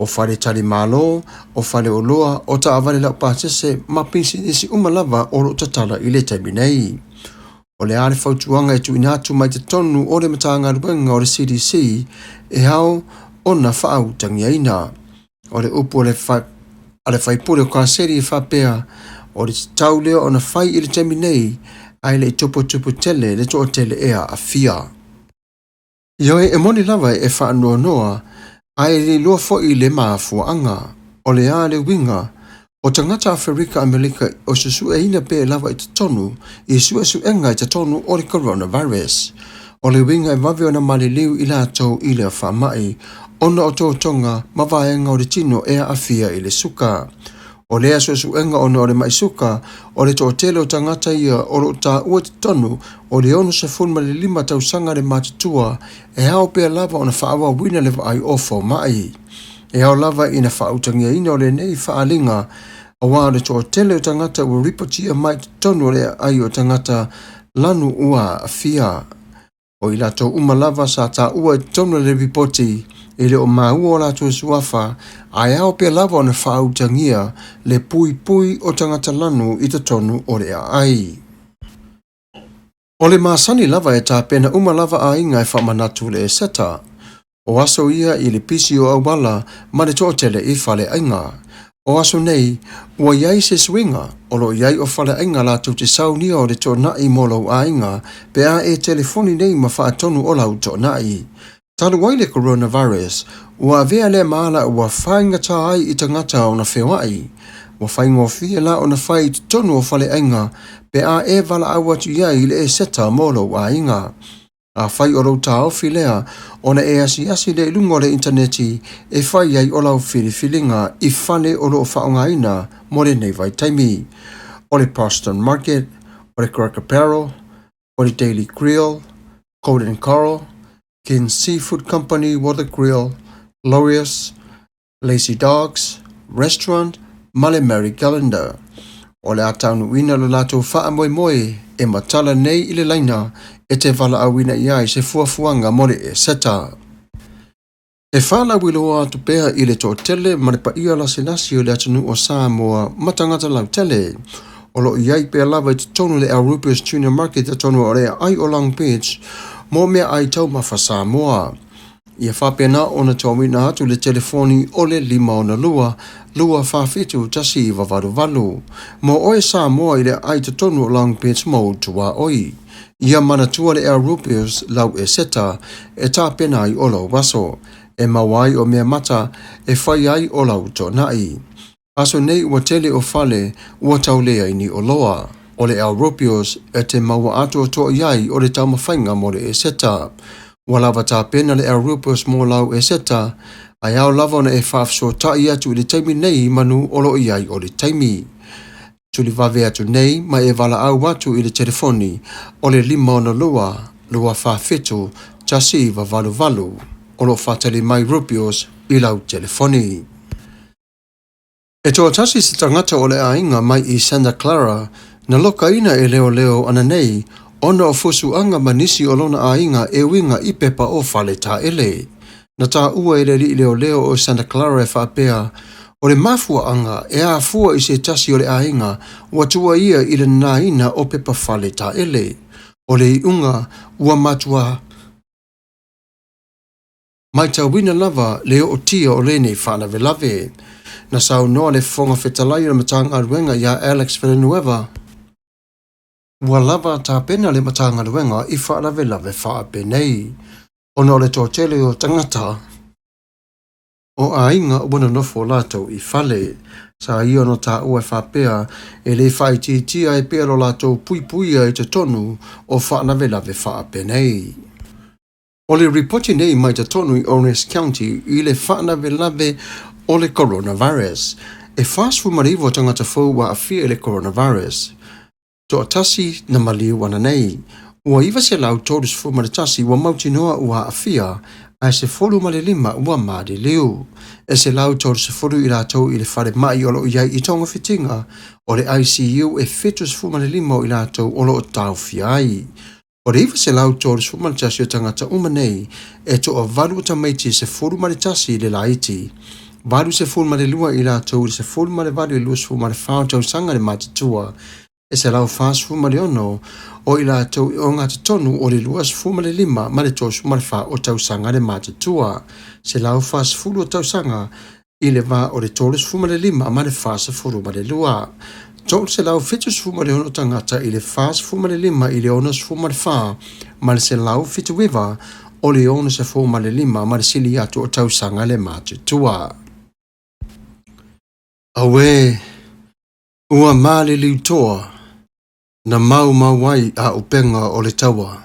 O whare tali malo, o whare o loa, o ta awale lau pātese, ma pinsi nisi umalava o lo tatala i le taimi nei. O le ale whautuanga e tu inatu mai te tonu o le matanga ruenga o le CDC, e hao o na whaau tangiaina. O le upu o le Ale fai pule o kaseri e whapea o le tau leo o na fai i le temi nei ai le tupu tele le to tele ea a fia. Ioe e moni lava e wha noa noa ai le lua fo i le maafua anga o le a le winga o tangata Afrika Amerika o susu e ina pe lava i tonu i su enga i tonu o le coronavirus. O le winga e wawe o na maliliu i la tau i le wha mai ona o tō tonga mawaenga o le tino ea a fia i le suka. O lea su enga ona o le maisuka o le tō tele o tangata ia o lo ta ua te tonu o le ono se funma le 5 tausanga le matutua e hao pea lava o na whaawa wina le ai ofo mai. E hao lava ina whaautangia ina o le nei whaalinga a wā le tō tele o tangata ua ripotia mai te tonu o le ai o tangata lanu ua a fia. O ila tō umalava sa ta ua tonu le ripoti e le o maua o lato suafa ai ao pe lava o na whaautangia le pui o tangata lanu i te tonu o le ai. O le masani lava e tā pena umalava a inga e whamanatu le e seta. O aso ia i le pisi o awala ma le tōtele i whale ainga. O aso nei, ua iai se swinga o lo iai o whale ainga lato te saunia o le tō nai molo a inga pe a e telefoni nei ma whaatonu o lau tō nai. Talu wai le coronavirus, ua vea le maala ua whainga tā ai i tangata o na whewai. Ua whainga o fia la o na whai i tonu o whale ainga, pe a e wala awa tu iai le e seta molo a inga. A whai o rau tā ofi lea, o na e asi le ilungo le interneti, e whai ai o lau whilinga i whane o lo whaonga ina mo le nei vai taimi. O le Boston Market, o le Cracker Barrel, o le Daily Grill, Cold and Coral, Kin Seafood Company, Water Grill, Laureus, Lazy Dogs, Restaurant, Male Mary Calendar. O le ataunu ina lo lato wha moe e matala nei i le laina e te wala awina iai se fuafuanga mole e seta. E whala wiloa atu pea i le tō tele ma le pa ia la senasi o le atanu o Samoa matangata lau tele. O lo iai pea lava i te tonu le Rupius Junior Market te tonu o rea ai o Long Beach mo mea ai tau mawha Samoa. Ia whapena o na tōmina atu le telefoni o le 5 lua whawhitu tasi i wawaru. Mo oe Samoa i le ai te tonu o Long Beach mo tua oi. Ia manatua le Rupius lau e seta e tā pena i o lau waso. E mawai o mea mata e whai ai o lau tō nai. Aso nei ua tele o whale ua tau lea i ni o loa. O le Rupius e te maua atu o tō iai o le taumawhainga mo le e seta. Ua lava tā pena le Rupius mo lau e seta, ai au lava na e whaafso tai atu i le taimi nei manu o lo iai o le taimi. Tuli vave atu nei, mai e wala au atu i le telefoni o le 5 lua whawhitu tasi i wawaru o lo whatali mai Rupius i lau telefoni. E tō tasi se tangata o le ainga mai i Santa Clara, na loka ina e leo ana nei, ona o fusu anga manisi o lona ainga e winga i pepa o whale tā ele. Na tā ua e li leo o Santa Clara e whapea, o le mafua anga e a fua i se tasi o le ainga, ua tua ia i le naina o pepa whale tā ele. O le iunga ua matua mai tā wina lava leo o tia o lene whana velave. Na sau noa le fonga whetalai o matanga ruenga ia Alex Villanueva. Ua lava tā pena le matanga ruenga i whana velave whaape nei. Ono le tō tele o tangata o ainga wana nofo lato i whale. Sa i ono tā ua whapea e le whai tia e pēro lato puipuia i te tonu o whana velave whaape nei. O le ripoti nei mai te tonu i Orange County i le whana velave o le coronavirus. E whaasfu marivo tangata fau wa awhia le coronavirus. Tō tasi na maliu wana nei. Ua iwa se lau tōrus fu maritasi wa mauti noa ua awhia ai se folu male 5 ua maadi liu. E se lau tōrus fulu i rātou i le whare mai o lo iai i tonga fitinga o le ICU e fetus fu male 5 i rātou o lo o tau fiai. O le iwa se lau tōrus fu maritasi o tangata umanei e to o valu o tamaiti se fulu maritasi le laiti. Valu se fulu male 2 i rātou i se fulu male valu i luas fu male whao tau sanga le matitua. E se lau whaas fu male ono o i rātou i o ngā te tonu o le luas fu male 5 male tōs fu male wha o tau sanga le matitua. Se lau whaas fulu o tau sanga i le va o le tolu sfuma le lima ma le fasa furu ma le lua. Tol se lau fitu sfuma le ono tangata i le fasa sfuma le lima i le ono sfuma le fa ma le se lau fitu wiva o le ono se fuma le lima ma le sili atu o tausanga le matu tua. Awe, ua mali liutoa na mau mawai a upenga o le tawa.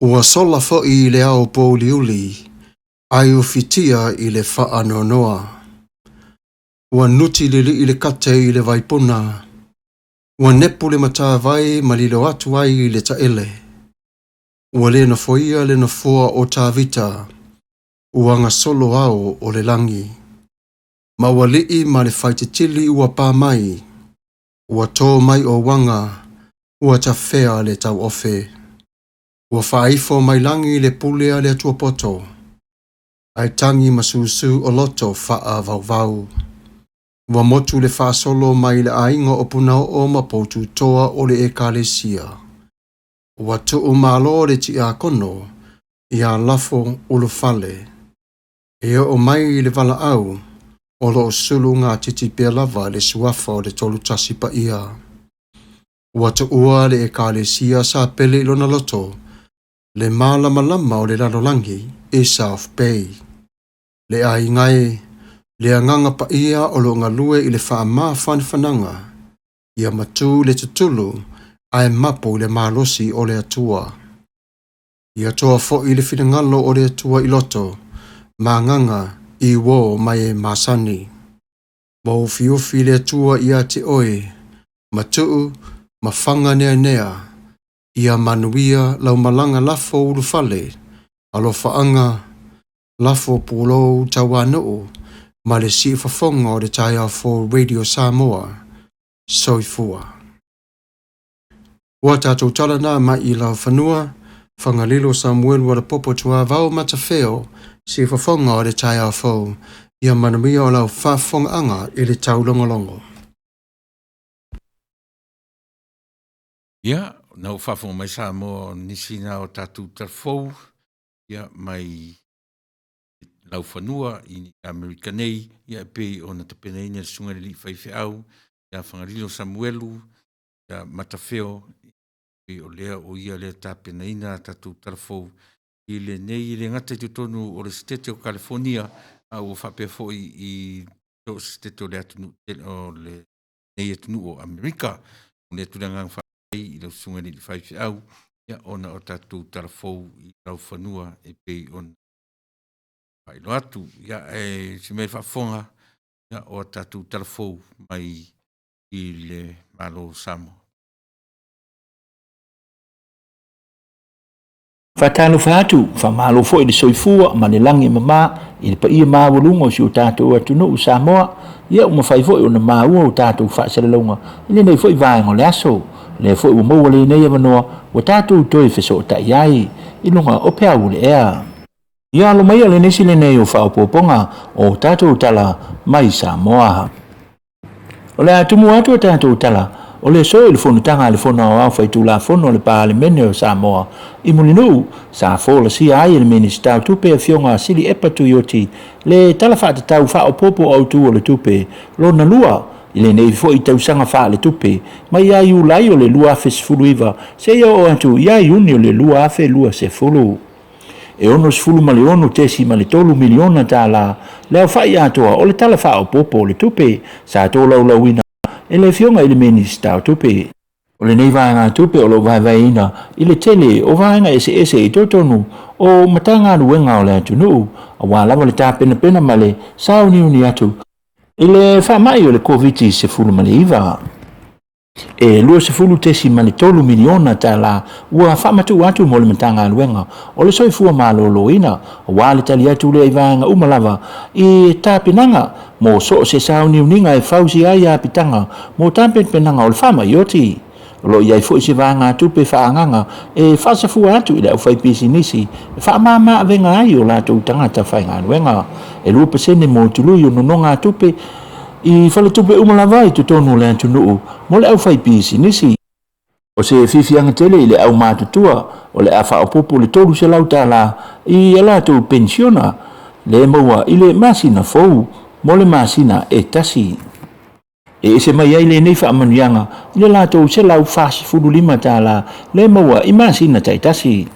Ua sola fo i le au po liuli ai ufitia i le faa nonoa. Ua nuti lili i le kate i le vaipuna. Ua nepu le mata vai malilo atu ai i le taele. Ua le na foia le na foa o ta vita. Ua nga solo au o le langi. Ma ua lii ma le faititili ua pa mai. Ua tō mai o wanga. Ua ta fea le tau ofe. Ua whaifo mai langi le pulea le atua poto. Ai tangi masusu o loto faa vau vau. Ua motu le faa solo mai le ainga o punao o mapotu toa o le ekalesia. Ua tuu malo le ti a kono. Ia lafo ulu fale. E o mai le vala au. O lo sulu ngā titi pia lava le suafa o le tolu tasi pa ia. Ua tua le ekalesia sa pele ilona loto. Le malama o le lalolangi e South Bay. Le ai ngai, le anganga pa ia o lo ngalue i le wha maa whanwhananga. Ia matu le tutulu ai mapo le malosi o le atua. Ia toa fo i le finangalo o le atua i loto, maanganga i wo mai masani. Mo ufi le atua ia te oe, matuu, mawhanga nea. Ia manuia lau malanga lafo urufale, alo whaanga, lafo pūlo tawano, ma le si whafonga o le taia fo Radio Samoa, soifua. Ua tātou tala nā mai i lau whanua, whangalilo Samuel wa le popo tua vau matawheo, si whafonga o le taia fo, ia manuia o lau whafonga anga i le taulongolongo. Ia, nau whawhonga mai Samoa nisi nā o tātou tarfou, ia mai lau whanua i Amerika nei, ia pei o na tapena ina sunga li whaiwhi au, ia whangarilo Samuelu, ia matawheo, pei o lea o ia lea tapena ina tātou tarfou, i le nei le ngata i tonu o le stete o California, au o whapea fo i o stete o le atunu, o le nei atunu o Amerika, o le turangang i lau sunga ni whaiwhi au, ia ona o tātou tarafou i lau whanua e pei ona whailo atu, ia e si mei whafonga, ia o tātou tarafou mai i le malo Samoa. Whakano whātu, whamalo fo i le soifua, ma le langi mama, i le pa ia māwalunga o si o tātou atunu o Samoa, ia o mawhai fo i o na māua o tātou whaasaralaunga, i le nei fo i vāengo le aso, le fo i o maua le nei avanoa, o tātou toi wheso o tai ai, i lunga o pea ule ea. Ia alo mai ale nesi le nei o whaopoponga, o tātou tala mai Samoa. O le atumu atu o tātou tala, o le so i le fonutanga le fono au whaitu la fono le pā le mene o Samoa. I mulinu, sa fola si ai le mene si tau tupe a fionga sili epa tu yoti, le tala whaata tau whaopopo au tu o le tupe, lo na lua, i le nei fo i tau sanga wha le tupe, ma ia iu lai o le lua afe sifulu iwa, se ia o atu ia iuni o le lua afe lua se fulu. E ono sifulu ma le ono tesi ma le tolu miliona tā la, leo whai atoa o le tala whaopopo o le tupe, sa tō lau lauina, e le fionga i le meni si tau tupe. O le nei vaenga tupe o lo vai ina, i le tele o vaenga ese i totonu, o matanga luenga o le atunu, a wālama le tā pena ma le sao ni atu. I le whamai o le COVID se fulu ma le iwa. E lua se fulu tesi ma le tolu miliona tā la, ua whamatu atu mo le matanga luenga, o le soifua malolo ina, o wāle tali atu le vaenga umalava, i tā penanga, mo so se sao ni uninga e fausi ai a pitanga, mo tā penanga o le whama ioti. Lo iai fo se vanga tupe whaanganga, e whasafu atu i le au whaipisi nisi, e whaamama avenga ai o lātou tangata whainga luenga, e lua pasene mo tului o nononga tupe, i whale tupe umalawa i tutonu le antunuu, mo le au whaipisi nisi. O se whiwhianga tele i le au mātutua, o le awha o popo le tolu se lau tā la, i a lātou pensiona, le maua i le masina fou mo le masina e tasi. E se mai ai le nei whaamanuianga i le lātou se lau whasi furulima tāla le maua i masina tai tasi.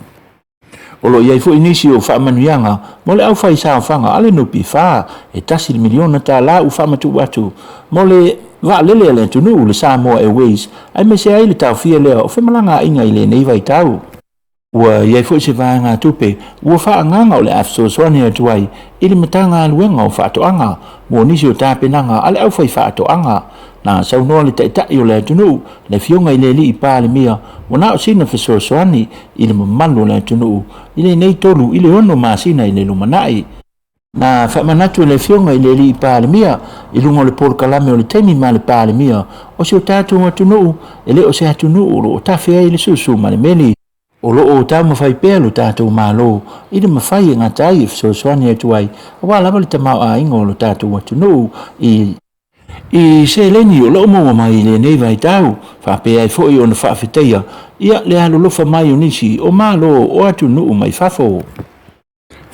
Olo iai fo inisi o whaamanuianga mo le au whai sao whanga ale no pi wha e tasi miliona tāla u whaamatu watu mo le wa lele le tunu le Samoa Airways ai me se ai le tau fia lea o whemalanga inga i le nei vai tau. Ua iai fo se vāenga tupe ua whaanganga o le afsoswani atuai i le matanga aluenga o whaatoanga mo nisi o tāpenanga ale au whai whaatoanga na saunoa le taitai o le tunu le fionga i le li i pāle mia o na o sina whesoswani i le mamalu le tunu i le nei tolu i le ono masina i le lumanai. Na whamanatu le fionga i le li i pāle mia i lungo le polo kalame o le teimi ma le pāle mia o se o tātua tunu e le o se atunu o tawhea i le susu ma le meli. O loo o tau mawhai pēa lo tātou mālo, i le mawhai e ngatai e whesoswani atuai, a wā lava le tamau a ingo o lo tātou atunu i se leni o loo maua mai le nei vai tau, whapea e fōi o na whaafeteia, ia le alolofa mai o nisi o mālo o atunu mai whafo.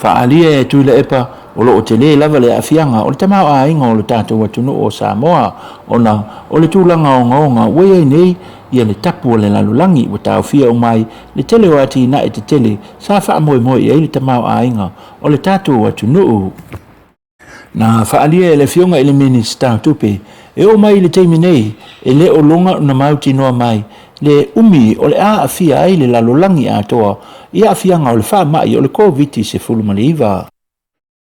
Whaalia e tui le epa o loo te le lava le afianga o le tamau a ingo o lo tātou atunu o Samoa, o le tūlanga o ngaonga wea nei, ia le tapu o le lalulangi o tau fia o mai le tele o ati na e te tele sa wha moe moe e le tamau a inga o le tātou atu nuu. Na whaalia e le fionga e le minis tau tupe e o mai le teimi nei e le o longa na mauti noa mai le umi o le a fia ai le lalulangi a toa ia afianga o le wha mai o le COVID se fulumaliva.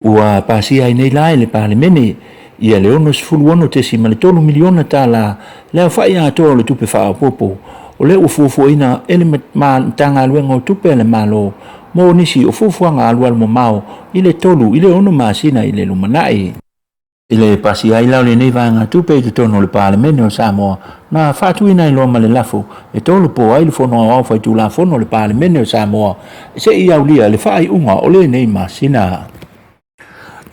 Ua pasia ai nei lai le pale mene ia le ono sifuluono tesi ma le 3 miliona tāla lea whai atoa le tupe wha popo o le ufufuina ele matanga aluenga o tupe le malo mo nisi o fufuanga alual mo mao i le tolu i le ono masina i le lumanai. I le pasi ai lau le nei vanga tupe i te tono le palemene o Samoa na whatuina i loma le lafo e tolu po ai le fono au whai tu la fono le palemene o Samoa se i au lia le whai unga o le nei masina.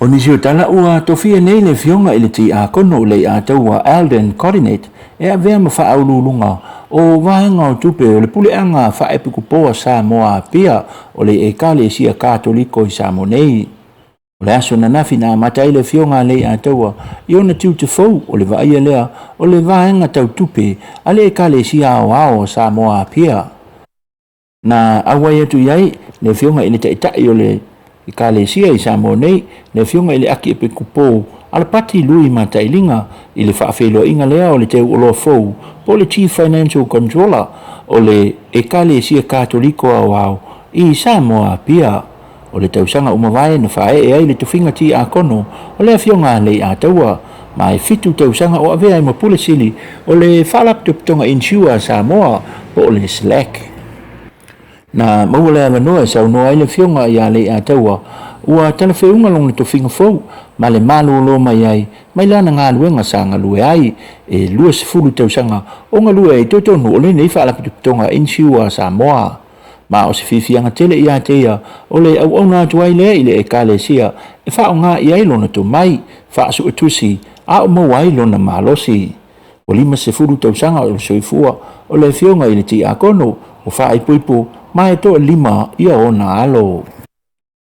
O nisi o tala ua tofia nei le fionga i le ti a kono le a taua Alden Coordinate e a vea ma wha aululunga o vahenga o tupe o le puleanga wha epikupoa Samoa pia o le e kale sia katoliko i Samoa nei. O le aso na nafi na matai le fionga le a taua i ona tiu te fau o le vaia lea o le vahenga tau tupe a le e kale sia ao ao Samoa pia. Na awai atu iai le fionga i le taitai o le i kale sia i Samoa nei le fionga i le aki epe kupo ala pati lui matailinga i le whaafelo inga lea o le teu olo fau po le Chief Financial Controller o le e kale sia katoliko au au i Samoa pia o le tausanga umawai na whae e ai le tuwhinga ti a kono o le fionga le a taua ma e fitu tausanga o avea i mapule sili o le whalaptoptonga insua Samoa po o le Slack. Na maua le manoa sau noa ile fionga ia le a taua ua talawheunga long le tofinga fau ma le malu lo mai ai mai lana ngā luenga sa ngā lue ai e lua sifuru tausanga o ngā lue e totonu o le nei whaalapituputonga insiua Samoa ma o se fifianga tele ia teia o le au na tuai lea ile e kale sia e whao ngā iai lona to mai wha su utusi a o mawai lona malosi o 5 sifuru tausanga o le soifua o le fionga ile ti a kono o wha ai puipo mai to 5 ia o na alo.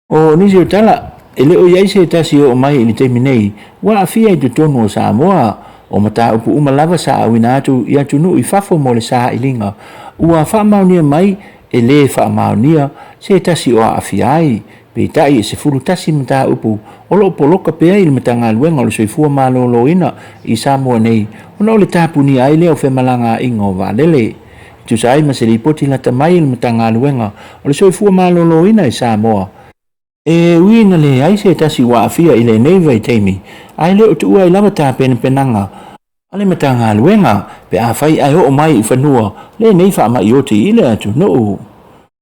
O nisi o tala, ele o iai se tasi o mai ili te minei, wa afia i tutono o Samoa, o mata upu umalava sa awina atu i atunu i fafo mo le sa ilinga, ua wha maunia mai, ele wha maunia, se tasi o afia ai, pe tai e se furu tasi mata upu, o lo poloka pea ili mata ngā luenga o le soifua malo lo ina i Samoa nei, ona o le tapu ni ai leo whemalanga ingo valele. Tu sai ma se li poti la tamai ili mata ngā luenga, o le soifua malo lo ina i Samoa, e uina le ai se tasi wa afia i le nei vai teimi ai le o tua i lava tā penanga ale matanga luenga pe a fai ai o mai i whanua le nei wha mai o te ile atu no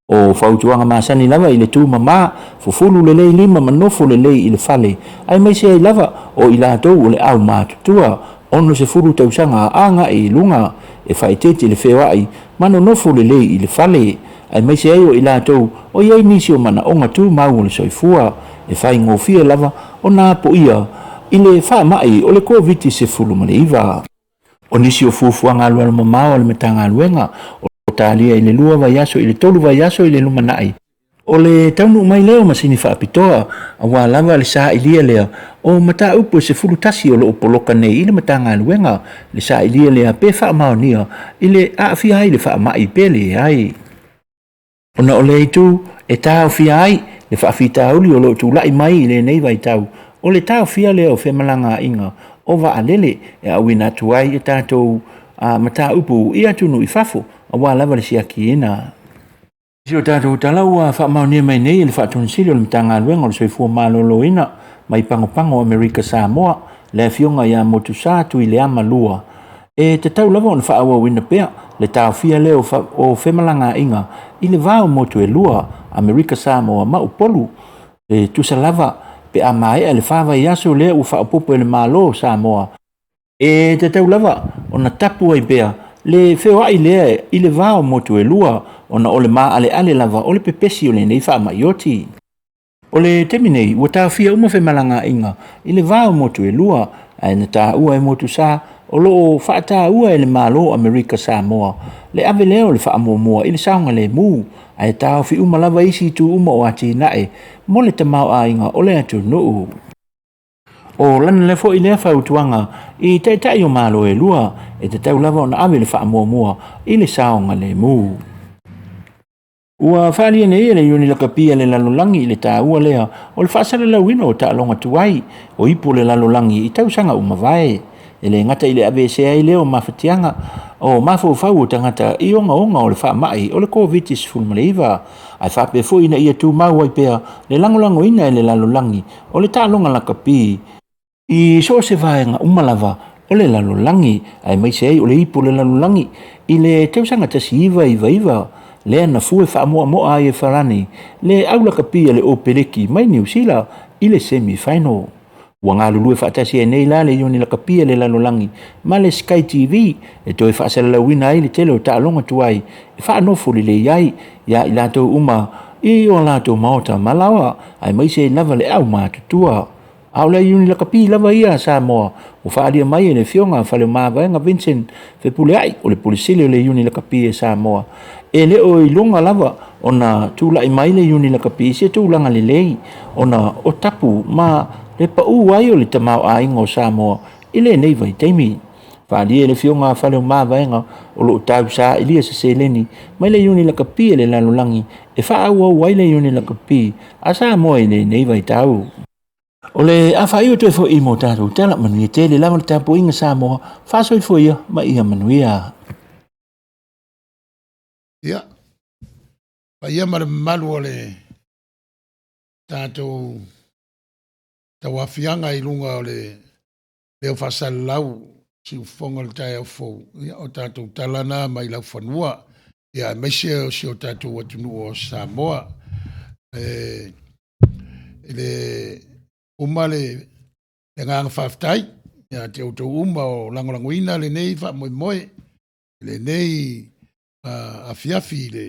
o whautuanga masani lava i le tū mama fufulu le lei 5 manofo le lei i le fale ai mai se ai lava o i la tau o le au mātutua ono se furu tausanga anga i lunga e whai tete le whewai mano nofo le lei i le fale ai mai se ai o i la tau o iai nisi o mana onga tu mau le soifua e whai ngofia lava o nā po ia i le wha mai o le COVID se fulu maleiva. O nisi o fufua ngā lua luma mau le metanga luenga o talia i le lua vai aso i le tolu vai aso i le lumanai O le taunu mai leo masini whaapitoa, a wā lava le saa ilia lea, o mata upo se fulutasi o lo upoloka nei, ile mata ngā luenga, le saa ilia lea pe wha maonia, ile a fia ai le wha mai pele ai. Ona o le itu, e tāo fia ai, le wha fita uli o lo tu lai mai le nei vai tau, o le tāo fia leo fe malanga inga, o wa alele, e a wina tuai e tātou mata upo ia tunu i fafo, a wā lava le siaki ina. Si o tātou talau a wha maonia mai nei, le wha tunsiri o le mtanga luenga o le soifua malolo ina, mai pango Amerika Samoa, le fionga ia motu sātu i le ama lua. E te tau lava o le wha awa wina pea, le tāo fia leo o whemalanga inga, i le vāo motu e lua, Amerika Samoa ma upolu, e tusa lava, pe a mai le whawa i aso lea u wha upopo e le malo Samoa. E te tau lava, o na tapu ai pea, le wheo ai lea i le vāo motu e lua, ona ole ma ale lava ole pepesi ole nei wha maioti. Ole teminei, ua tā fia uma whemalanga inga, i le vāo motu e lua, ai na tā ua e motu sā, o loo wha tā ua e le malo Amerika Samoa, le ave leo le wha mua, i le saunga le mū, ai tā fi uma lava isi tu uma o ati nae, mo le tamau a inga ole atu nuu. O lana le fo i lea whautuanga, i te tai o malo e lua, e te tau lava o na ave le wha mua, i le saunga le mū. Ua whaalia nei e le ioni lakapia le lalolangi i le tā ua lea o le whaasara lauina o tālonga tuai o ipo le lalolangi i tausanga umawai. E le ngata i le ABCA i leo mawhatianga o mawhauwhau o tangata i onga o le whaamai o le COVID-19 fulmaleiva. Ai whape fo ina ia tū mau ai pea le langolango ina e le lalolangi o le tālonga lakapi. I so se vaenga umalava o le lalolangi ai mai se o le ipo le lalolangi i le tausanga tasi iva. Le na fue fa mo ai farani le aula kapia le opereki mai New Zealand i le semi final wanga lulu fa tasi e nei la le yoni la kapia le lalolangi ma le Sky TV e to fa sala wina i le tele ta longa tuai fa no fuli le yai ya ila to uma i o la to mauta malawa ai mai se lava le au ma tua au le yoni la kapia lava ia Samoa o fa dia mai le fionga fa le mava nga Vincent fe pule ai o le polisile le yoni la kapia Samoa e le o ilonga lava ona tula i mai le yuni la kapisi tulanga le lei ona o tapu ma le pa u ai o le tamau a ingo Samoa ile nei vai taimi fa dia le fionga fa le ma vaenga o lo tau sa ilia se seleni mai le yuni la kapi le lalolangi e fa au wai le yuni la kapi a Samoa ile nei vai tau o le a fa io te fo i mo tatu tala manu te le lava le tapu inga Samoa fa so i fo ia ma ia manuia. Ia. Pa ia mara malu o le tātou tawafianga i lunga o le leo whasal lau si ufonga le tai au fau. Ia o tātou talana mai lau whanua. Ia meise o si o tātou atunu o Samoa. Le umale le nganga whaftai. Ia te autou uma o langolangoina le nei wha moe. Le nei afiafi le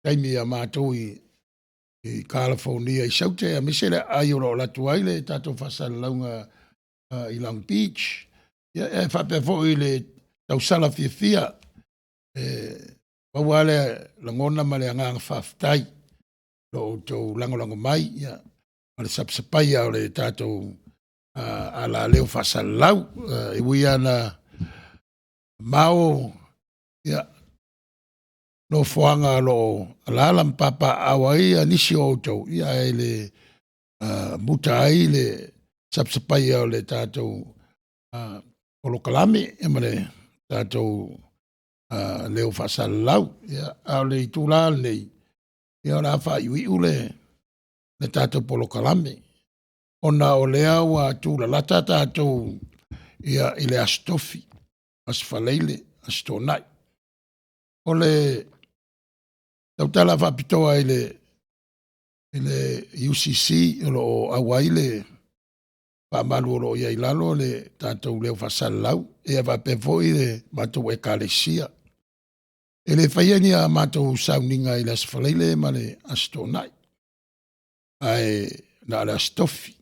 taimi a mātou i California i saute a misele ai o la tuai le tātou whasala launga i Long Beach. E whapea fo i le tausala fia wawale langona ma le anganga whaftai lo tau langolango mai ma le sapsapai o le tātou ala leo whasala lau i ui ana mao no fuanga lo alala mpapa awai anisi o tau ia ele muta ai le sapsapai o le tātou polokalame e mare tātou leo whasalau ia au le itula nei ia ora wha iwi ule le tātou polokalame ona o lea wa tūla lata tātou ia ile astofi asfaleile astonai o le tautala whapitoa i le UCC o awai le whamalu o lo iai lalo le tātou leo whasalau e a whapefo i le mātou e kālesia. E le whaiani a mātou sauninga i le asfaleile ma le astonai. Ai na le astofi.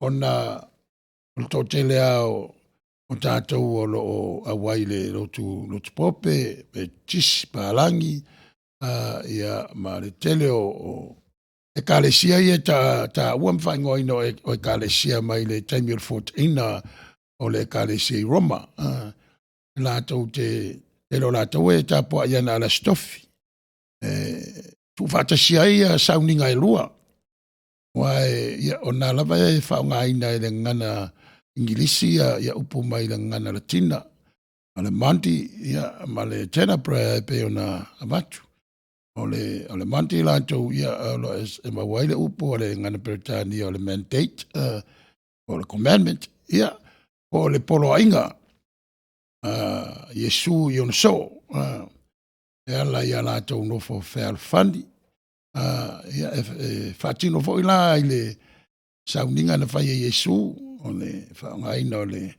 Ona o to tele o tātou o lo awai le lotu pope, pe tis pālangi, ia ma le tele o e kalesia ia ta ua mwhaingo ino o e kalesia mai le taimi o 14 o le kalesia i Roma. Lātou te lo lātou e tāpua iana ala stofi. Tu whātasia ia sauninga e lua. Wae ia o nā lava e whaunga ina e le ngana Ingilisi ia upu mai le ngana Latina. Ma le Manti ia ma le tena prea e pe o na amatu. O le Manti lātou ia e mawaile upu o le ngana Britania o le mandate, o le commandment, ia o le polo ainga. Yesu i ona so. E ala ia lātou nofo whea alfandi. Ia whātino fo i la i le sauninga na whai e Yesu, o le whaongaina o le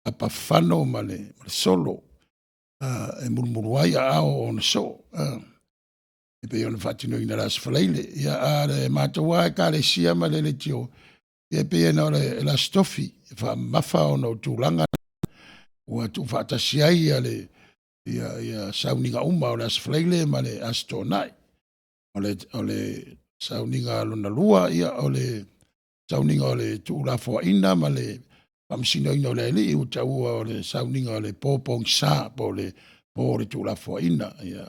apawhano ma le solo, e murumuruai a ao o na so. E pe ona whatino ina las whaleile, ia a le mātaua e ka le sia ma le tio, e pe ena o le la stofi, e wha mafa o no tūlanga, ua tu whatasiai a le, ia sauninga uma o las whaleile ma le astonai, o le sauninga luna lua, ia o le sauninga o le tūla fua ina ma le pamsino ina o le li, u taua o le sauninga o le pōpong sā, po le tūla fua ina, ia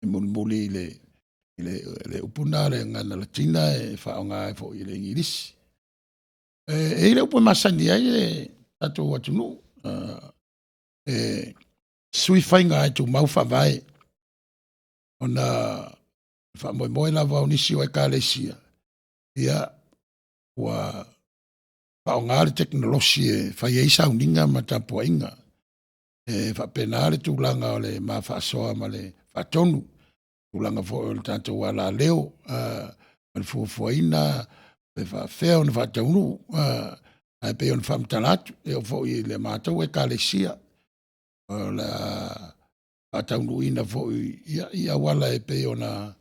e mulmuli le upuna le ngana Latina e whaonga e fo i le Ingilisi. E le upu masani ai e tato watunu, sui whainga e tu mau whawai, ona whamoe lava o nisi o e kālesia, ia ua whaonga le teknolosi e whai eisa uninga ma tapua inga, e whapena le tūlanga o le ma whaasoa ma le whatonu, tūlanga fo o le tātou ala leo, ma le fuafuaina, le whawhea o na whataunu, ai pe o na whamtalatu, e o fo i le mātou e kālesia, o la whataunu ina fo i awala e pe o na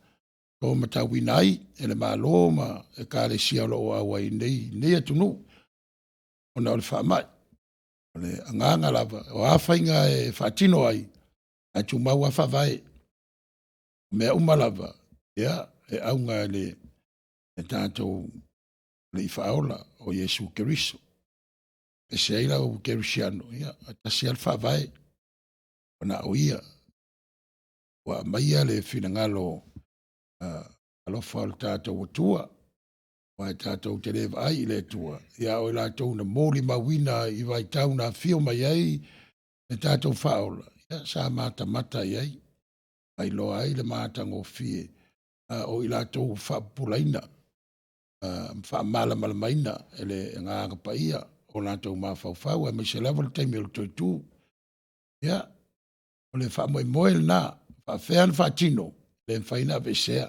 tō matawina ai, e le mālo ma e kālesia lo o awai nei atunu, o na o le whamai, o le anganga lava, o awhainga e whatino ai, ai tu maua whawai, mea umalava, ia, e aunga le tātou le i whaola o Yesu Keriso. E se aila o Kerisiano, ia, atasi al whawai, o na o ia, wa maia le whinangalo alofa o le tātou o tua, wa e tātou te lewa ai le tua, ia o la tau na mōli mawina i vai tau na fio mai ai, e tātou whaola, ia, sa mata ai, ai loa ai le mātango fie, o i lātou whapulaina, whamala malamaina, ele ngāga paia, o lātou mawhauwhau, e mai se level teimi o le toitu, ia, o le whamoe le nā, whawhean whatino, le mwhaina vesea,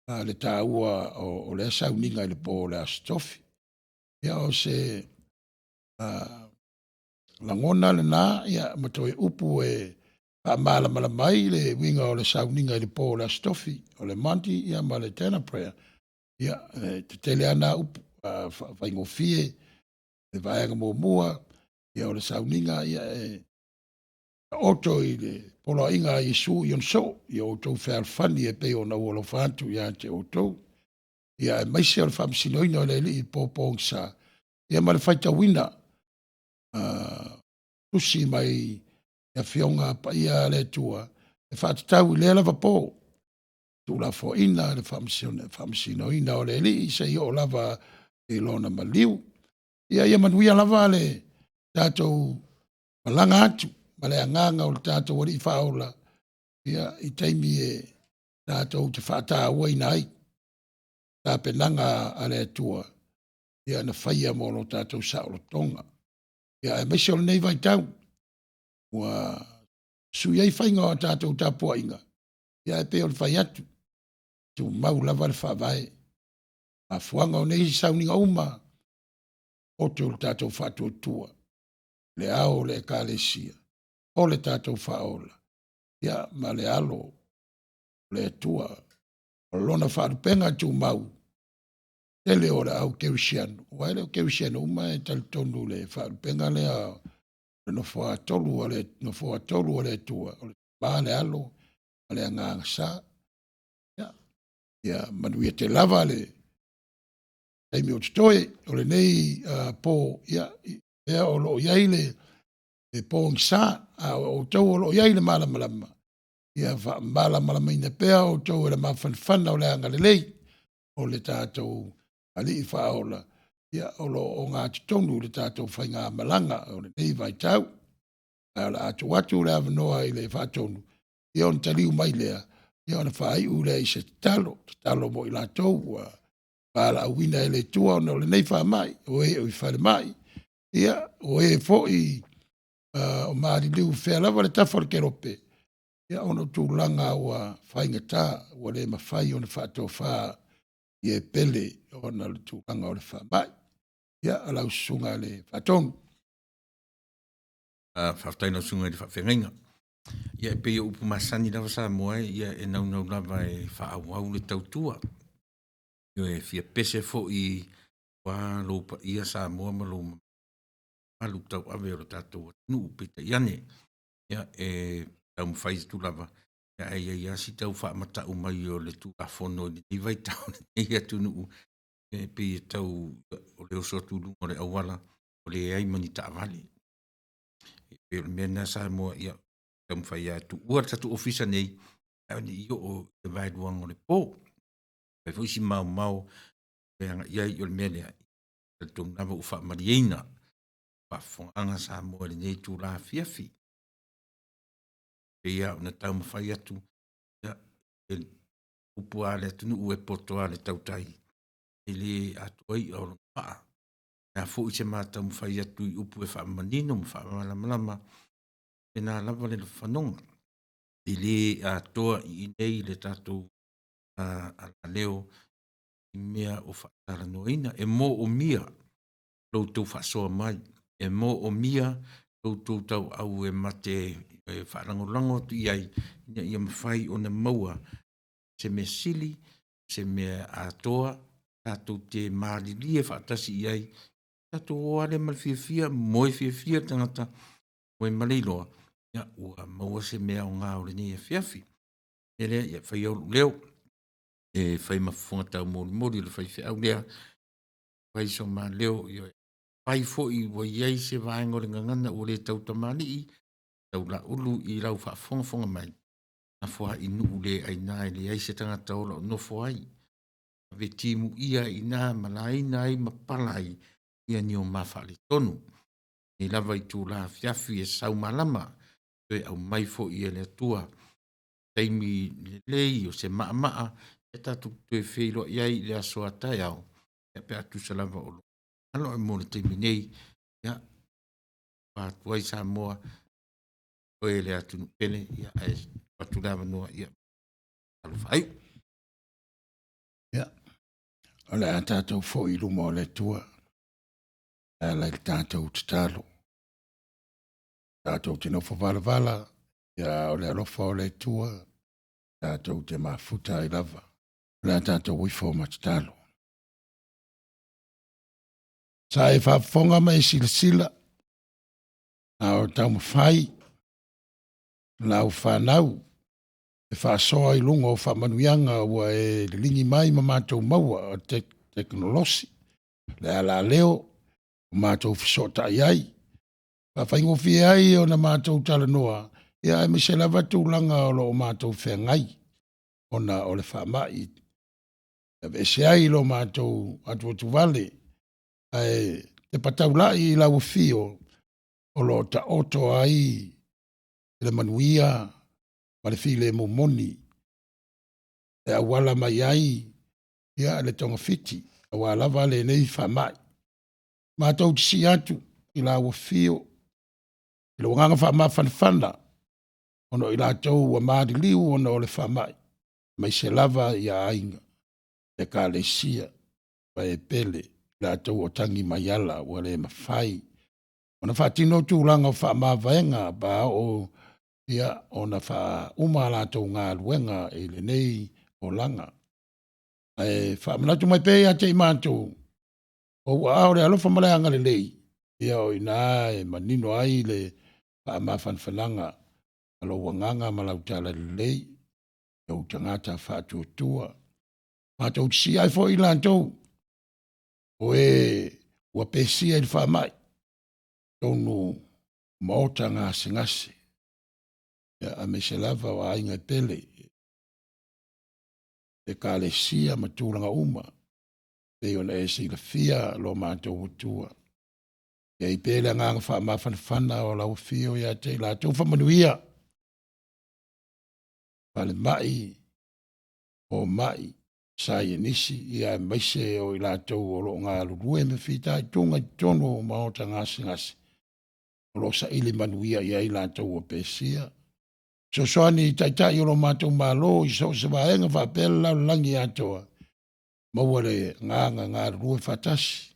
le tāua o le sauninga i le pō le astofi, ia o se langona le nā, ia, matoe upu e mala mai le winga o le sauninga i le pō le astofi, o le manti, ia ma le tena prayer, ia, te tele ana upu, whaingofie, le vaianga mua, ia o le sauninga, ia oto i le polo inga i su i on so, ia oto whaalfani e pe o na uolo whantu, ia te oto, ia e maise o le whamsinoina o le li i pōpōng sa, ia ma le whaita wina, tusi mai, ia fionga pa ia le tua, e whatatau i le lava pō, tu la fo ina, le whamsino ina o le li, se i o lava e lona maliu, ia manuia lava le tātou malanga atu, ma le anganga o le tātou wari i whaola, ia i teimi e tātou te whata ua ina ai, tā penanga a le tua, ia na whaia mo lo tātou saolo tonga, ia e maise o nei vai tau, ua sui ai whainga o tātou tāpua inga. Ia e peo le whai atu. Tu mau lava le whawai. A fuanga o nei sauninga uma. O te o le tātou whātua tua. Le ao le kālesia. O le tātou whaola. Ia ma le alo. Le tua. O lona whaarupenga tu mau. Tele o le au kerisiano. Wai le o kerisiano uma e talitonu le whaarupenga le ao. No fo tolu ole tua o le ba le alo ale anga sa ia manuia te lava le taimi o toe o le nei po ia o lo iai le po ngsa o tau o lo iai le malamalama ia fa malamalama ina pea o tau e le mafanfana o le anga le lei o le tātou ali i whaola ia o lo o ngā titonu le tātou whainga malanga o le nei vai tau a la atu le avanoa i le whatonu ia on taliu mai lea ia ona whai u le i se talo mo i la tau pala awina e le tua o le nei wha mai o e o i whare mai ia o e fo i o maari liu whea lava le tafar ke rope ia ono tūlanga ua whainga tā ua le mawhai o le whātou whā i e pele o na le tūlanga o le wha mai ia alau sunga le whatonu Whaftaina sunga i le whawhengainga. Ia e pei upu masani lava Samoa ia e nau lava e whaawau le tautua. Ia e fia pese fo i wā lopa ia Samoa ma lo malu tau ave o tātou nu pita iane. Ia e tau mwhai tu lava. Ia e ia si tau wha mata umai o le tu afono ni vai tau ia tu nu. E pei tau o le osotu lungo le awala o le aimani ta avali. Ia mena Samoa ia tau mwhai tu ua tatu ofisa nei. Ia ni o e vai duang o le po. Pe fo si mau ia i o le mele tau nava u wha mariena. Pa fonga Samoa le nei tu la fiafi. Ia ona tau mawhai atu ia e upu ale atu nu ue poto ale tau tai e le atu ai o paa ia fo i se mātau mawhai atu i upu e wha manino mwha malamalama e nā lava le whanonga i le atoa i nei le tātou ala leo i mea o whaatara noina e mō o mia loutou whaasoa mai e mō o mia loutou tau au e mate e whaarangorango tu iai ia mawhai o na maua se me sili, se me atoa, tātou te mārili e whaatasi iai, tātou o ale malfiafia, moe fiafia tangata, moe maleiloa, ia ua maua se mea o ngā ore nei e fiafi. E lea, ia whai au leo, e whai mafunga tau mori le whai whiau lea, whai so mā leo, whai fo i wa iai se vaengo le ngangana o le tau tamani i, tau la ulu i rau whaafonga mai. Na fua i nuu le ai nai le ai se tangata o lao no fua ai. Ve timu ia i nā malai nai mapalai ia ni o mawhale tonu. E lava i tū la fiafi e sau malama e au maifo i e le atua. Taimi le lei o se maa e tatu tue whilo iai le asoa tai au. E pe atu sa lava o lo. Alo e mōna taimi nei ia pātuai Samoa o e le atu pene ia e patu lava noa ia alu whai. ia ole a tātou fo i luma o le tua a le tātou te talo tātou te nofo vala ia ole alofa o le tua tātou te mafuta i lava ole a tātou uifo ma te talo sa e whafonga mai sila a o tau mawhai lau whanau e whaasoa i lunga o whamanuianga ua e lingi mai ma mātou maua o teknolosi. Le ala leo, o mātou fisota iai. Whawhaingo fie ai o na mātou tala noa, ia e mise lava tūlanga o lo o mātou whengai, o na o le whamai. E vese ai lo mātou atu atu vale, e te pataulai i lau fio, o lo ta oto ai, le manuia, ma le file mo moni e awala mai ai ia le tonga fiti awala vale nei fa mai ma tau tisi atu i la ua fio i lo nganga fa ma fanfana ono i la tau wa maadi liu ono o le fa mai se lava ia ainga e ka le sia pa e pele la tau o tangi mai ala wa le mawhai ona fa tino tu langa fa ma vaenga ba o ia ona fa umala to ngā luenga e le nei o langa. E fa manatu mai pe a te imantu. O wa ore alofa malai anga le lei. Ia o ina e manino ai le fa mafan falanga. Alo wanganga malau tala le lei. Iau tangata whātuatua. Mātou tisi ai fo i lantou. O ua pesia i whamai. Tonu maota ngasi. Ia ame se lava o ainga pele. E ka le sia matūranga uma. Peo na e si la fia lo mātou utua. Ia i pele nganga whamawhanawhana o lau fio ia te la tau whamanuia. Pale mai o mai. Sai nisi ia maise o i la tau o lo ngā lurue me whita i tunga tono o maota ngasi. O lo sa ili manuia ia i la tau o pesia. So soani taitai o lo mātou malo i so se vaenga whapela lau langi atoa. Mauare ngā lurue whatasi.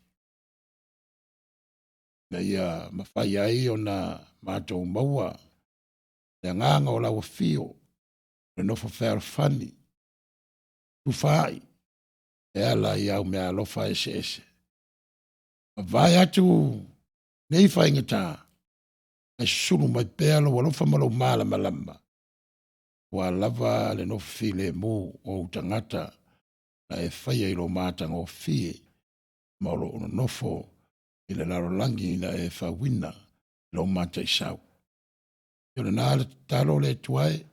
Na ia mawhai ai o na mātou maua. Ia nganga o lau fio. Le nofo whani. Tufai, e ala i au mea alofa ese. Vai atu, nei whaingata, ai suru mai pēalo alofa malo mala malamba. Wa lava le no file mo o tangata, na e whaia i lo mātanga o fie, maolo ono nofo, i le larolangi na e whawina, lo mātai sau. Yona nāle talo le tuai,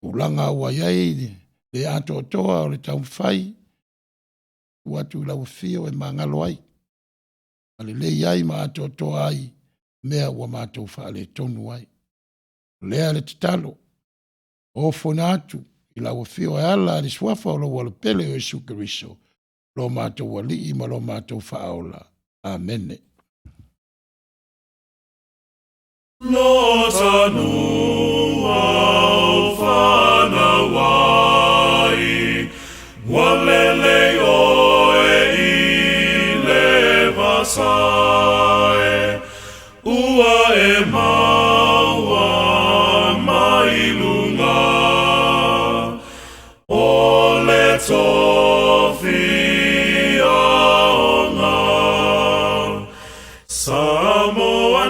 ulanga ua iai, le ato toa o le tau whai, uatu lau fio e mangalo ai. Ale le iai ma ato toa ai, mea ua mātou wha le tonu ai. Lea le titalo, o fona atu, i lau fio e ala le swafa o lo wala pele o Jesu Keriso, lo mātou wali i ma lo mātou wha aola. Amene. Lo tanua o whanawai, walele o e I le vasae, ua e maua mai lunga, o le tofi aonga, Samoa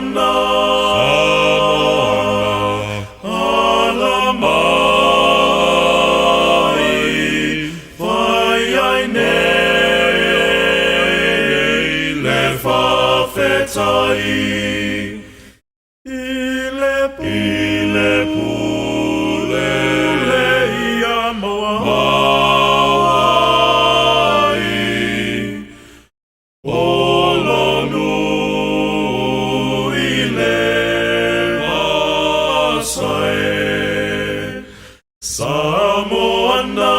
Ile pule ia mawai Polonu ile vasae Samoana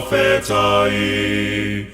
fetai